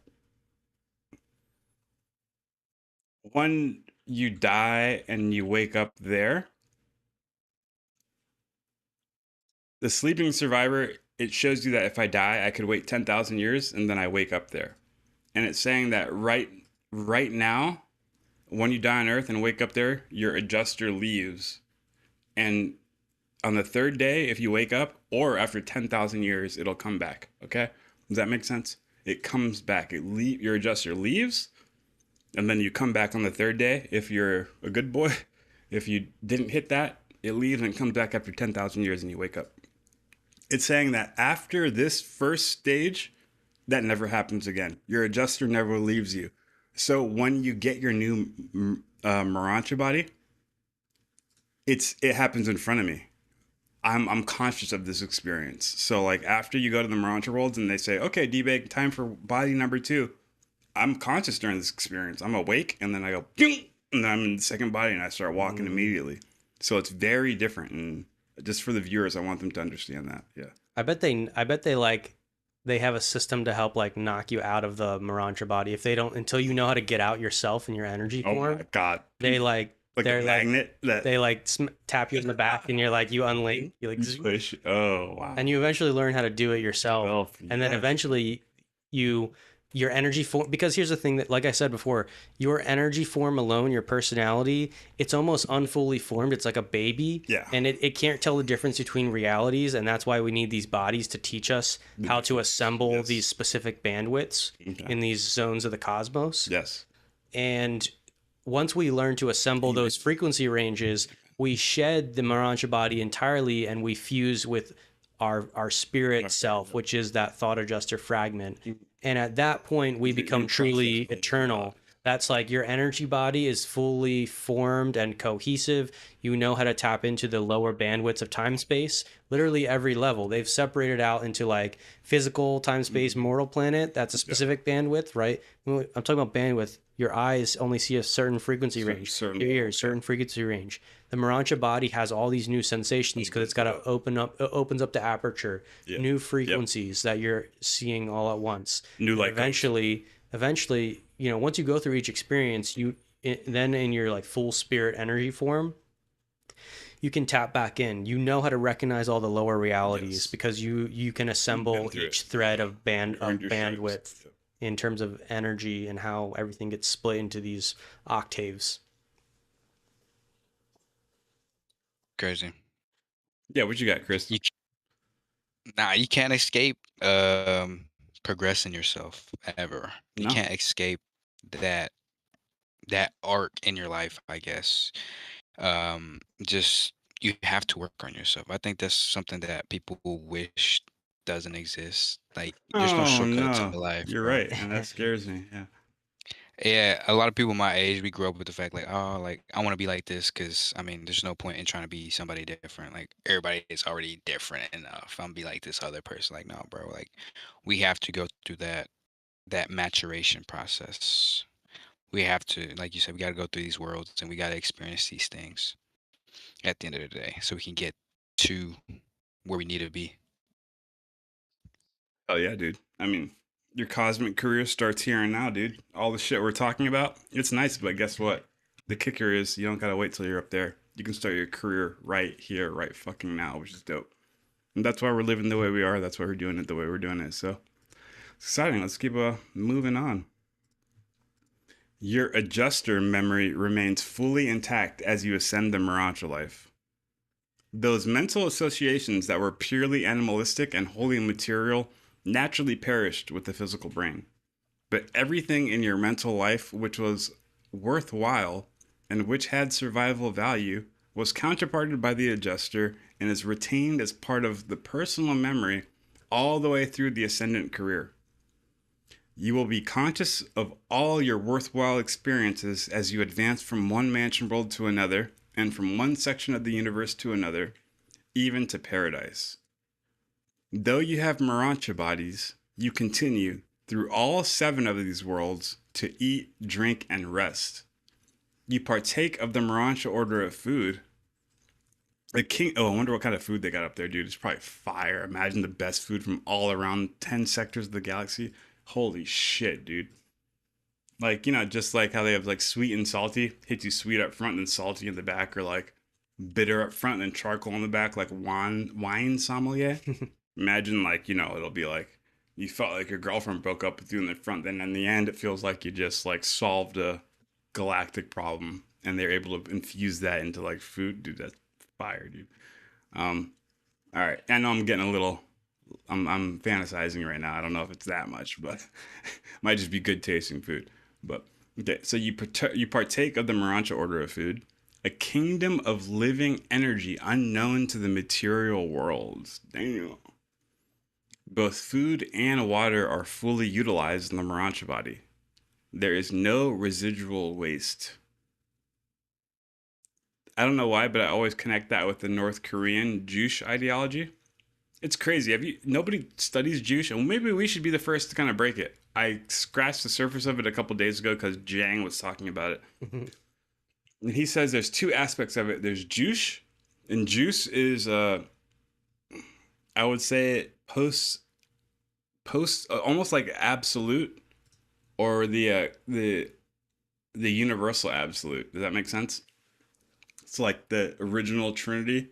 when you die and you wake up there, the sleeping survivor, it shows you that if I die, I could wait 10,000 years and then I wake up there. And it's saying that right now, when you die on Earth and wake up there, your adjuster leaves. And on the third day, if you wake up, or after 10,000 years, it'll come back. Okay? Does that make sense? It comes back. Your adjuster leaves, and then you come back on the third day if you're a good boy. If you didn't hit that, it leaves and it comes back after 10,000 years and you wake up. It's saying that after this first stage, that never happens again. Your adjuster never leaves you. So when you get your new Urantia body, it happens in front of me. I'm conscious of this experience. So like after you go to the Urantia worlds and they say, okay, D-Bag, time for body number 2. I'm conscious during this experience. I'm awake and then I go, and then I'm in the second body and I start walking immediately. So it's very different. And just for the viewers, I want them to understand that. Yeah. I bet they like they have a system to help like knock you out of the Urantia body if they don't until you know how to get out yourself in your energy form. Oh my God. They like they're a magnet that they like tap you in the back and you're like you unlink you like push. Oh wow. And you eventually learn how to do it yourself. And then eventually your energy form, because here's the thing that, like I said before, your energy form alone, your personality, it's almost unfully formed. It's like a baby. Yeah. And it can't tell the difference between realities. And that's why we need these bodies to teach us how to assemble these specific bandwidths in these zones of the cosmos. Yes. And once we learn to assemble those frequency ranges, we shed the Urantia body entirely and we fuse with our spirit self, which is that thought adjuster fragment. And at that point, we become truly eternal. That's like your energy body is fully formed and cohesive. You know how to tap into the lower bandwidths of time space, literally every level. They've separated out into like physical time space, mortal planet. That's a specific bandwidth, right? I'm talking about bandwidth. Your eyes only see a certain frequency range. Your ears, certain frequency range. The Urantia body has all these new sensations because it's got to it opens up the aperture, new frequencies that you're seeing all at once. New light. Eventually, you know, once you go through each experience, then in your like full spirit energy form, you can tap back in. You know how to recognize all the lower realities because you can assemble each thread of bandwidth in terms of energy and how everything gets split into these octaves. Crazy. Yeah, what you got, Chris? Nah, you can't escape progressing yourself ever. You No. can't escape that that arc in your life, I guess. Just you have to work on yourself. I think that's something that people wish doesn't exist. Like there's no Oh shortcuts no, in life, you're bro. right, and that scares me. Yeah. Yeah, a lot of people my age, we grew up with the fact like, oh, like I want to be like this because I mean, there's no point in trying to be somebody different. Like everybody is already different enough. I'm be like this other person. Like, no, bro. Like we have to go through that maturation process. We have to, like you said, we got to go through these worlds and we got to experience these things at the end of the day so we can get to where we need to be. Oh yeah, dude. I mean, your cosmic career starts here and now, dude. All the shit we're talking about, it's nice, but guess what? The kicker is you don't gotta wait till you're up there. You can start your career right here, right fucking now, which is dope. And that's why we're living the way we are. That's why we're doing it the way we're doing it. So it's exciting. Let's keep moving on. Your adjuster memory remains fully intact as you ascend the Mirage life. Those mental associations that were purely animalistic and wholly material naturally perished with the physical brain. But everything in your mental life which was worthwhile and which had survival value was counterparted by the adjuster and is retained as part of the personal memory all the way through the ascendant career. You will be conscious of all your worthwhile experiences as you advance from one mansion world to another and from one section of the universe to another, even to paradise. Though you have Marancha bodies, you continue through all 7 of these worlds to eat, drink, and rest. You partake of the Marancha order of food. The king. Oh, I wonder what kind of food they got up there, dude. It's probably fire. Imagine the best food from all around 10 sectors of the galaxy. Holy shit, dude. Like, just like how they have like sweet and salty, hit you sweet up front and then salty in the back, or like bitter up front and then charcoal in the back, like wine sommelier. Imagine like, it'll be like you felt like your girlfriend broke up with you in the front, then in the end it feels like you just like solved a galactic problem and they're able to infuse that into like food. Dude, that's fire, dude. All right. I know I'm getting a little I'm fantasizing right now. I don't know if it's that much, but might just be good tasting food. But okay, so you partake of the Marancha order of food, a kingdom of living energy unknown to the material world. Damn. Both food and water are fully utilized in the Marancha body. There is no residual waste. I don't know why, but I always connect that with the North Korean Juche ideology. It's crazy. Nobody studies Juche, and maybe we should be the first to kind of break it. I scratched the surface of it a couple days ago because Jang was talking about it. And he says there's 2 aspects of it. There's Juche, and Juice is, I would say, post almost like absolute, or the universal absolute. Does that make sense? It's like the original Trinity,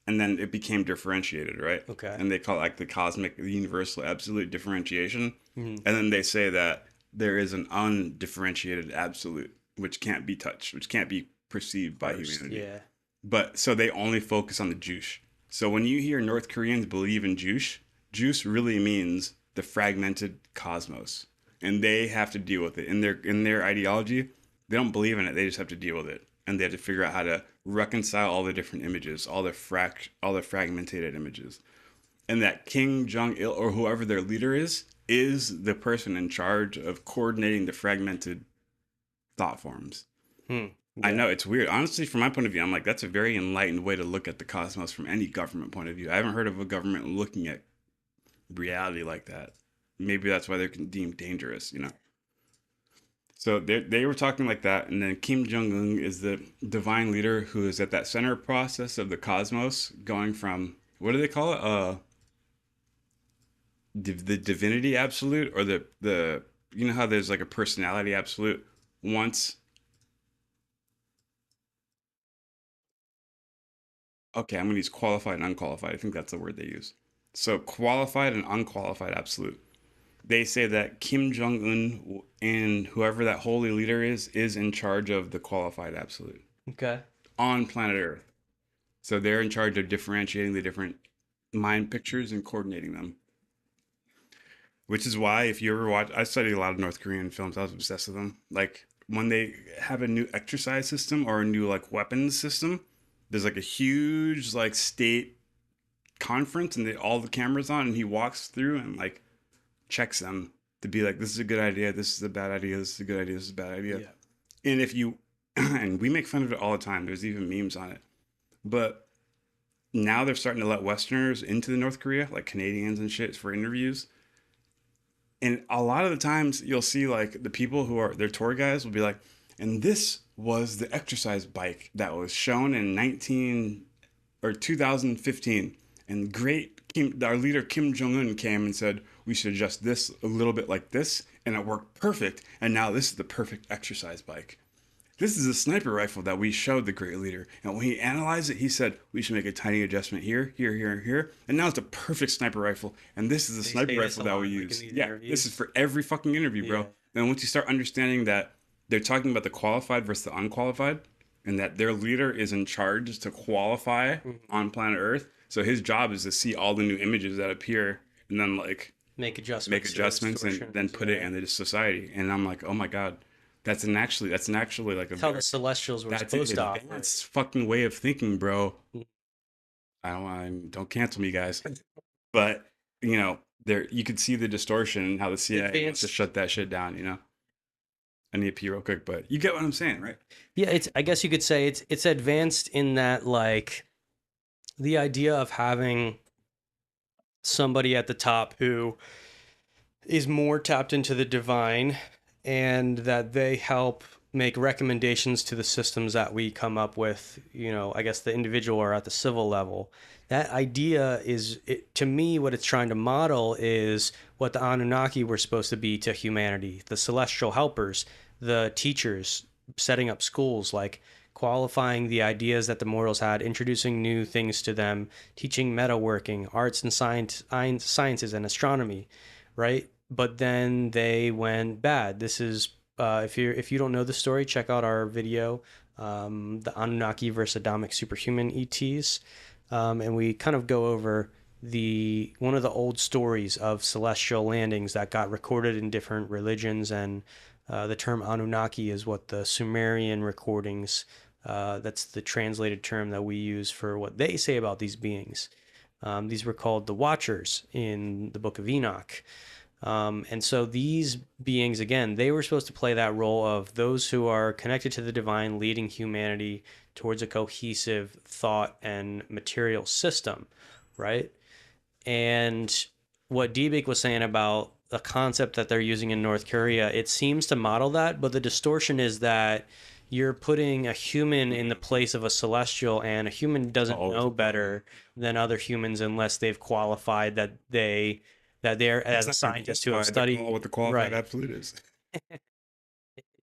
and then it became differentiated, right? Okay. And they call it like the universal absolute differentiation. Mm-hmm. And then they say that there is an undifferentiated absolute, which can't be touched, which can't be perceived by humanity. Yeah. But so they only focus on the Juche. So when you hear North Koreans believe in Juche, Juche really means the fragmented cosmos, and they have to deal with it in their ideology. They don't believe in it; they just have to deal with it, and they have to figure out how to reconcile all the different images, all the fragmented images, and that King Jong Il or whoever their leader is the person in charge of coordinating the fragmented thought forms. Yeah. I know it's weird. Honestly, from my point of view, I'm like, that's a very enlightened way to look at the cosmos from any government point of view. I haven't heard of a government looking at reality like that. Maybe that's why they're deemed dangerous, So they were talking like that, and then Kim Jong-un is the divine leader who is at that center process of the cosmos, going from, what do they call it? The divinity absolute, or the how there's like a personality absolute. Once, okay, I'm gonna use qualified and unqualified. I think that's the word they use. So qualified and unqualified absolute. They say that Kim Jong Un and whoever that holy leader is in charge of the qualified absolute Okay. on planet Earth. So they're in charge of differentiating the different mind pictures and coordinating them. Which is why, if you ever watch, I studied a lot of North Korean films. I was obsessed with them. Like when they have a new exercise system or a new like weapons system, there's like a huge like state conference, and all the cameras on, and he walks through and like checks them to be like, this is a good idea, this is a bad idea, this is a good idea, this is a bad idea. Yeah. And if you, and we make fun of it all the time. There's even memes on it, but now they're starting to let Westerners into the North Korea, like Canadians and shit, for interviews. And a lot of the times you'll see like the people who are their tour guides will be like, and this was the exercise bike that was shown in 2015. And our leader Kim Jong-un came and said, we should adjust this a little bit like this. And it worked perfect. And now this is the perfect exercise bike. This is a sniper rifle that we showed the great leader. And when he analyzed it, he said, we should make a tiny adjustment here, here, here, and here. And now it's a perfect sniper rifle. And this is the sniper rifle that we use. Yeah, this is for every fucking interview, bro. Then once you start understanding that they're talking about the qualified versus the unqualified, and that their leader is in charge to qualify on planet Earth. So his job is to see all the new images that appear and then like make adjustments and then put it in the society. And I'm like, oh my God. That's actually like how the Celestials were supposed to operate. That's fucking way of thinking, bro. Don't cancel me, guys. But you know, you could see the distortion and how the CIA wants to shut that shit down. You know, I need to pee real quick, but you get what I'm saying, right? Yeah, I guess you could say it's advanced in that like the idea of having somebody at the top who is more tapped into the divine, and that they help make recommendations to the systems that we come up with, you know, I guess the individual or at the civil level. That idea is, to me, what it's trying to model is what the Anunnaki were supposed to be to humanity, the celestial helpers, the teachers, setting up schools, like qualifying the ideas that the mortals had, introducing new things to them, teaching metalworking, arts and sciences and astronomy, right? But then they went bad. This is if you don't know the story, check out our video, the Anunnaki versus Adamic Superhuman ETs, and we kind of go over one of the old stories of celestial landings that got recorded in different religions, and the term Anunnaki is what the Sumerian recordings. That's the translated term that we use for what they say about these beings. These were called the Watchers in the Book of Enoch. And so these beings, again, they were supposed to play that role of those who are connected to the divine, leading humanity towards a cohesive thought and material system, right? And what Deadrick was saying about the concept that they're using in North Korea, it seems to model that, but the distortion is that you're putting a human in the place of a celestial, and a human doesn't know better than other humans unless they've qualified that they're as a scientist who have studied what the qualified absolute is.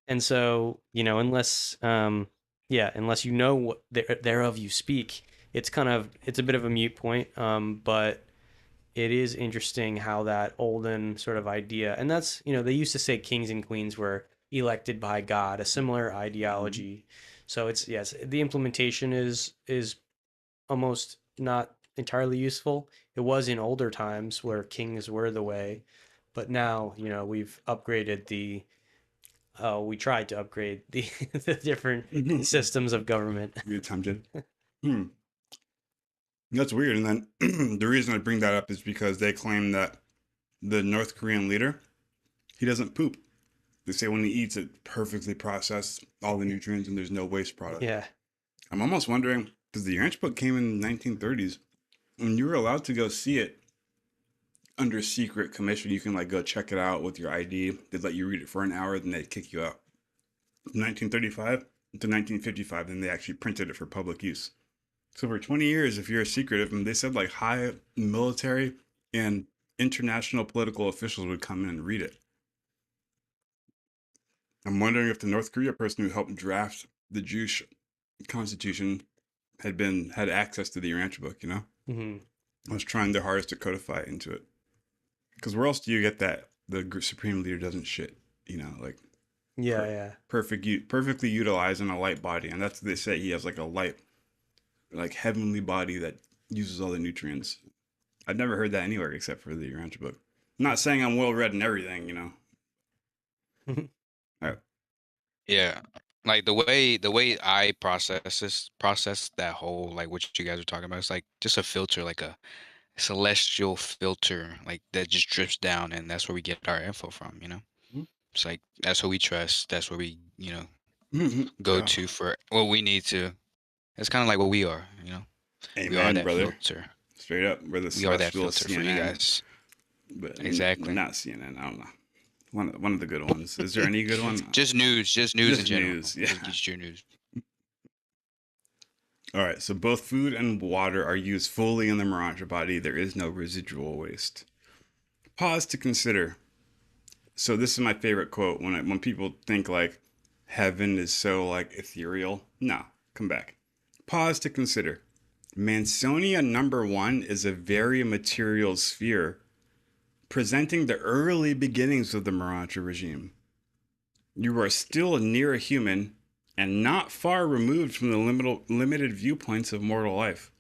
And so, you know, unless you know what thereof you speak, it's a bit of a mute point. But it is interesting how that olden sort of idea, and that's, you know, they used to say kings and queens were elected by God, a similar ideology. So it's, yes, the implementation is almost not entirely useful. It was in older times where kings were the way, but now, you know, we've upgraded we tried to upgrade the different systems of government. We attempted. That's weird. And then the reason I bring that up is because they claim that the North Korean leader, he doesn't poop. They say when he eats it, perfectly processed, all the nutrients, and there's no waste product. Yeah. I'm almost wondering, because the Handbook came in the 1930s, and you were allowed to go see it under secret commission. You can like go check it out with your ID. They'd let you read it for an hour, then they'd kick you out. From 1935 to 1955, then they actually printed it for public use. So for 20 years, if you're a secretive, and they said like high military and international political officials would come in and read it. I'm wondering if the North Korea person who helped draft the Jewish Constitution had access to the Urantia book, you know? Mm-hmm. Was trying their hardest to codify it into it. Because where else do you get that the supreme leader doesn't shit, you know, like perfectly utilizing a light body, and that's what they say. He has like a light, like heavenly body that uses all the nutrients. I've never heard that anywhere except for the Urantia book. I'm not saying I'm well read in everything, you know. All right. Yeah. Like the way I process that whole like what you guys are talking about, it's like just a filter, like a celestial filter, like that just drips down, and that's where we get our info from, you know? Mhm. It's like that's what we trust, that's where we, go Yeah. to for what we need to. It's kind of like what we are, you know? We are Amen, that brother. filter. Straight up, we're the We are that celestial filter for you CNN, guys. but Exactly. not CNN. I don't know. One of the good ones. Is there any good one? Just news in Just general. news, yeah. Just get your news. All right. So both food and water are used fully in the Miranja body. There is no residual waste. Pause to consider. So this is my favorite quote when people think like heaven is so like ethereal. No, come back. Pause to consider. Mansonia number 1 is a very material sphere, presenting the early beginnings of the Miranja regime. You are still near a human and not far removed from the limited viewpoints of mortal life,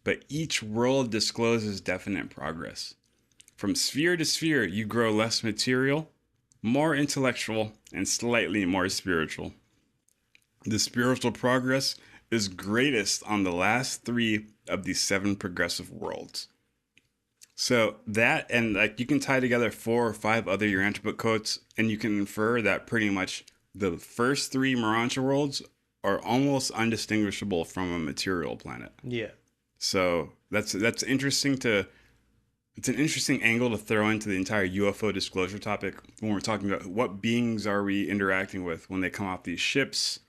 but each world discloses definite progress. From sphere to sphere, you grow less material, more intellectual, and slightly more spiritual. The spiritual progress is greatest on the last 3 of the 7 progressive worlds. So that, and like you can tie together 4 or 5 other Urantia book quotes, and you can infer that pretty much the first 3 Miranja worlds are almost undistinguishable from a material planet. Yeah. So that's interesting to. It's an interesting angle to throw into the entire UFO disclosure topic when we're talking about what beings are we interacting with when they come off these ships.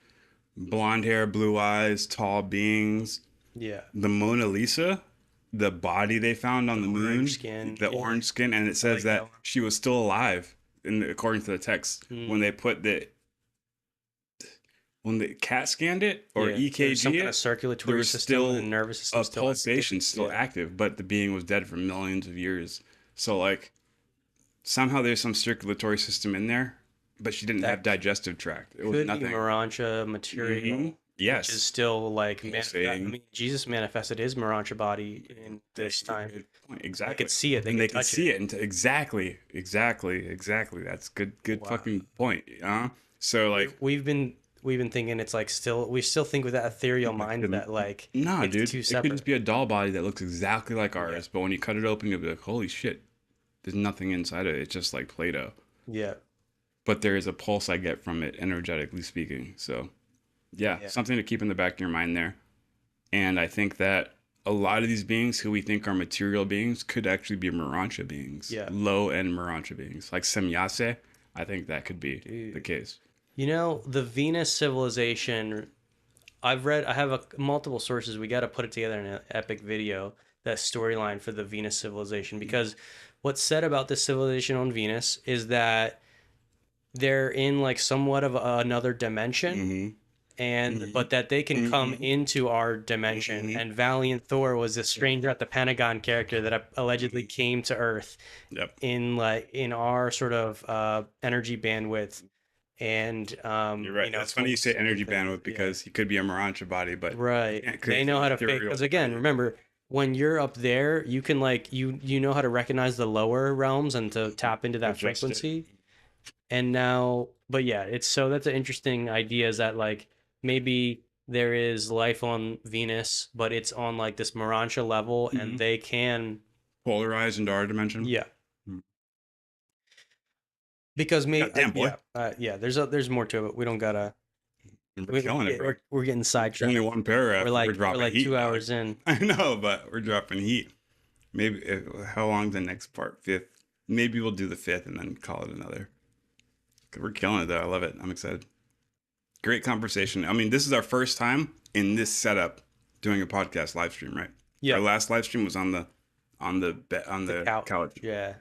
Blonde hair, blue eyes, tall beings. Yeah. The Mona Lisa, the body they found on the moon, orange skin. the orange skin, and it says that she was still alive, according to the text, when they put when the CAT scanned it or EKG some it, kind of circulatory there was system still and nervous system a still pulsation active. still active, but the being was dead for millions of years. So like somehow there's some circulatory system in there, but she didn't have digestive tract. It was Could nothing. be Miranja material. Yes. Which is still like Pulsating. I mean, Jesus manifested his Miranja body in this time. Good point. Exactly. They could see it. They could see it. Exactly. That's good fucking point. So like we've been thinking it's like we still think with that ethereal mind that like nah, it's dude, too it separate. could just be a doll body that looks exactly like ours, but when you cut it open, you'll be like, holy shit, there's nothing inside of it. It's just like Play-Doh. Yeah. But there is a pulse I get from it, energetically speaking. So, yeah, something to keep in the back of your mind there. And I think that a lot of these beings who we think are material beings could actually be Miranja beings. Yeah. Low-end Miranja beings. Like Semyase, I think that could be the case. You know, the Venus civilization, I have multiple sources. We got to put it together in an epic video, that storyline for the Venus civilization, because what's said about this civilization on Venus is that they're in like somewhat of another dimension, but that they can come into our dimension. And Valiant Thor was this stranger at the Pentagon character that allegedly came to Earth in our sort of energy bandwidth. And you're right. That's funny you say energy bandwidth because he could be a Miranja body, but they know how to fake. Because again, remember, when you're up there, you can like you know how to recognize the lower realms and to tap into that frequency. And now, but yeah, that's an interesting idea, is that like maybe there is life on Venus, but it's on like this Miranja level, and they can polarize into our dimension. Yeah. Because maybe there's more to it. We don't gotta. We're killing it, bro. We're getting sidetracked. Only one paragraph. We're dropping heat. 2 hours in. I know, but we're dropping heat. Maybe how long the next part? 5th. Maybe we'll do the 5th and then call it another. We're killing it though. I love it. I'm excited. Great conversation. I mean, this is our first time in this setup doing a podcast live stream, right? Yeah. Our last live stream was on the couch. Yeah.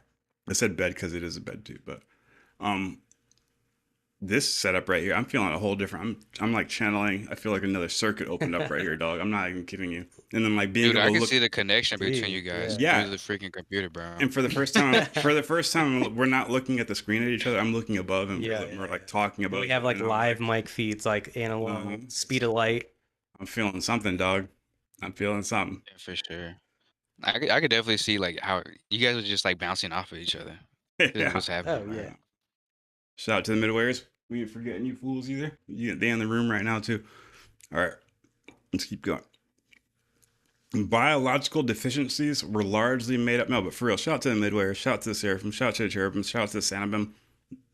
I said bed because it is a bed too, but this setup right here, I'm feeling a whole different. I'm like channeling. I feel like another circuit opened up right here, dog. I'm not even kidding you. And then like being able to I can look, see the connection between you guys. Yeah. Through the freaking computer, bro. And for the first time, we're not looking at the screen at each other. I'm looking above, and we're like talking about. We have like live mic feeds, like analog speed of light. I'm feeling something, dog. I'm feeling something. Yeah, for sure. I could definitely see like how you guys are just like bouncing off of each other. This is Yeah. what's happening Oh, right yeah. now. Shout out to the midwayers. We ain't forgetting you fools either. They in the room right now too. All right, let's keep going. Biological deficiencies were largely made up. No, but for real, shout out to the midwayers, shout out to the seraphim, shout out to the cherubim, shout out to the sanabim,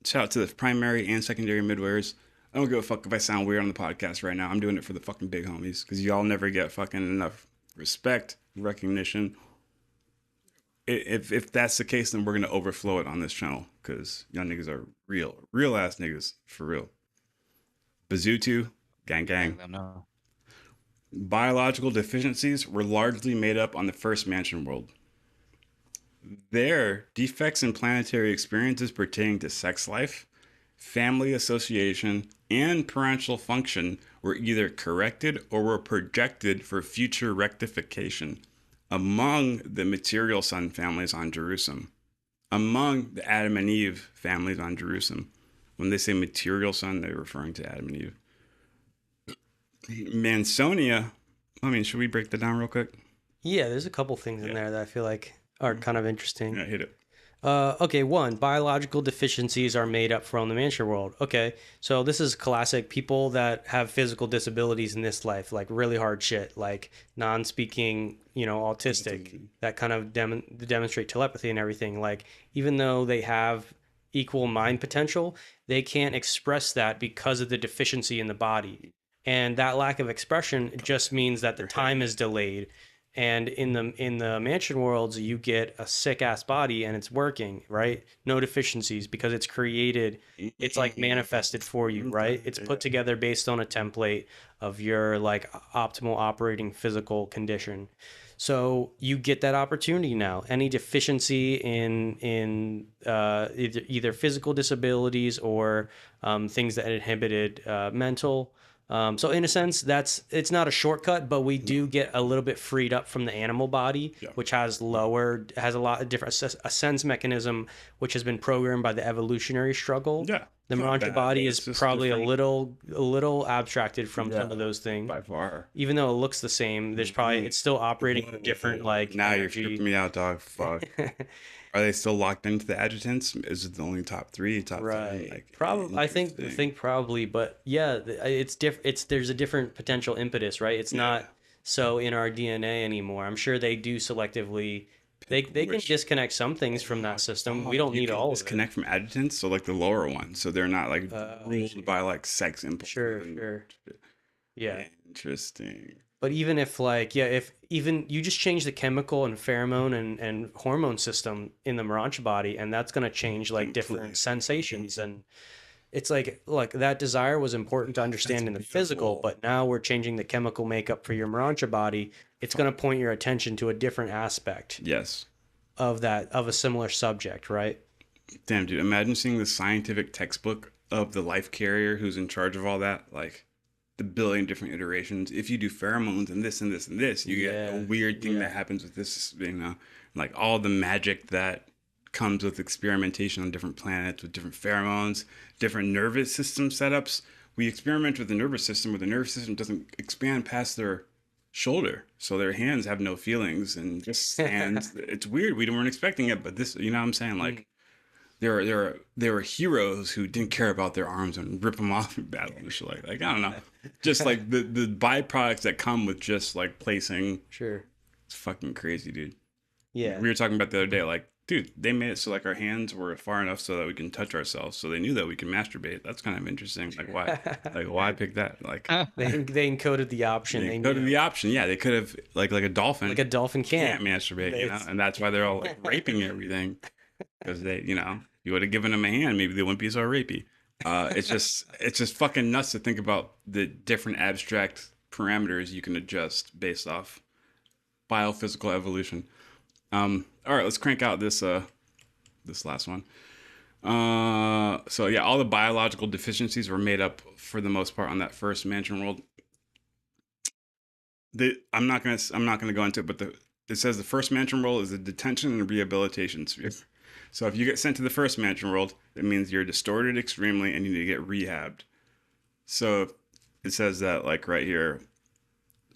shout out to the primary and secondary midwayers. I don't give a fuck if I sound weird on the podcast right now. I'm doing it for the fucking big homies because y'all never get fucking enough respect, recognition. If that's the case, then we're gonna overflow it on this channel because y'all niggas are real ass niggas for real. Bazutu, gang gang. Let them know. Biological deficiencies were largely made up on the first mansion world. There, defects in planetary experiences pertaining to sex life, family association, and parental function were either corrected or were projected for future rectification among the material son families on Jerusalem, among the Adam and Eve families on Jerusalem. When they say material son, they're referring to Adam and Eve. Mansonia, I mean, should we break that down real quick? Yeah, there's a couple things in there that I feel like are kind of interesting. Yeah, hit it. Okay, one, biological deficiencies are made up from the mansion world. Okay, so this is classic people that have physical disabilities in this life, like really hard shit, like non-speaking, autistic, that kind of demonstrate telepathy and everything. Like, even though they have equal mind potential, they can't express that because of the deficiency in the body. And that lack of expression just means that the time is delayed. And in the mansion worlds, you get a sick ass body and it's working, right? No deficiencies because it's created, it's like manifested for you, right? It's put together based on a template of your like optimal operating physical condition. So you get that opportunity now. Any deficiency in either physical disabilities or things that inhibited mental. So in a sense, it's not a shortcut, but we do get a little bit freed up from the animal body, which has a lot of different, a sense mechanism, which has been programmed by the evolutionary struggle. Yeah. The Urantia body is probably a little abstracted from some of those things. By far. Even though it looks the same, there's probably, it's still operating different, like, now energy. You're tripping me out, dog. Fuck. Are they still locked into the adjutants? Is it the only top 3, top 10? Like, probably. I think probably, but yeah, it's there's a different potential impetus, right? It's not so in our DNA anymore. I'm sure they do selectively. They can disconnect some things from that system. We don't need all of it. Disconnect from adjutants, so like the lower ones, so they're not like ruled by like sex impulse. Sure. Yeah. Interesting. But even if if even you just change the chemical and pheromone and hormone system in the Urantia body, and that's going to change like different sensations. And it's like, look, that desire was important to understand in the physical, but now we're changing the chemical makeup for your Urantia body. It's going to point your attention to a different aspect. Yes. Of a similar subject, right? Damn, dude, imagine seeing the scientific textbook of the life carrier who's in charge of all that, like the billion different iterations. If you do pheromones and this and this and this, you get a weird thing that happens with this, like all the magic that comes with experimentation on different planets with different pheromones, different nervous system setups. We experiment with the nervous system where the nervous system doesn't expand past their shoulder, so their hands have no feelings and just stands. It's weird. We weren't expecting it, but this, you know what I'm saying? Like, there were heroes who didn't care about their arms and rip them off in battle and shit like I don't know, just like the byproducts that come with just like placing. Sure. It's fucking crazy, dude. Yeah. We were talking about the other day, like, dude, they made it so like our hands were far enough so that we can touch ourselves, so they knew that we can masturbate. That's kind of interesting. Like, why pick that? Like, they encoded the option. They encoded the option. Yeah, they could have like a dolphin. Like a dolphin can't masturbate, and that's why they're all like raping everything, because they, you would have given them a hand, maybe they wouldn't be so rapey. It's just fucking nuts to think about the different abstract parameters you can adjust based off biophysical evolution. All right, let's crank out this last one. So yeah, all the biological deficiencies were made up for the most part on that first mansion world. I'm not gonna go into it, but it says the first mansion world is the detention and rehabilitation sphere. So if you get sent to the first mansion world, it means you're distorted extremely and you need to get rehabbed. So it says that, like right here,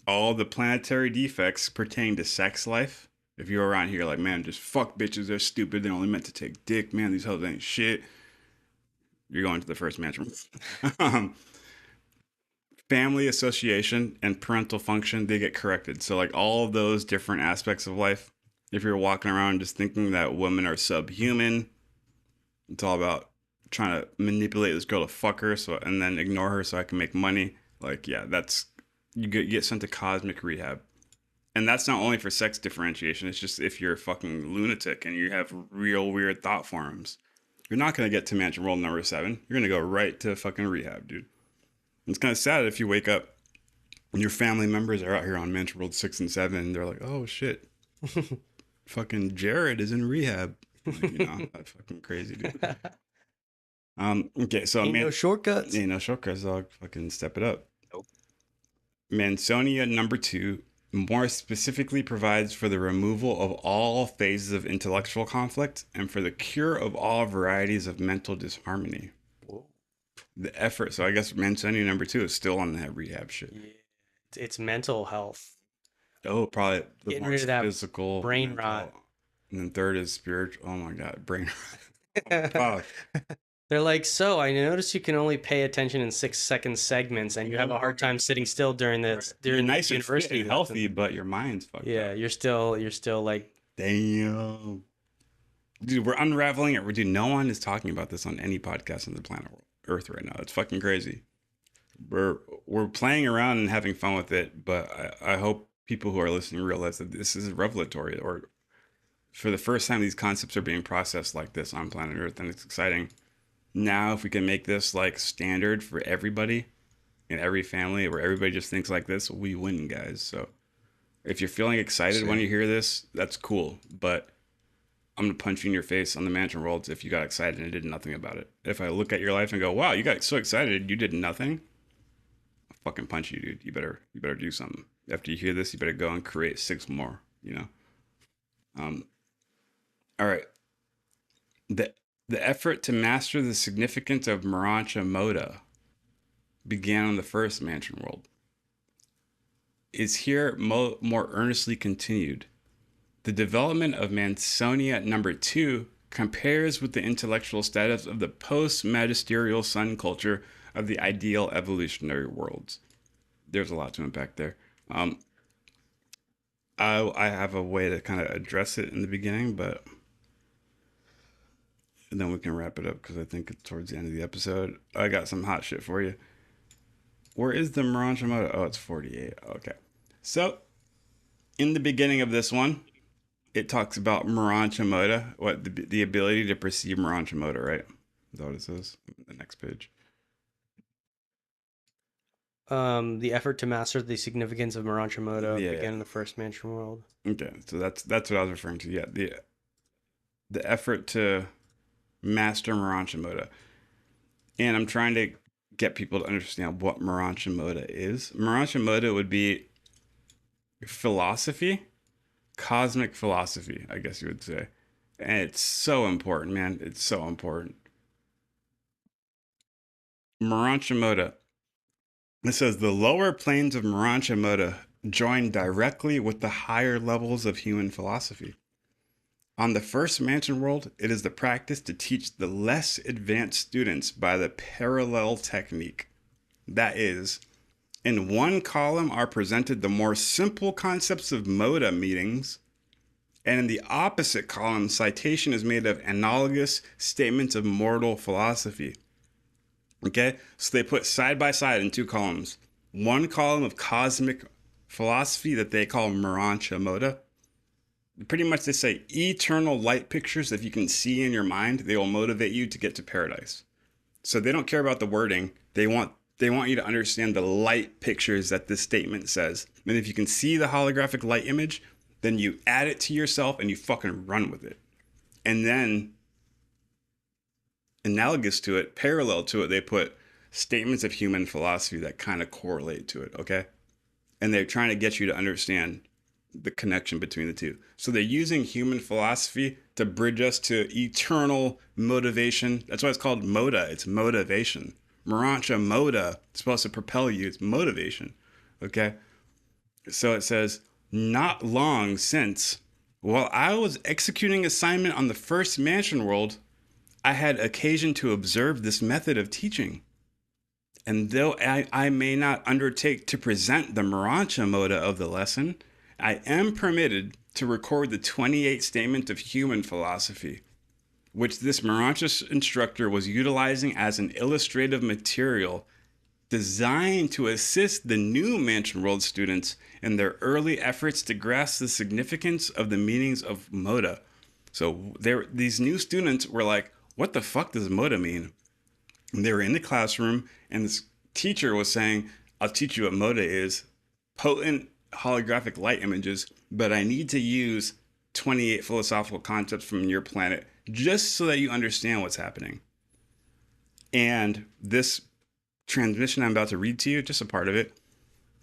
all the planetary defects pertaining to sex life, If you're around here like, man, just fuck bitches, they're stupid, they're only meant to take dick, man, these hoes ain't shit, you're going to the first mansion. Family association and parental function, they get corrected. So like all of those different aspects of life, if you're walking around just thinking that women are subhuman, it's all about trying to manipulate this girl to fuck her and then ignore her so I can make money. Like, yeah, that's, you get sent to cosmic rehab. And that's not only for sex differentiation, it's just if you're a fucking lunatic and you have real weird thought forms, you're not going to get to mansion world number 7. You're going to go right to fucking rehab, dude. It's kind of sad if you wake up and your family members are out here on Mansion World 6 and 7 and they're like, oh shit, fucking Jared is in rehab. Like, you know, that's fucking crazy, dude. Okay, so no shortcuts. Ain't no shortcuts. I'll fucking step it up. Nope. Mansonia number 2 more specifically provides for the removal of all phases of intellectual conflict and for the cure of all varieties of mental disharmony. Whoa. The effort. So I guess Mansonia number 2 is still on that rehab shit. Yeah. It's mental health. Oh, probably the Getting more rid of that physical, brain mental, rot. and then third is spiritual. Oh my god, brain rot. Oh, fuck. They're like, so I noticed you can only pay attention in 6-second segments, and you have a hard time sitting still during this. You're During nice the and fit university and healthy, but your mind's fucked Yeah, up. you're still like, Damn. Dude, we're unraveling it. Dude, no one is talking about this on any podcast on the planet Earth right now. It's fucking crazy. We're playing around and having fun with it, but I hope people who are listening realize that this is revelatory, or for the first time these concepts are being processed like this on planet Earth, and it's exciting. Now, if we can make this like standard for everybody in every family, where everybody just thinks like this, we win, guys. So if you're feeling excited when you hear this, that's cool. But I'm going to punch you in your face on the mansion worlds if you got excited and did nothing about it. If I look at your life and go, wow, you got so excited, you did nothing, I'll fucking punch you, dude. You better do something. After you hear this, you better go and create 6 more, you know? All right. The effort to master the significance of Urantia Moda began on the first mansion world. Is here more earnestly continued. The development of Mansonia number 2 compares with the intellectual status of the post-magisterial sun culture of the ideal evolutionary worlds. There's a lot to unpack there. I have a way to kind of address it in the beginning, but and then we can wrap it up because I think it's towards the end of the episode. I got some hot shit for you. Where is the Urantia Moda? Oh, it's 48. Okay. So, in the beginning of this one, it talks about Urantia Moda, the ability to perceive Urantia Moda, right? Is that what it says? The next page. the effort to master the significance of Urantia Moda began in the first mansion world. Okay, so that's what I was referring to. Yeah, the effort to master Urantia Moda. And I'm trying to get people to understand what Urantia Moda is. Urantia Moda would be philosophy, cosmic philosophy, I guess you would say. And it's so important, man. It's so important. Urantia Moda. It says the lower planes of Urantia Moda join directly with the higher levels of human philosophy. On the first mansion world, it is the practice to teach the less advanced students by the parallel technique. That is, in one column are presented the more simple concepts of Moda meetings, and in the opposite column, citation is made of analogous statements of mortal philosophy. Okay, so they put side by side in 2 columns. One column of cosmic philosophy that they call Urantia Moda. Pretty much they say eternal light pictures that you can see in your mind, they will motivate you to get to paradise. So they don't care about the wording. They want you to understand the light pictures that this statement says. And if you can see the holographic light image, then you add it to yourself and you fucking run with it. And then analogous to it, parallel to it, they put statements of human philosophy that kind of correlate to it, okay? And they're trying to get you to understand the connection between the two. So they're using human philosophy to bridge us to eternal motivation. That's why it's called Moda. It's motivation. Urantia Moda is supposed to propel you. It's motivation, okay? So it says, not long since, While I was executing assignment on the first mansion world, I had occasion to observe this method of teaching. And though I may not undertake to present the Urantia moda of the lesson, I am permitted to record the 28 statement of human philosophy, which this Urantia instructor was utilizing as an illustrative material designed to assist the new Mansion World students in their early efforts to grasp the significance of the meanings of moda. So these new students were like, what the fuck does moda mean? And they were in the classroom, and this teacher was saying, I'll teach you what moda is, potent holographic light images, but I need to use 28 philosophical concepts from your planet just so that you understand what's happening. And this transmission I'm about to read to you, just a part of it,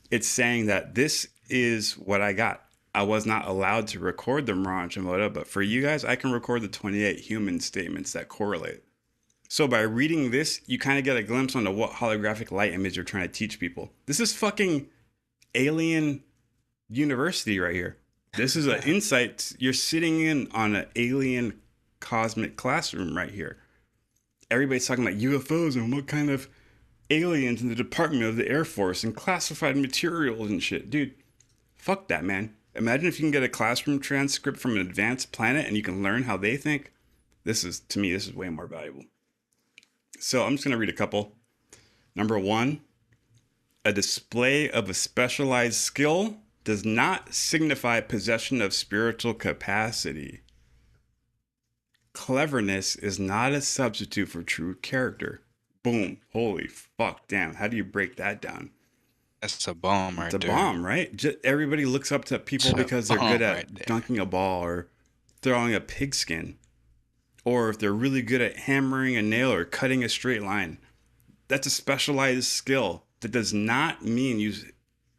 it's saying that this is what I got. I was not allowed to record the Urantia moda, but for you guys, I can record the 28 human statements that correlate. So by reading this, you kind of get a glimpse onto what holographic light image you're trying to teach people. This is fucking alien university right here. This is an insight. You're sitting in on an alien cosmic classroom right here. Everybody's talking about UFOs and what kind of aliens in the Department of the Air Force and classified materials and shit. Dude, fuck that, man. Imagine if you can get a classroom transcript from an advanced planet and you can learn how they think. To me, this is way more valuable. So I'm just going to read a couple. Number 1, a display of a specialized skill does not signify possession of spiritual capacity. Cleverness is not a substitute for true character. Boom. Holy fuck. Damn. How do you break that down? That's a bomb right there. It's a bomb, right? Everybody looks up to people because they're good at dunking a ball or throwing a pigskin. Or if they're really good at hammering a nail or cutting a straight line. That's a specialized skill. That does not mean you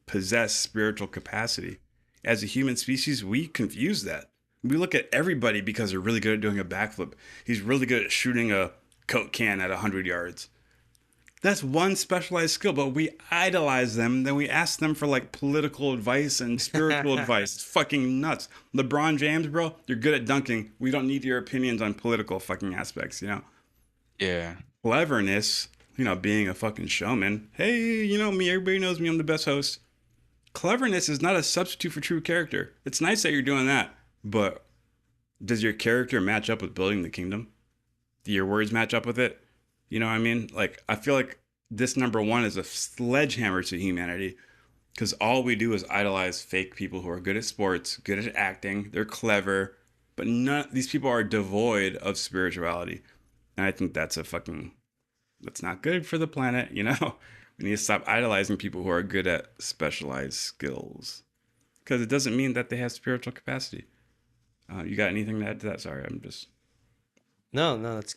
possess spiritual capacity. As a human species, we confuse that. We look at everybody because they're really good at doing a backflip. He's really good at shooting a Coke can at 100 yards. That's one specialized skill, but we idolize them. Then we ask them for like political advice and spiritual advice. It's fucking nuts. LeBron James, bro, you're good at dunking. We don't need your opinions on political fucking aspects, you know? Yeah. Cleverness, being a fucking showman. Hey, me, everybody knows me, I'm the best host. Cleverness is not a substitute for true character. It's nice that you're doing that, but does your character match up with building the kingdom? Do your words match up with it? You know what I mean? Like, I feel like this number 1 is a sledgehammer to humanity because all we do is idolize fake people who are good at sports, good at acting, they're clever, but these people are devoid of spirituality. And I think that's not good for the planet, We need to stop idolizing people who are good at specialized skills because it doesn't mean that they have spiritual capacity. You got anything to add to that? Sorry, I'm just... No, that's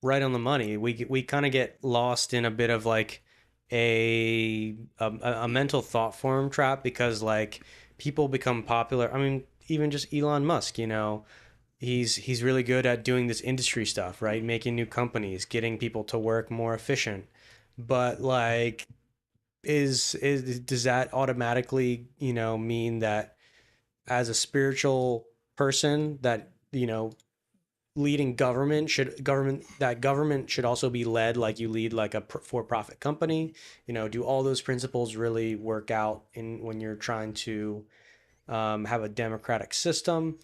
right on the money. We kind of get lost in a bit of like a mental thought form trap because like people become popular. I mean, even just Elon Musk, he's really good at doing this industry stuff, right? Making new companies, getting people to work more efficient. But like, does that automatically, mean that as a spiritual person that, leading government should also be led like you lead like a for-profit company? Do all those principles really work out when you're trying to have a democratic system?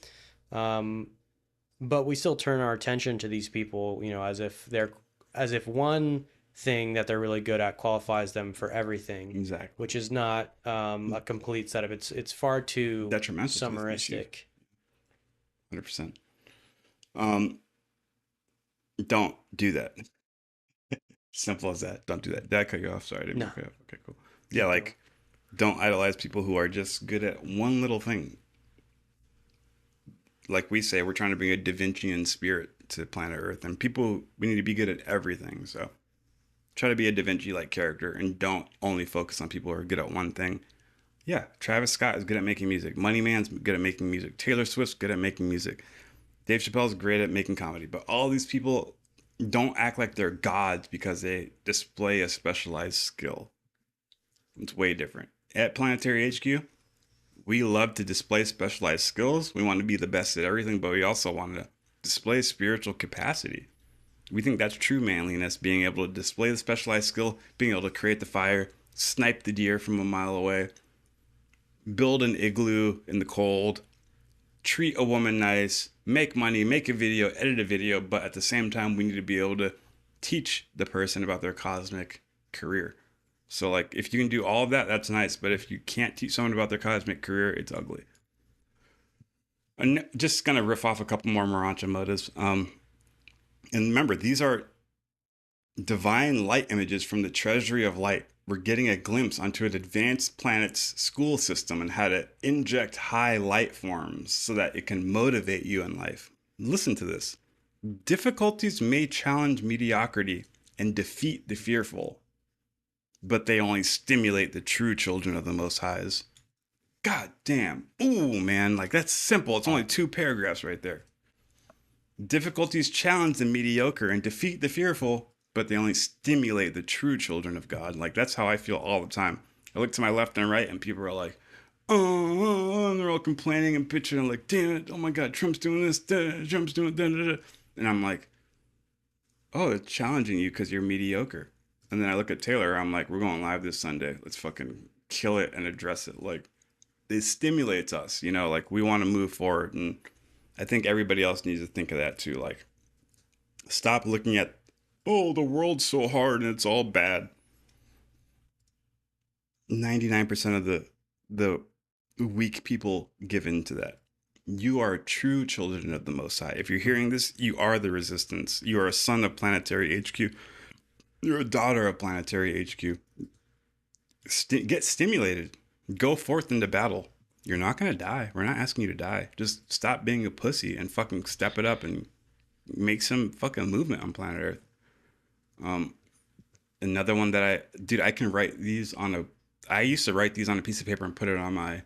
But we still turn our attention to these people, as if one thing that they're really good at qualifies them for everything. Exactly. Which is not a complete setup. It's far too detrimental, summaristic. 100%. Don't do that. Simple as that. Don't do that. Did I cut you off? Sorry, I didn't cut you off. Okay, cool. Yeah, like, don't idolize people who are just good at one little thing. Like we say, we're trying to bring a Da Vincian spirit to planet Earth, and we need to be good at everything. So try to be a Da Vinci-like character, and don't only focus on people who are good at one thing. Yeah, Travis Scott is good at making music. Money Man's good at making music. Taylor Swift's good at making music. Dave Chappelle's great at making comedy. But all these people don't act like they're gods because they display a specialized skill. It's way different. At Planetary HQ, We love to display specialized skills. We want to be the best at everything, but we also want to display spiritual capacity. We think that's true manliness, being able to display the specialized skill, being able to create the fire, snipe the deer from a mile away, build an igloo in the cold, treat a woman nice, make money, make a video, edit a video, but at the same time, we need to be able to teach the person about their cosmic career. So like, if you can do all of that, that's nice. But if you can't teach someone about their cosmic career, it's ugly. I'm just gonna riff off a couple more Urantia motives. And remember, these are divine light images from the treasury of light. We're getting a glimpse onto an advanced planet's school system and how to inject high light forms so that it can motivate you in life. Listen to this. Difficulties may challenge mediocrity and defeat the fearful, but they only stimulate the true children of the Most Highs. God damn. Ooh, man, like that's simple. It's only 2 paragraphs right there. Difficulties challenge the mediocre and defeat the fearful, but they only stimulate the true children of God. Like that's how I feel all the time. I look to my left and right and people are like, oh, and they're all complaining and bitching. I'm like, damn it. Oh my God, Trump's doing this. Trump's doing that. And I'm like, oh, it's challenging you because you're mediocre. And then I look at Taylor, I'm like, we're going live this Sunday. Let's fucking kill it and address it. Like, it stimulates us, you know, like we want to move forward. And I think everybody else needs to think of that too. Like, stop looking at, oh, the world's so hard and it's all bad. 99% of the weak people give in to that. You are true children of the Most High. If you're hearing this, you are the resistance. You are a son of Planetary HQ. You're a daughter of Planetary HQ. Get stimulated. Go forth into battle. You're not going to die. We're not asking you to die. Just stop being a pussy and fucking step it up and make some fucking movement on planet Earth. Another one that I can write these I used to write these on a piece of paper and put it on my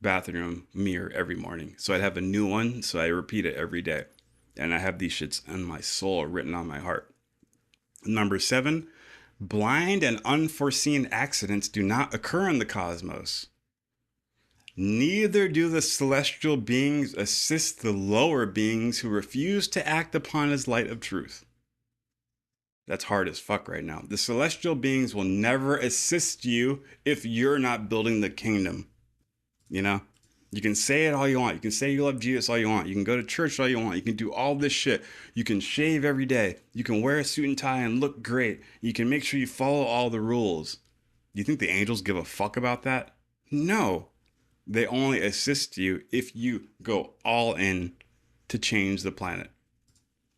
bathroom mirror every morning. So I'd have a new one. So I repeat it every day. And I have these shits in my soul written on my heart. Number 7, blind and unforeseen accidents do not occur in the cosmos. Neither do the celestial beings assist the lower beings who refuse to act upon his light of truth. That's hard as fuck right now. The celestial beings will never assist you if you're not building the kingdom. You know? You can say it all you want. You can say you love Jesus all you want. You can go to church all you want. You can do all this shit. You can shave every day. You can wear a suit and tie and look great. You can make sure you follow all the rules. Do you think the angels give a fuck about that? No. They only assist you if you go all in to change the planet.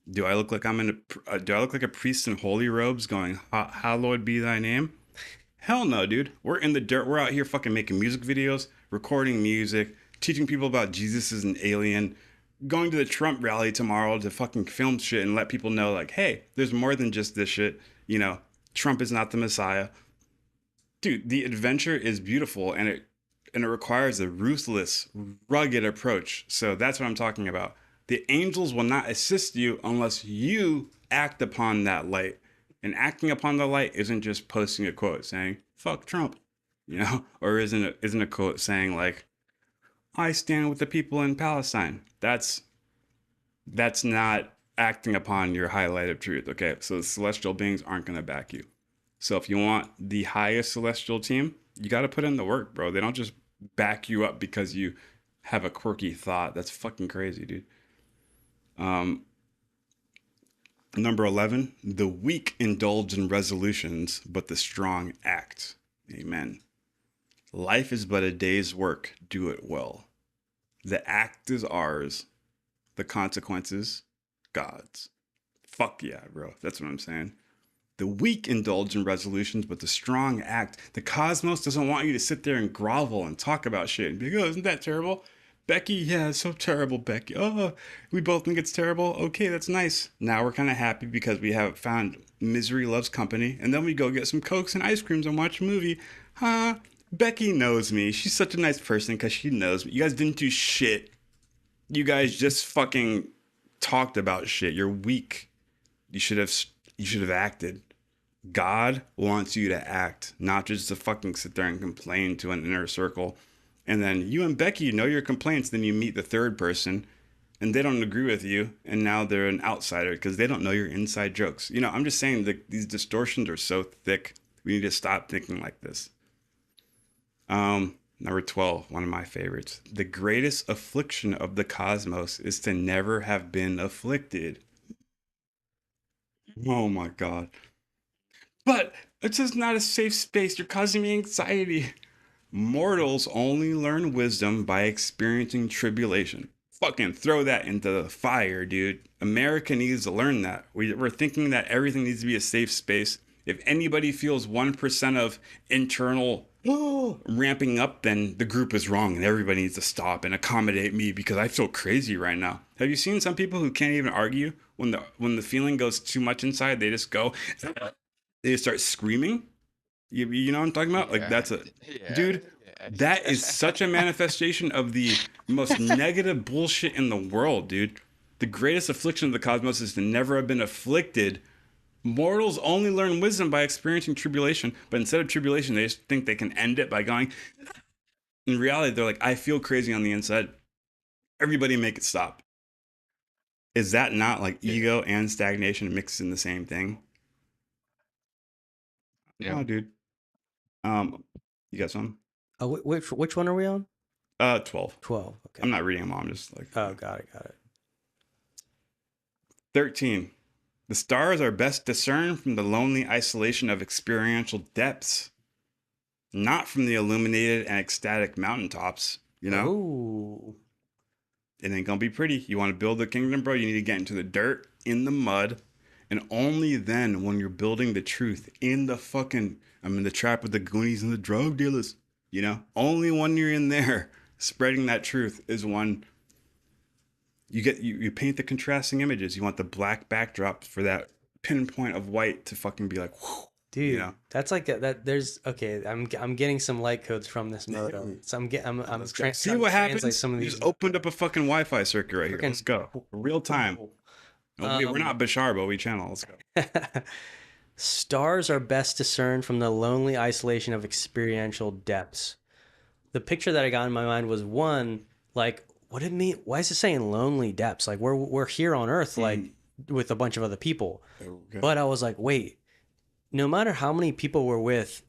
Do I look like do I look like a priest in holy robes going, hallowed be thy name? Hell no, dude. We're in the dirt. We're out here fucking making music videos, recording music, teaching people about Jesus as an alien, going to the Trump rally tomorrow to fucking film shit and let people know, like, hey, there's more than just this shit. You know, Trump is not the Messiah. Dude, the adventure is beautiful and it requires a ruthless, rugged approach. So that's what I'm talking about. The angels will not assist you unless you act upon that light. And acting upon the light isn't just posting a quote saying, fuck Trump, you know, or isn't a quote saying like, I stand with the people in Palestine. That's not acting upon your highlight of truth. Okay. So the celestial beings aren't going to back you. So if you want the highest celestial team, you got to put in the work, bro. They don't just back you up because you have a quirky thought. That's fucking crazy, dude. Number 11, the weak indulge in resolutions, but the strong act. Amen. Life is but a day's work. Do it well. The act is ours. The consequences, God's. Fuck yeah, bro. That's what I'm saying. The weak indulge in resolutions, but the strong act. The cosmos doesn't want you to sit there and grovel and talk about shit and be like, oh, isn't that terrible? Becky, yeah, it's so terrible, Becky. Oh, we both think it's terrible. Okay, that's nice. Now we're kind of happy because we have found misery loves company. And then we go get some Cokes and ice creams and watch a movie. Huh? Becky knows me. She's such a nice person because she knows me. You guys didn't do shit. You guys just fucking talked about shit. You're weak. You should have acted. God wants you to act, not just to fucking sit there and complain to an inner circle And then you and Becky know your complaints. Then you meet the third person and they don't agree with you. And now they're an outsider because they don't know your inside jokes. You know, I'm just saying that these distortions are so thick. We need to stop thinking like this. Number 12, one of my favorites. The greatest affliction of the cosmos is to never have been afflicted. Oh my God. But it's just not a safe space. You're causing me anxiety. Mortals only learn wisdom by experiencing tribulation. Fucking throw that into the fire, dude. America needs to learn that. We're thinking that everything needs to be a safe space. If anybody feels 1% of internal ramping up, then the group is wrong and everybody needs to stop and accommodate me because I feel crazy right now. Have you seen some people who can't even argue when the feeling goes too much inside? They just go, they start screaming. You know what I'm talking about? Like that's dude. That is such a manifestation of the most negative bullshit in the world, dude. The greatest affliction of the cosmos is to never have been afflicted. Mortals only learn wisdom by experiencing tribulation, but instead of tribulation, they just think they can end it by going. In reality, they're like, I feel crazy on the inside. Everybody make it stop. Is that not like ego and stagnation mixed in the same thing? Yeah. Oh, dude. You got some? Oh, which one are we on? 12. 12. Okay. I'm not reading them all. I'm just like. Oh, got it. 13. The stars are best discerned from the lonely isolation of experiential depths, not from the illuminated and ecstatic mountaintops. You know? Ooh. It ain't gonna be pretty. You want to build the kingdom, bro? You need to get into the dirt, in the mud, and only then, when you're building the truth in the fucking, I'm in the trap with the Goonies and the drug dealers. You know? Only when you're in there spreading that truth is when you paint the contrasting images. You want the black backdrop for that pinpoint of white to fucking be like, whew, dude. You know? That's like that. There's okay. I'm getting some light codes from this moto. So I'm see what happens. Some of You these just opened up a fucking Wi-Fi circuit right here. Let's go. Real time. We're not Bashar, but we channel. Let's go. Stars are best discerned from the lonely isolation of experiential depths. The picture that I got in my mind was one, like, what did it mean? Why is it saying lonely depths? Like we're here on Earth, like with a bunch of other people. Okay. But I was like, wait, no matter how many people we're with,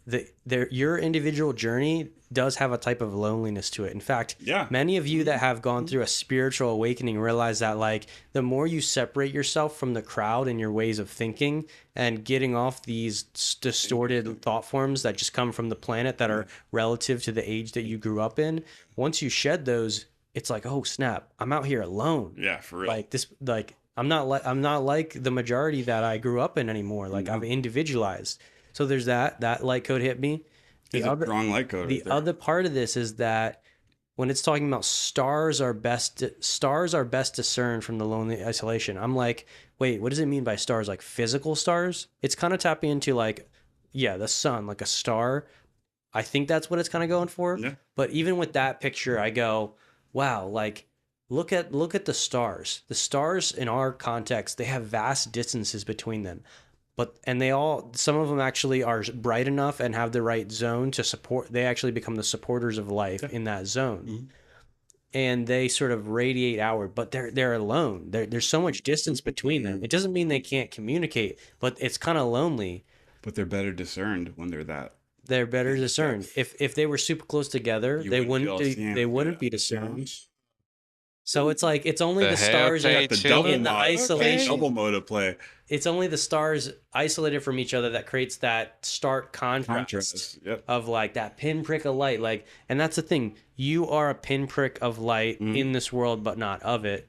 your individual journey does have a type of loneliness to it. In fact, many of you that have gone through a spiritual awakening realize that like the more you separate yourself from the crowd and your ways of thinking and getting off these distorted thought forms that just come from the planet that are relative to the age that you grew up in, once you shed those, it's like, oh snap, I'm out here alone. Yeah, for real. Like this, like I'm not like the majority that I grew up in anymore. Like I've individualized. So there's that light code hit me. It's a strong light code. The other part of this is that when it's talking about stars are best discerned from the lonely isolation. I'm like, wait, what does it mean by stars? Like physical stars? It's kind of tapping into like, the sun, like a star. I think that's what it's kind of going for. Yeah. But even with that picture, I go, wow, like look at the stars. The stars in our context, they have vast distances between them. And some of them actually are bright enough and have the right zone to support. They actually become the supporters of life in that zone. Mm-hmm. And they sort of radiate outward, but they're alone. There's so much distance between them. It doesn't mean they can't communicate, but it's kind of lonely. But they're better discerned when they're that. They're better discerned. If they were super close together, they wouldn't be discerned. So it's like it's only the stars in the isolation. Double mode of play. It's only the stars isolated from each other that creates that stark contrast of like that pinprick of light. Like, and that's the thing. You are a pinprick of light in this world, but not of it.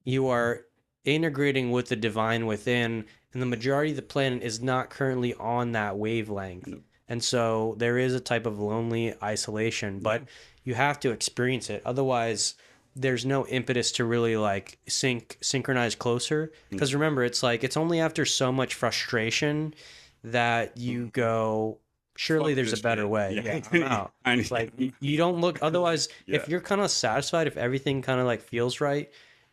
You are integrating with the divine within, and the majority of the planet is not currently on that wavelength. Nope. And so there is a type of lonely isolation, but you have to experience it. Otherwise, there's no impetus to really like synchronize closer. Because remember, it's like it's only after so much frustration that you go, surely there's a better way. I'm out. It's like you don't look. Otherwise, if you're kind of satisfied, if everything kind of like feels right,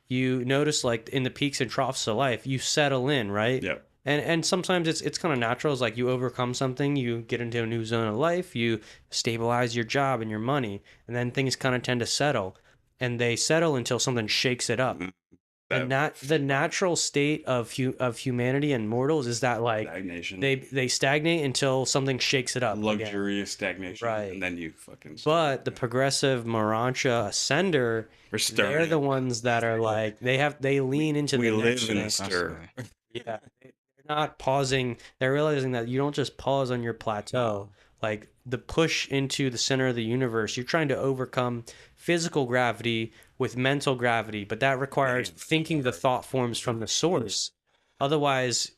you notice like in the peaks and troughs of life, you settle in, right? Yeah. And sometimes it's kind of natural. It's like you overcome something, you get into a new zone of life, you stabilize your job and your money, and then things kind of tend to settle, and they settle until something shakes it up. And the natural state of humanity and mortals is that like Stagnation. they stagnate until something shakes it up. Luxurious stagnation, Right. and then you fucking. But the progressive Urantia ascender, they're the ones that are like they lean into we the live next in a thing. stir. Yeah, they're not pausing. They're realizing that you don't just pause on your plateau. Like the push into the center of the universe, you're trying to overcome physical gravity with mental gravity, but that requires thinking the thought forms from the source. Otherwise,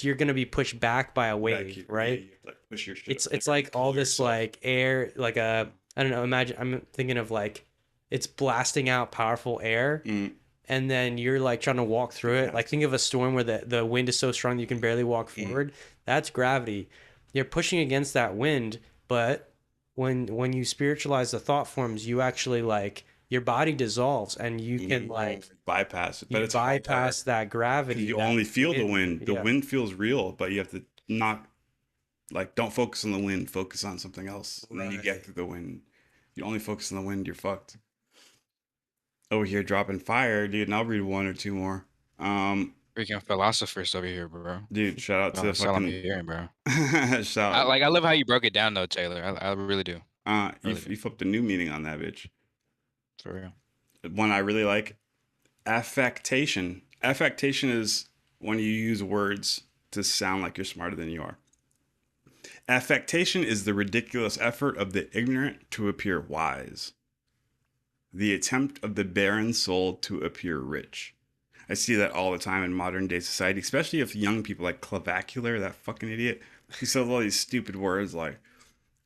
you're going to be pushed back by a wave, right? You like push your shit It's like all this like air, like a I don't know. Imagine I'm thinking of like it's blasting out powerful air, and then you're like trying to walk through it. Like think of a storm where the wind is so strong that you can barely walk forward. That's gravity. You're pushing against that wind, but when you spiritualize the thought forms, you actually like your body dissolves and you can like bypass it. But you it's bypass that gravity. You that only feel the wind. The yeah. wind feels real, but you have to not like don't focus on the wind. Focus on something else, and then you get through the wind. You only focus on the wind, you're fucked. Over here dropping fire, dude. And I'll read one or two more. Freaking philosophers over here, bro. Dude, shout out to That's all I'm fucking. hearing, bro. Shout out. I love how you broke it down though, Taylor. I really do. You flipped a new meaning on that bitch. For real. One I really like, affectation. Affectation is when you use words to sound like you're smarter than you are. Affectation is the ridiculous effort of the ignorant to appear wise. The attempt of the barren soul to appear rich. I see that all the time in modern day society, especially if young people like clavicular, that fucking idiot. He says all these stupid words like,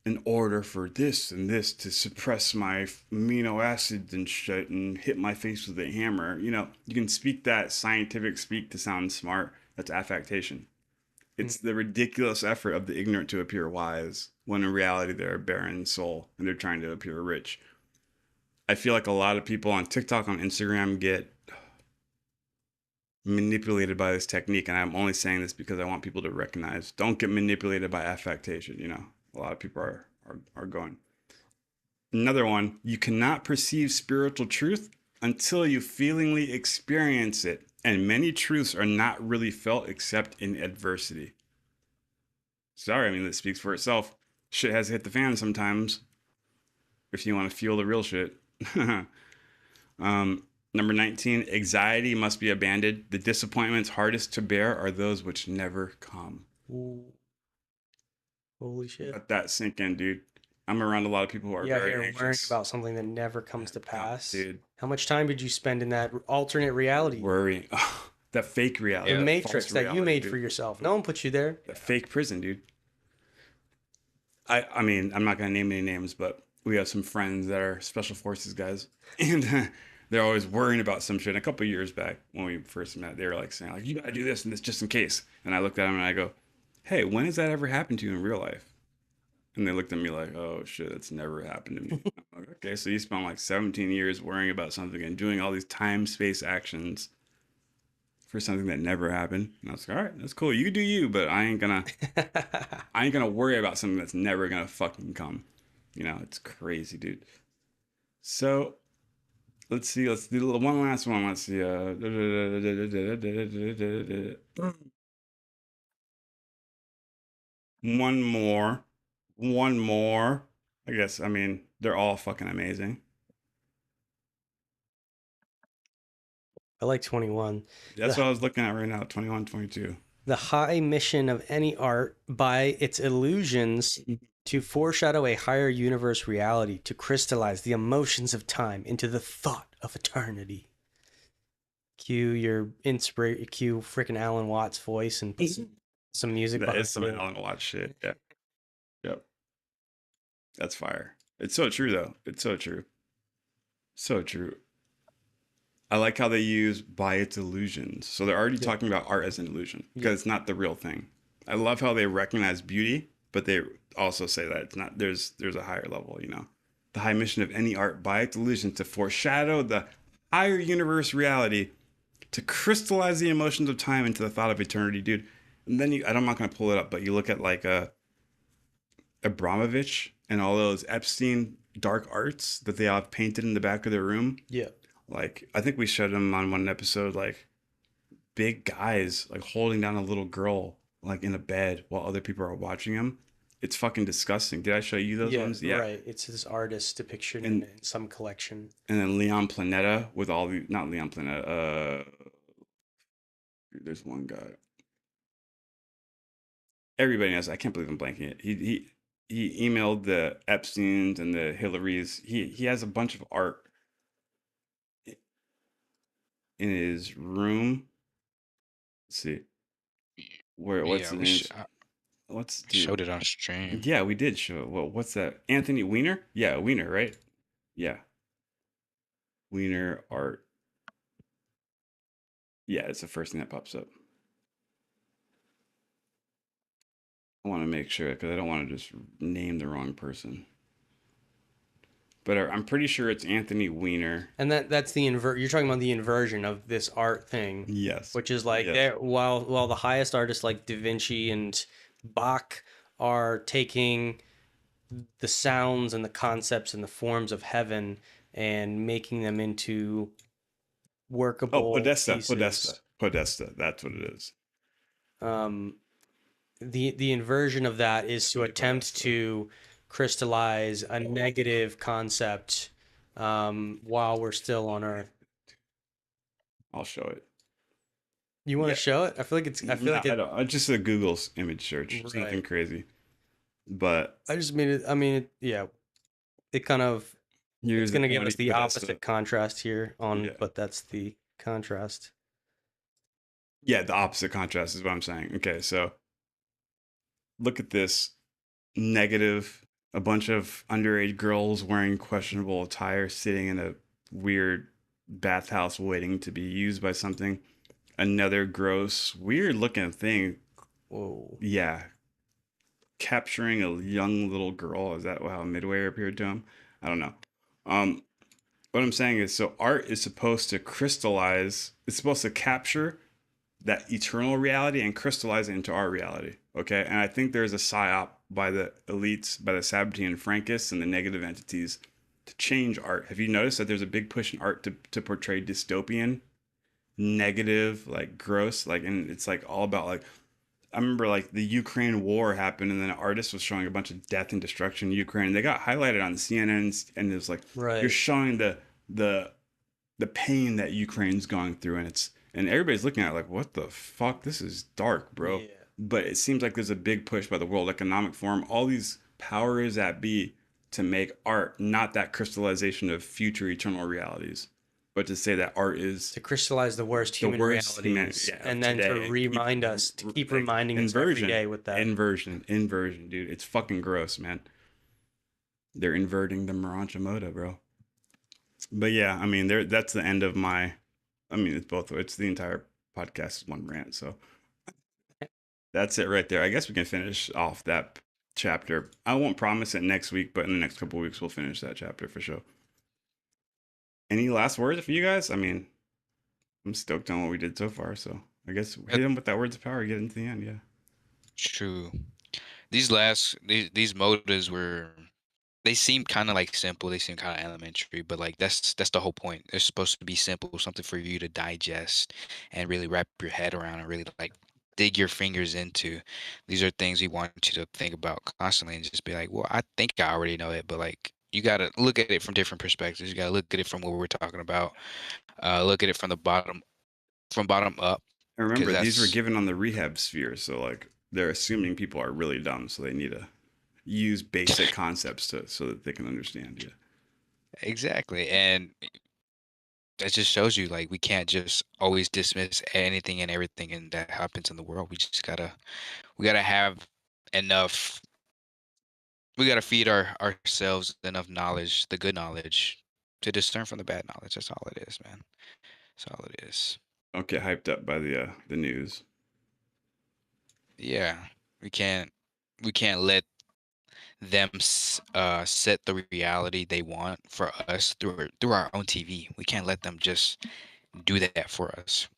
in order for this and this to suppress my amino acids and shit and hit my face with a hammer. You know, you can speak that scientific speak to sound smart. That's affectation. It's the ridiculous effort of the ignorant to appear wise, when in reality they're a barren soul and they're trying to appear rich. I feel like a lot of people on TikTok, on Instagram get manipulated by this technique, and I'm only saying this because I want people to recognize, don't get manipulated by affectation. You know, a lot of people are going. Another one, you cannot perceive spiritual truth until you feelingly experience it, and many truths are not really felt except in adversity. Sorry, I mean, that speaks for itself. Shit has hit the fan sometimes if you want to feel the real shit. Number 19, anxiety must be abandoned. The disappointments hardest to bear are those which never come. Ooh. Holy shit. Let that sink in, dude. I'm around a lot of people who are very anxious. Worrying about something that never comes to pass. Dude. How much time did you spend in that alternate reality? Worrying. That fake reality. The matrix that you made dude. for yourself. No one put you there. That fake prison, dude. I mean, I'm not going to name any names, but we have some friends that are special forces guys. And they're always worrying about some shit. And a couple of years back when we first met, they were like saying, like, you got to do this and this just in case. And I looked at them and I go, hey, when has that ever happened to you in real life? And they looked at me like, oh shit, that's never happened to me. I'm like, okay, so you spent like 17 years worrying about something and doing all these time-space actions for something that never happened. And I was like, all right, that's cool. You do you, but I ain't gonna worry about something that's never gonna fucking come. You know, it's crazy, dude. So let's see. Let's do one last one. Let's see. One more. I guess. I mean, they're all fucking amazing. I like 21. That's what I was looking at right now. 21, 22. The high mission of any art by its illusions to foreshadow a higher universe reality, to crystallize the emotions of time into the thought of eternity. Cue your cue freaking Alan Watts voice and put some music That behind is some it. Alan Watts shit. Yeah. Yep. That's fire. It's so true though. It's so true. So true. I like how they use by its illusions. So they're already talking about art as an illusion because it's not the real thing. I love how they recognize beauty, but they also say that it's not, there's a higher level, you know. The high mission of any art by its illusion to foreshadow the higher universe reality, to crystallize the emotions of time into the thought of eternity. Dude, And then I'm not gonna pull it up, but you look at like Abramovich and all those Epstein dark arts that they all have painted in the back of their room. Yeah. Like I think we showed them on one episode, like big guys like holding down a little girl like in a bed while other people are watching them. It's fucking disgusting. Did I show you those ones? Yeah. Right. It's this artist depiction And- in some collection. And then Leon Planeta with all the not Leon Planeta. There's one guy. Everybody knows. I can't believe I'm blanking it. He emailed the Epsteins and the Hillarys. He has a bunch of art in his room. Let's see. What's Yeah, the we name? What's showed it on stream. Yeah, we did show it. Well, what's that? Anthony Weiner? Yeah, Weiner, right? Yeah. Weiner art. Yeah, it's the first thing that pops up. I want to make sure because I don't want to just name the wrong person. But I'm pretty sure it's Anthony Weiner. And that's the you're talking about the inversion of this art thing. Yes. Which is like Yes. while the highest artists like Da Vinci and Bach are taking the sounds and the concepts and the forms of heaven and making them into workable Podesta. pieces. Podesta. That's what it is. The inversion of that is to Really attempt Podesta. to crystallize a negative concept while we're still on Earth. I'll show it. You want Yeah. to show it? I feel like it's. I feel like I it. don't. It's just a Google's image search. It's Right. nothing crazy. But I just mean it. I mean, yeah. It kind of. here's It's going to give what us he the put as opposite contrast here on, Yeah. but that's the contrast. Yeah, the opposite contrast is what I'm saying. Okay, so look at this negative. A bunch of underage girls wearing questionable attire sitting in a weird bathhouse waiting to be used by something. Another gross, weird looking thing. Whoa. Yeah. Capturing a young little girl. Is that how Midway appeared to him? I don't know. What I'm saying is, so art is supposed to crystallize, it's supposed to capture that eternal reality and crystallize it into our reality. Okay. And I think there's a psyop by the elites, by the Sabatian Frankists and the negative entities to change art. Have you noticed that there's a big push in art to portray dystopian, negative, like gross, like, and it's like all about like, I remember like the Ukraine war happened and then an artist was showing a bunch of death and destruction in Ukraine. They got highlighted on CNN and it was like, Right. you're showing the pain that Ukraine's going through and everybody's looking at it like, what the fuck? This is dark, bro. Yeah. But it seems like there's a big push by the World Economic Forum, all these powers that be, to make art not that crystallization of future eternal realities, but to say that art is To crystallize the worst human worst realities, human- yeah, and then today. to remind us, to keep reminding us every day with that. Inversion, dude. It's fucking gross, man. They're inverting the Marancha Moda, bro. But yeah, I mean, that's the end of my. I mean, it's both. It's the entire podcast is one rant. So that's it right there. I guess we can finish off that chapter. I won't promise it next week, but in the next couple of weeks we'll finish that chapter for sure. Any last words for you guys? I mean, I'm stoked on what we did so far. So I guess hit them with that words of power. Get into the end. Yeah. True. These motives were, they seem kind of like simple. They seem kind of elementary, but like that's the whole point. They're supposed to be simple, something for you to digest and really wrap your head around and really like dig your fingers into. These are things we want you to think about constantly and just be like, well, I think I already know it, but like you gotta look at it from different perspectives. You gotta look at it from what we're talking about. Look at it from the bottom up. And remember, these were that's- given on the rehab sphere, so like they're assuming people are really dumb, so they need to use basic concepts so that they can understand. Yeah. Exactly. And that just shows you like we can't just always dismiss anything and everything and that happens in the world. We gotta have enough, we gotta feed ourselves enough knowledge, the good knowledge, to discern from the bad knowledge. That's all it is, man. That's all it is. Don't get hyped up by the news. Yeah. We can't let them set the reality they want for us through our own TV. We can't let them just do that for us.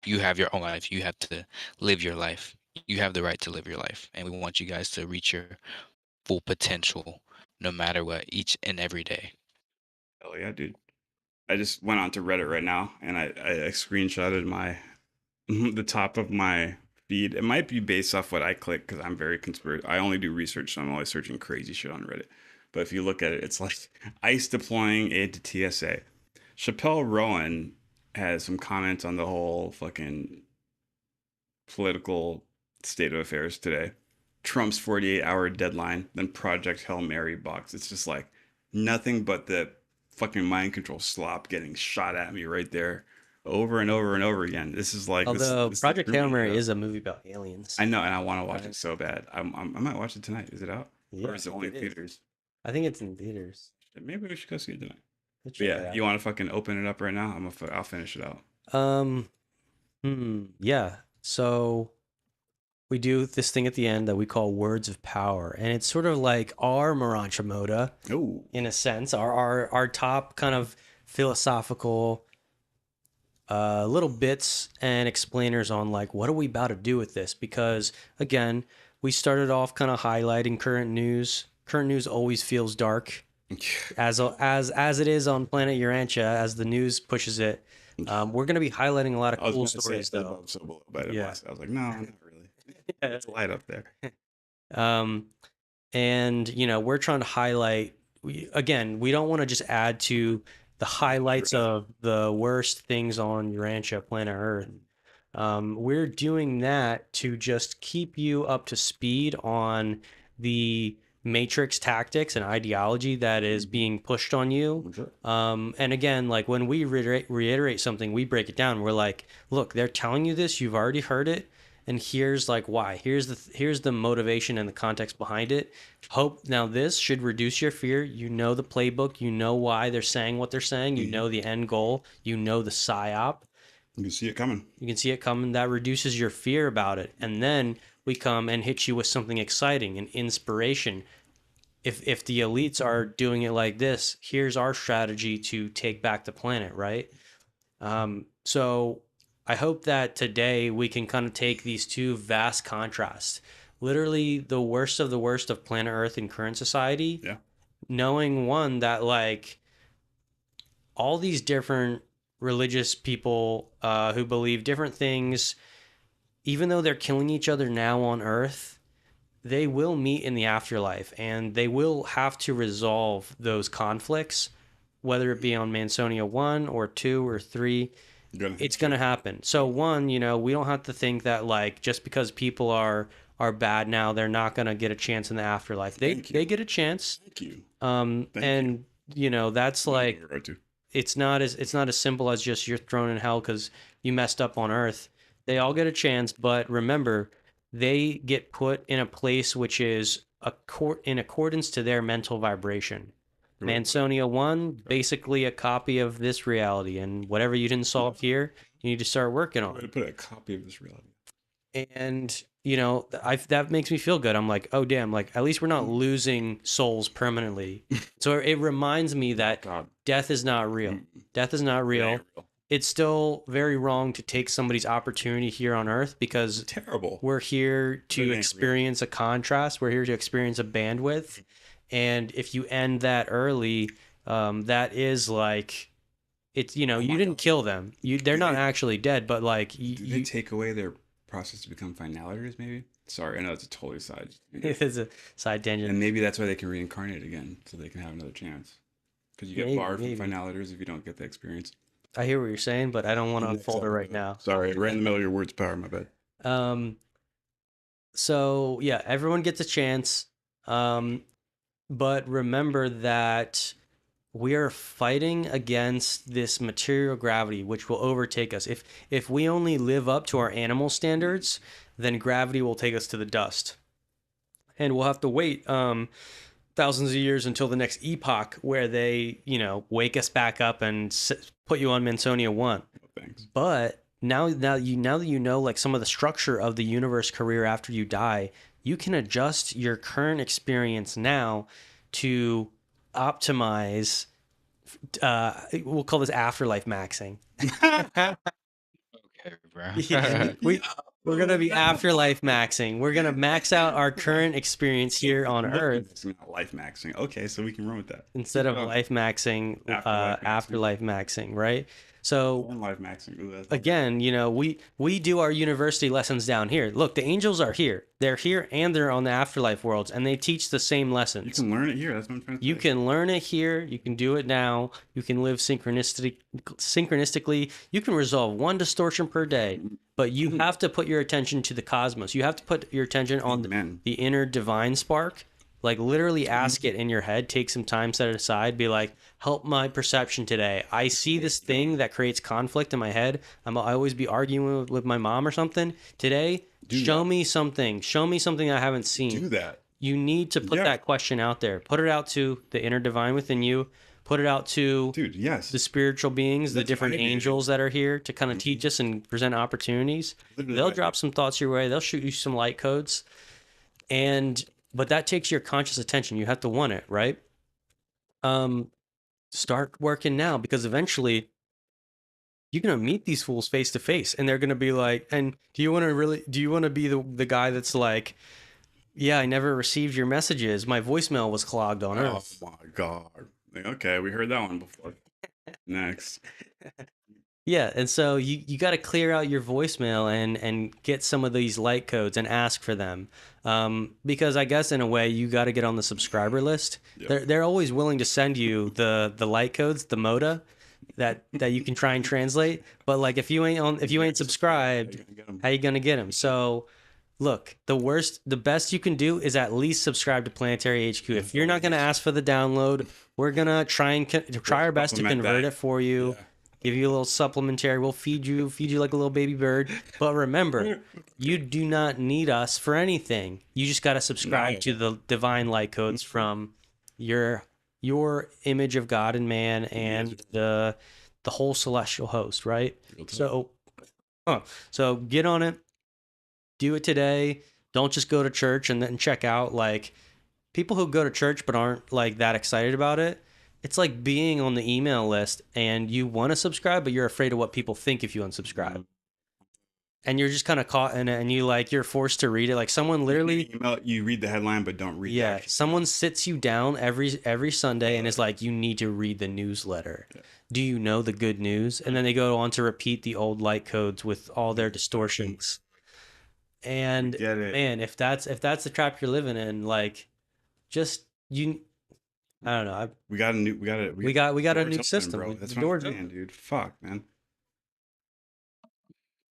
You have your own life. You have to live your life. you have the right to live your life, and we want you guys to reach your full potential, no matter what, each and every day. Hell yeah, dude. I just went on to Reddit right now, and I screenshotted my the top of my feed. It might be based off what I click because I'm very conspiracy. I only do research, so I'm always searching crazy shit on Reddit. But if you look at it, it's like ICE deploying aid to TSA. Chappelle Rowan has some comments on the whole fucking political state of affairs today. Trump's 48-hour deadline, then Project Hail Mary box. It's just like nothing but the fucking mind control slop getting shot at me right there over and over and over again. This is like Although this Project Hail Mary is is a movie about aliens. I know, and I want to watch it so bad. I might watch it tonight. Is it out? Yeah, Or is it only in theaters? I think it's in theaters. Maybe we should go see it tonight. Let's But check it yeah, out. you want to fucking open it up right now? I'll finish it out. Yeah. So we do this thing at the end that we call words of power, and it's sort of like our Marancha Moda Oh, in a sense, our top kind of philosophical little bits and explainers on like what are we about to do with this, because again, we started off kind of highlighting current news. Current news always feels dark, as it is on Planet Urantia, as the news pushes it. We're going to be highlighting a lot of I was cool gonna say stories it's though. so below, but Yeah. I was like, no, not really. It's light up there. And you know, we're trying to highlight, again, we don't want to just add to the highlights of the worst things on Urantia, planet Earth. We're doing that to just keep you up to speed on the matrix tactics and ideology that is being pushed on you. And again, like when we reiterate something, we break it down. We're like, look, they're telling you this, you've already heard it, and here's like why. Here's the motivation and the context behind it. Hope now this should reduce your fear. You know the playbook. You know why they're saying what they're saying. You know the end goal. You know the psyop. You can see it coming. You can see it coming. That reduces your fear about it. And then we come and hit you with something exciting and inspiration. If the elites are doing it like this, here's our strategy to take back the planet, right? So I hope that today we can kind of take these two vast contrasts, literally the worst of planet Earth in current society. Yeah. Knowing one that like all these different religious people who believe different things, even though they're killing each other now on Earth, they will meet in the afterlife, and they will have to resolve those conflicts, whether it be on Mansonia 1 or 2 or 3. It's going to happen. So one, you know, we don't have to think that like just because people are bad now, they're not going to get a chance in the afterlife. They get a chance. Thank you. And you know, that's like it's not as simple as just you're thrown in hell because you messed up on Earth. They all get a chance, but remember, they get put in a place which is in accordance to their mental vibration. Mansonia 1, basically a copy of this reality, and whatever you didn't solve here, you need to start working on. I'm going to put a copy of this reality. And, you know, that makes me feel good. I'm like, oh, damn, like, at least we're not losing souls permanently. So it reminds me that death is not real. Death is not real. It's still very wrong to take somebody's opportunity here on Earth because terrible. We're here to experience a contrast. We're here to experience a bandwidth. And if you end that early, that is like, it's, you know, you didn't kill them. They're not actually dead, but like, do they take away their process to become finalitors? Maybe. Sorry, I know it's a totally side. It's a side tangent. And maybe that's why they can reincarnate again, so they can have another chance. Because you get barred from finalitors if you don't get the experience. I hear what you're saying, but I don't want to unfold it right now. Sorry, right in the middle of your words power, my bad. So yeah, everyone gets a chance. But remember that we are fighting against this material gravity, which will overtake us. If we only live up to our animal standards, then gravity will take us to the dust. And we'll have to wait thousands of years until the next epoch where they, you know, wake us back up and put you on Mansonia 1. Thanks. But now that you know like some of the structure of the universe career after you die, you can adjust your current experience now to optimize. We'll call this afterlife maxing. Okay, bro. Yeah, We're gonna be afterlife maxing. We're gonna max out our current experience here on Earth Life maxing. Okay, so we can run with that. instead of life maxing, afterlife maxing, right? So Life maxing. Ooh, that's again, we do our university lessons down here. Look, the angels are here. They're here and they're on the afterlife worlds, and they teach the same lessons. You can learn it here. That's what I'm trying to say. You can learn it here. You can do it now. You can live synchronistically. You can resolve one distortion per day, but you have to put your attention to the cosmos. You have to put your attention on the inner divine spark. Like literally ask it in your head. Take some time, set it aside. Be like, help my perception today. I see this thing that creates conflict in my head. I always be arguing with my mom or something. Today, show me something. Show me something I haven't seen. Do that. You need to put that question out there. Put it out to the inner divine within you. Put it out to the spiritual beings, the different angels that are here to kind of teach us and present opportunities. They'll drop some thoughts your way. They'll shoot you some light codes. But that takes your conscious attention. You have to want it, right? Start working now, because eventually you're gonna meet these fools face to face, and they're gonna be like, "And do you want to be the guy that's like, yeah, I never received your messages. My voicemail was clogged on Earth." Oh my God. Okay, we heard that one before. Next. Yeah, and so you got to clear out your voicemail and get some of these light codes and ask for them, because I guess in a way you got to get on the subscriber list. Yep. They're always willing to send you the light codes, the moda that you can try and translate. But like if you ain't subscribed, how you gonna get them? So look, the best you can do is at least subscribe to Planetary HQ. If you're not gonna ask for the download, we're gonna try our best to convert it for you. Yeah. Give you a little supplementary. We'll feed you like a little baby bird. But remember, you do not need us for anything. You just got to subscribe to the divine light codes from your image of God and man and the whole celestial host, right? So get on it. Do it today. Don't just go to church and then check out. Like people who go to church but aren't like that excited about it. It's like being on the email list and you want to subscribe, but you're afraid of what people think if you unsubscribe. And you're just kind of caught in it, and you're forced to read it. Like someone literally, you read the headline, but don't read. Yeah, someone sits you down every Sunday and is like, "You need to read the newsletter. Yeah. Do you know the good news?" And then they go on to repeat the old light codes with all their distortions. And man, if that's the trap you're living in, like, just I don't know. We got a new system, bro. That's what I'm saying, dude. Fuck, man.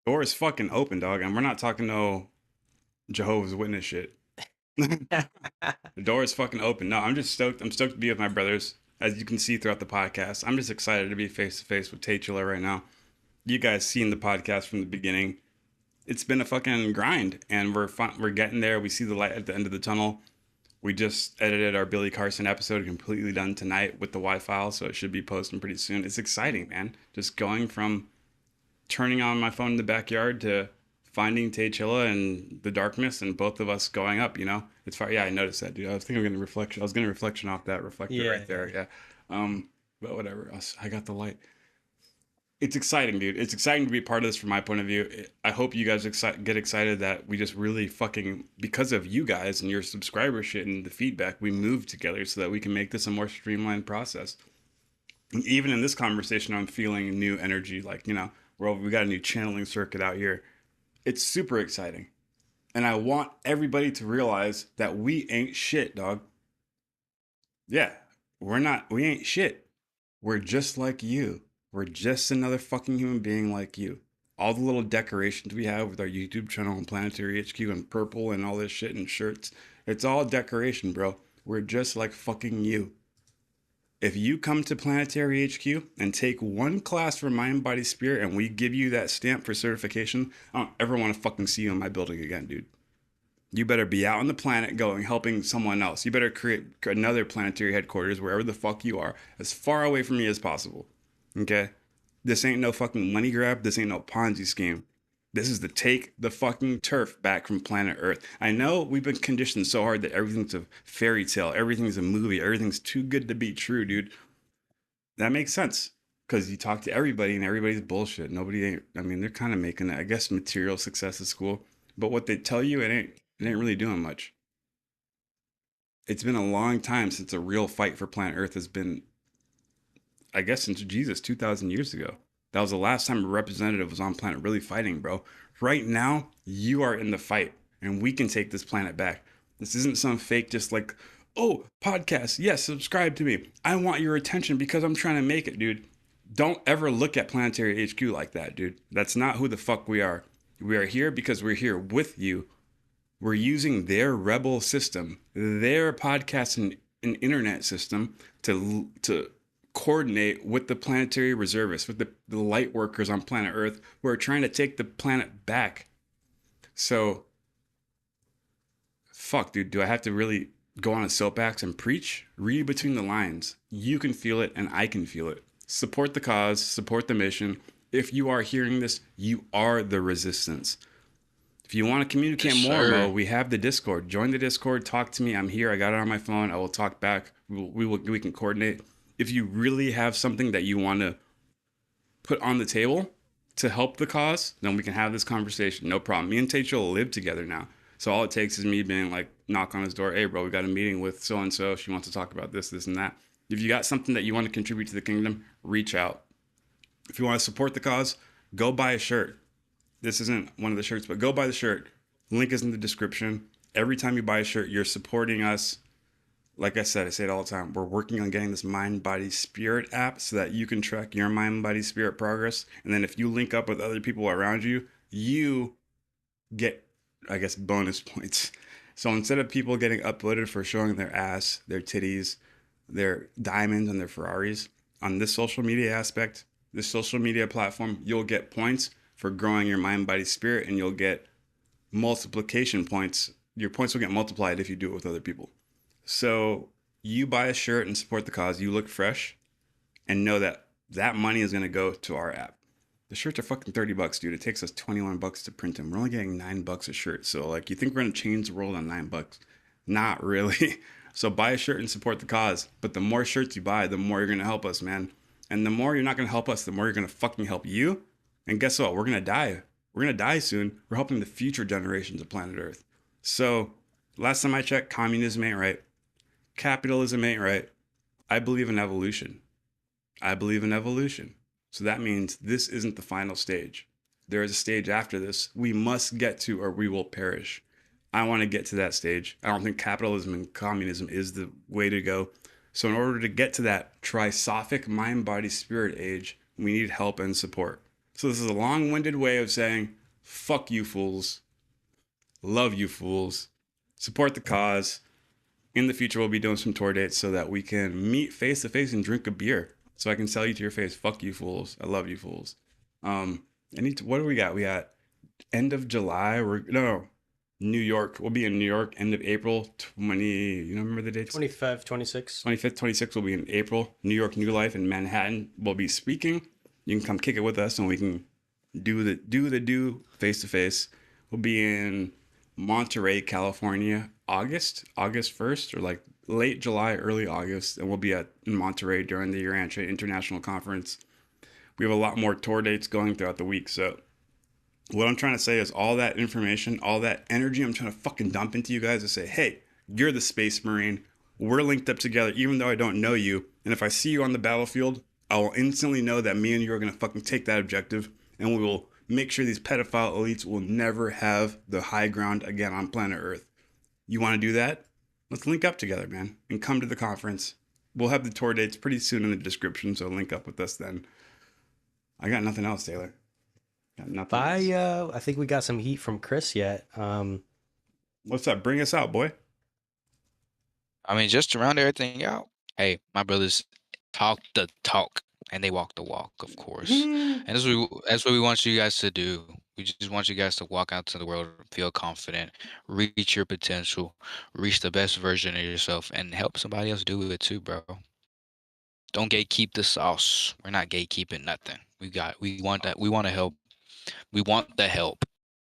Door is fucking open, dog, and we're not talking no Jehovah's Witness shit. The door is fucking open. No, I'm just stoked. I'm stoked to be with my brothers, as you can see throughout the podcast. I'm just excited to be face to face with Taychilla right now. You guys seen the podcast from the beginning. It's been a fucking grind, and we're getting there. We see the light at the end of the tunnel. We just edited our Billy Carson episode, completely done tonight with the Y file, so it should be posting pretty soon. It's exciting, man. Just going from turning on my phone in the backyard to finding Taychilla and the darkness, and both of us going up. It's far. Yeah, I noticed that, dude. I was thinking of getting reflection. I was getting reflection off that reflector right there. Yeah. But whatever. I got the light. It's exciting, dude. It's exciting to be part of this from my point of view. I hope you guys get excited that we just really fucking, because of you guys and your subscriber shit and the feedback, we move together so that we can make this a more streamlined process. And even in this conversation, I'm feeling new energy. Like, we got a new channeling circuit out here. It's super exciting. And I want everybody to realize that we ain't shit, dog. Yeah, we ain't shit. We're just like you. We're just another fucking human being like you. All the little decorations we have with our YouTube channel and Planetary HQ and purple and all this shit and shirts, it's all decoration, bro. We're just like fucking you. If you come to Planetary HQ and take one class for Mind, Body, Spirit, and we give you that stamp for certification, I don't ever want to fucking see you in my building again, dude. You better be out on the planet helping someone else. You better create another planetary headquarters wherever the fuck you are, as far away from me as possible. Okay? This ain't no fucking money grab. This ain't no Ponzi scheme. This is to take the fucking turf back from planet Earth. I know we've been conditioned so hard that everything's a fairy tale. Everything's a movie. Everything's too good to be true, dude. That makes sense. because you talk to everybody and everybody's bullshit. Nobody ain't. I mean, they're kind of making, I guess, material success at school, but what they tell you, it ain't really doing much. It's been a long time since a real fight for planet Earth has been, I guess, since Jesus 2,000 years ago. That was the last time a representative was on planet really fighting, bro. Right now, you are in the fight, and we can take this planet back. This isn't some fake, just like, oh, podcast, yes, subscribe to me. I want your attention because I'm trying to make it, dude. Don't ever look at Planetary HQ like that, dude. That's not who the fuck we are. We are here because we're here with you. We're using their rebel system, their podcast and internet system to coordinate with the planetary reservists, with the light workers on planet Earth who are trying to take the planet back. So, fuck, dude, do I have to really go on a soapbox and preach? Read between the lines. You can feel it and I can feel it. Support the cause, support the mission. If you are hearing this, you are the resistance. If you want to communicate more, Mo, we have the Discord. Join the Discord. Talk to me. I'm here. I got it on my phone. I will talk back. We can coordinate. If you really have something that you want to put on the table to help the cause, then we can have this conversation. No problem. Me and Tachel live together now. So all it takes is me being like, knock on his door. Hey, bro, we got a meeting with so-and-so. She wants to talk about this, this, and that. If you got something that you want to contribute to the kingdom, reach out. If you want to support the cause, go buy a shirt. This isn't one of the shirts, but go buy the shirt. Link is in the description. Every time you buy a shirt, you're supporting us. Like I said, I say it all the time. We're working on getting this mind, body, spirit app so that you can track your mind, body, spirit progress. And then if you link up with other people around you, you get, I guess, bonus points. So instead of people getting uploaded for showing their ass, their titties, their diamonds, and their Ferraris, on this social media aspect, this social media platform, you'll get points for growing your mind, body, spirit, and you'll get multiplication points. Your points will get multiplied if you do it with other people. So you buy a shirt and support the cause. You look fresh and know that that money is going to go to our app. The shirts are fucking $30, dude. It takes us $21 to print them. We're only getting $9 a shirt. So like, you think we're going to change the world on $9? Not really. So buy a shirt and support the cause. But the more shirts you buy, the more you're going to help us, man. And the more you're not going to help us, the more you're going to fucking help you. And guess what? We're going to die. We're going to die soon. We're helping the future generations of planet Earth. So last time I checked, communism ain't right. Capitalism ain't right. I believe in evolution. So that means this isn't the final stage. There is a stage after this we must get to or we will perish. I want to get to that stage. I don't think capitalism and communism is the way to go. So in order to get to that trisophic mind, body, spirit age, we need help and support. So this is a long-winded way of saying, fuck you fools. Love you fools. Support the cause. In the future, we'll be doing some tour dates so that we can meet face to face and drink a beer. So I can tell you to your face, fuck you fools. I love you fools. What do we got? We got end of July. New York. We'll be in New York end of April 20. You know, remember the dates? 25, 26. 25th, 26th will be in April. New York, New Life in Manhattan. We'll be speaking. You can come kick it with us and we can do face to face. We'll be in Monterey, California, August 1st, or like late July, early August, and we'll be in Monterey during the Urantia International Conference. We have a lot more tour dates going throughout the week. So what I'm trying to say is all that information, all that energy I'm trying to fucking dump into you guys to say, hey, you're the Space Marine. We're linked up together, even though I don't know you. And if I see you on the battlefield, I will instantly know that me and you are going to fucking take that objective, and we will make sure these pedophile elites will never have the high ground again on planet Earth. You want to do that? Let's link up together, man, and come to the conference. We'll have the tour dates pretty soon in the description, so link up with us then. I got nothing else, Taylor. I think we got some heat from Chris yet. What's up? Bring us out, boy. I mean, just to round everything out, hey, my brothers talk the talk and they walk the walk, of course. And that's what we want you guys to do. We just want you guys to walk out to the world, feel confident, reach your potential, reach the best version of yourself, and help somebody else do it too, bro. Don't gatekeep the sauce. We're not gatekeeping nothing. We want that. We want to help. We want the help.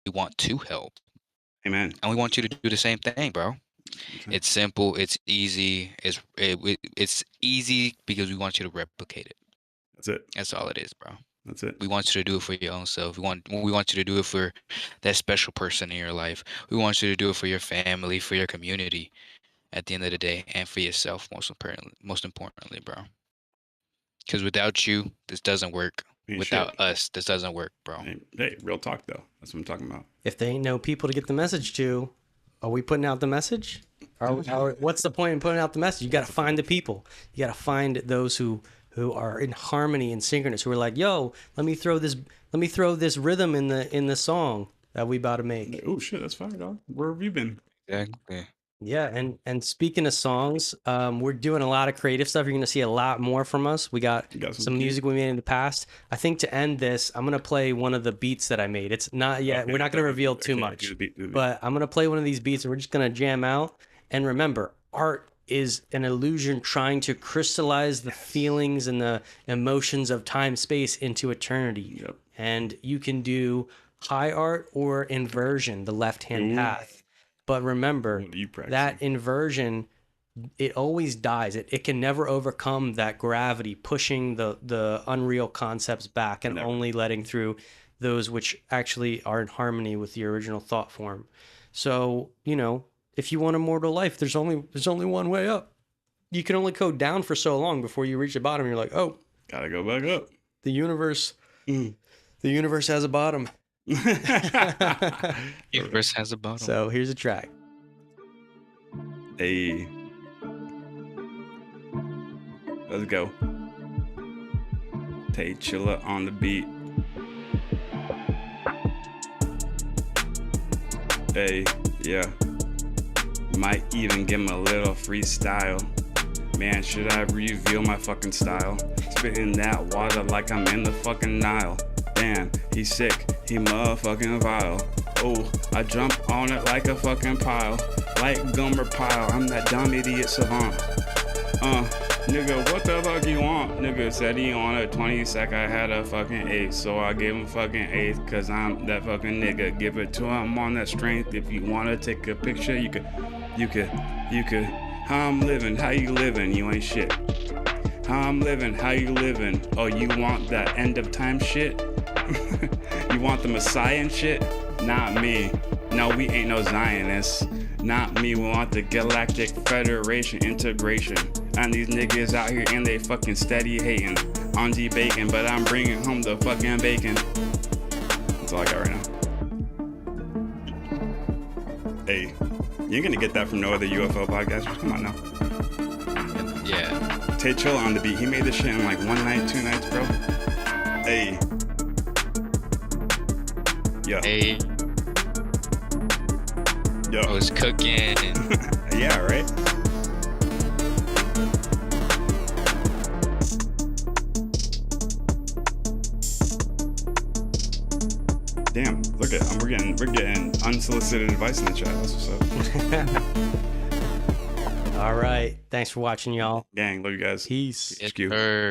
We want to help. Amen. And we want you to do the same thing, bro. Okay. It's simple. It's easy. It's easy because we want you to replicate it. That's it. That's all it is, bro. That's it. We want you to do it for your own self. We want you to do it for that special person in your life. We want you to do it for your family, for your community, at the end of the day, and for yourself, most importantly, bro. Because without you, this doesn't work. Ain't Without shit. us, this doesn't work, bro. Hey, real talk though. That's what I'm talking about. If there ain't no people to get the message to, are we putting out the message? What's the point in putting out the message? You got to find the people. You got to find those who are in harmony and synchronous, who are like, yo, let me throw this rhythm in the song that we about to make. Oh shit, that's fire, dog. Where have you been? Exactly. Yeah, and speaking of songs, we're doing a lot of creative stuff. You're gonna see a lot more from us. We got some music we made in the past. I think to end this, I'm gonna play one of the beats that I made. It's not yet. Okay, we're not gonna reveal too much, do the beat. but I'm gonna play one of these beats, and we're just gonna jam out. And remember, art is an illusion trying to crystallize the feelings and the emotions of time space into eternity. Yep. And you can do high art or inversion, the left-hand path. But remember, What are you practicing? that inversion, it always dies. It can never overcome that gravity, pushing the unreal concepts back and only letting through those which actually are in harmony with the original thought form. So, if you want immortal life, there's only one way up. You can only go down for so long before you reach the bottom. You're like, oh, Gotta go back up. the universe has a bottom. Universe has a bottom. So here's a track. Hey. Let's go. Tay Chilla on the beat. Hey, yeah. Might even give him a little freestyle. Man, should I reveal my fucking style? Spitting that water like I'm in the fucking Nile. Damn, he's sick, he motherfucking vile. Oh, I jump on it like a fucking pile. Like Gomer Pyle, I'm that dumb idiot savant. Nigga, what the fuck you want? Nigga said he wanted 20 sec, I had a fucking ace. So I gave him fucking eighth, cause I'm that fucking nigga. Give it to him on that strength. If you wanna take a picture, you could. How I'm living, how you living? You ain't shit. How I'm living, how you living? Oh, you want that end of time shit? You want the Messiah and shit? Not me. No, we ain't no Zionists. Not me, we want the Galactic Federation integration. And these niggas out here and they fucking steady hating on Bacon, but I'm bringing home the fucking bacon. That's all I got right now. Hey, you ain't gonna get that from no other UFO podcasters. Come on now. Yeah. Tay Chilla on the beat. He made this shit in like 1 night, 2 nights, bro. Hey. Yo. Hey, Yo. I was cooking. Yeah, right? Damn, look at we're getting unsolicited advice in the chat. That's what's up. All right. Thanks for watching, y'all. Gang, love you guys. Peace. Yes, HQ. sir.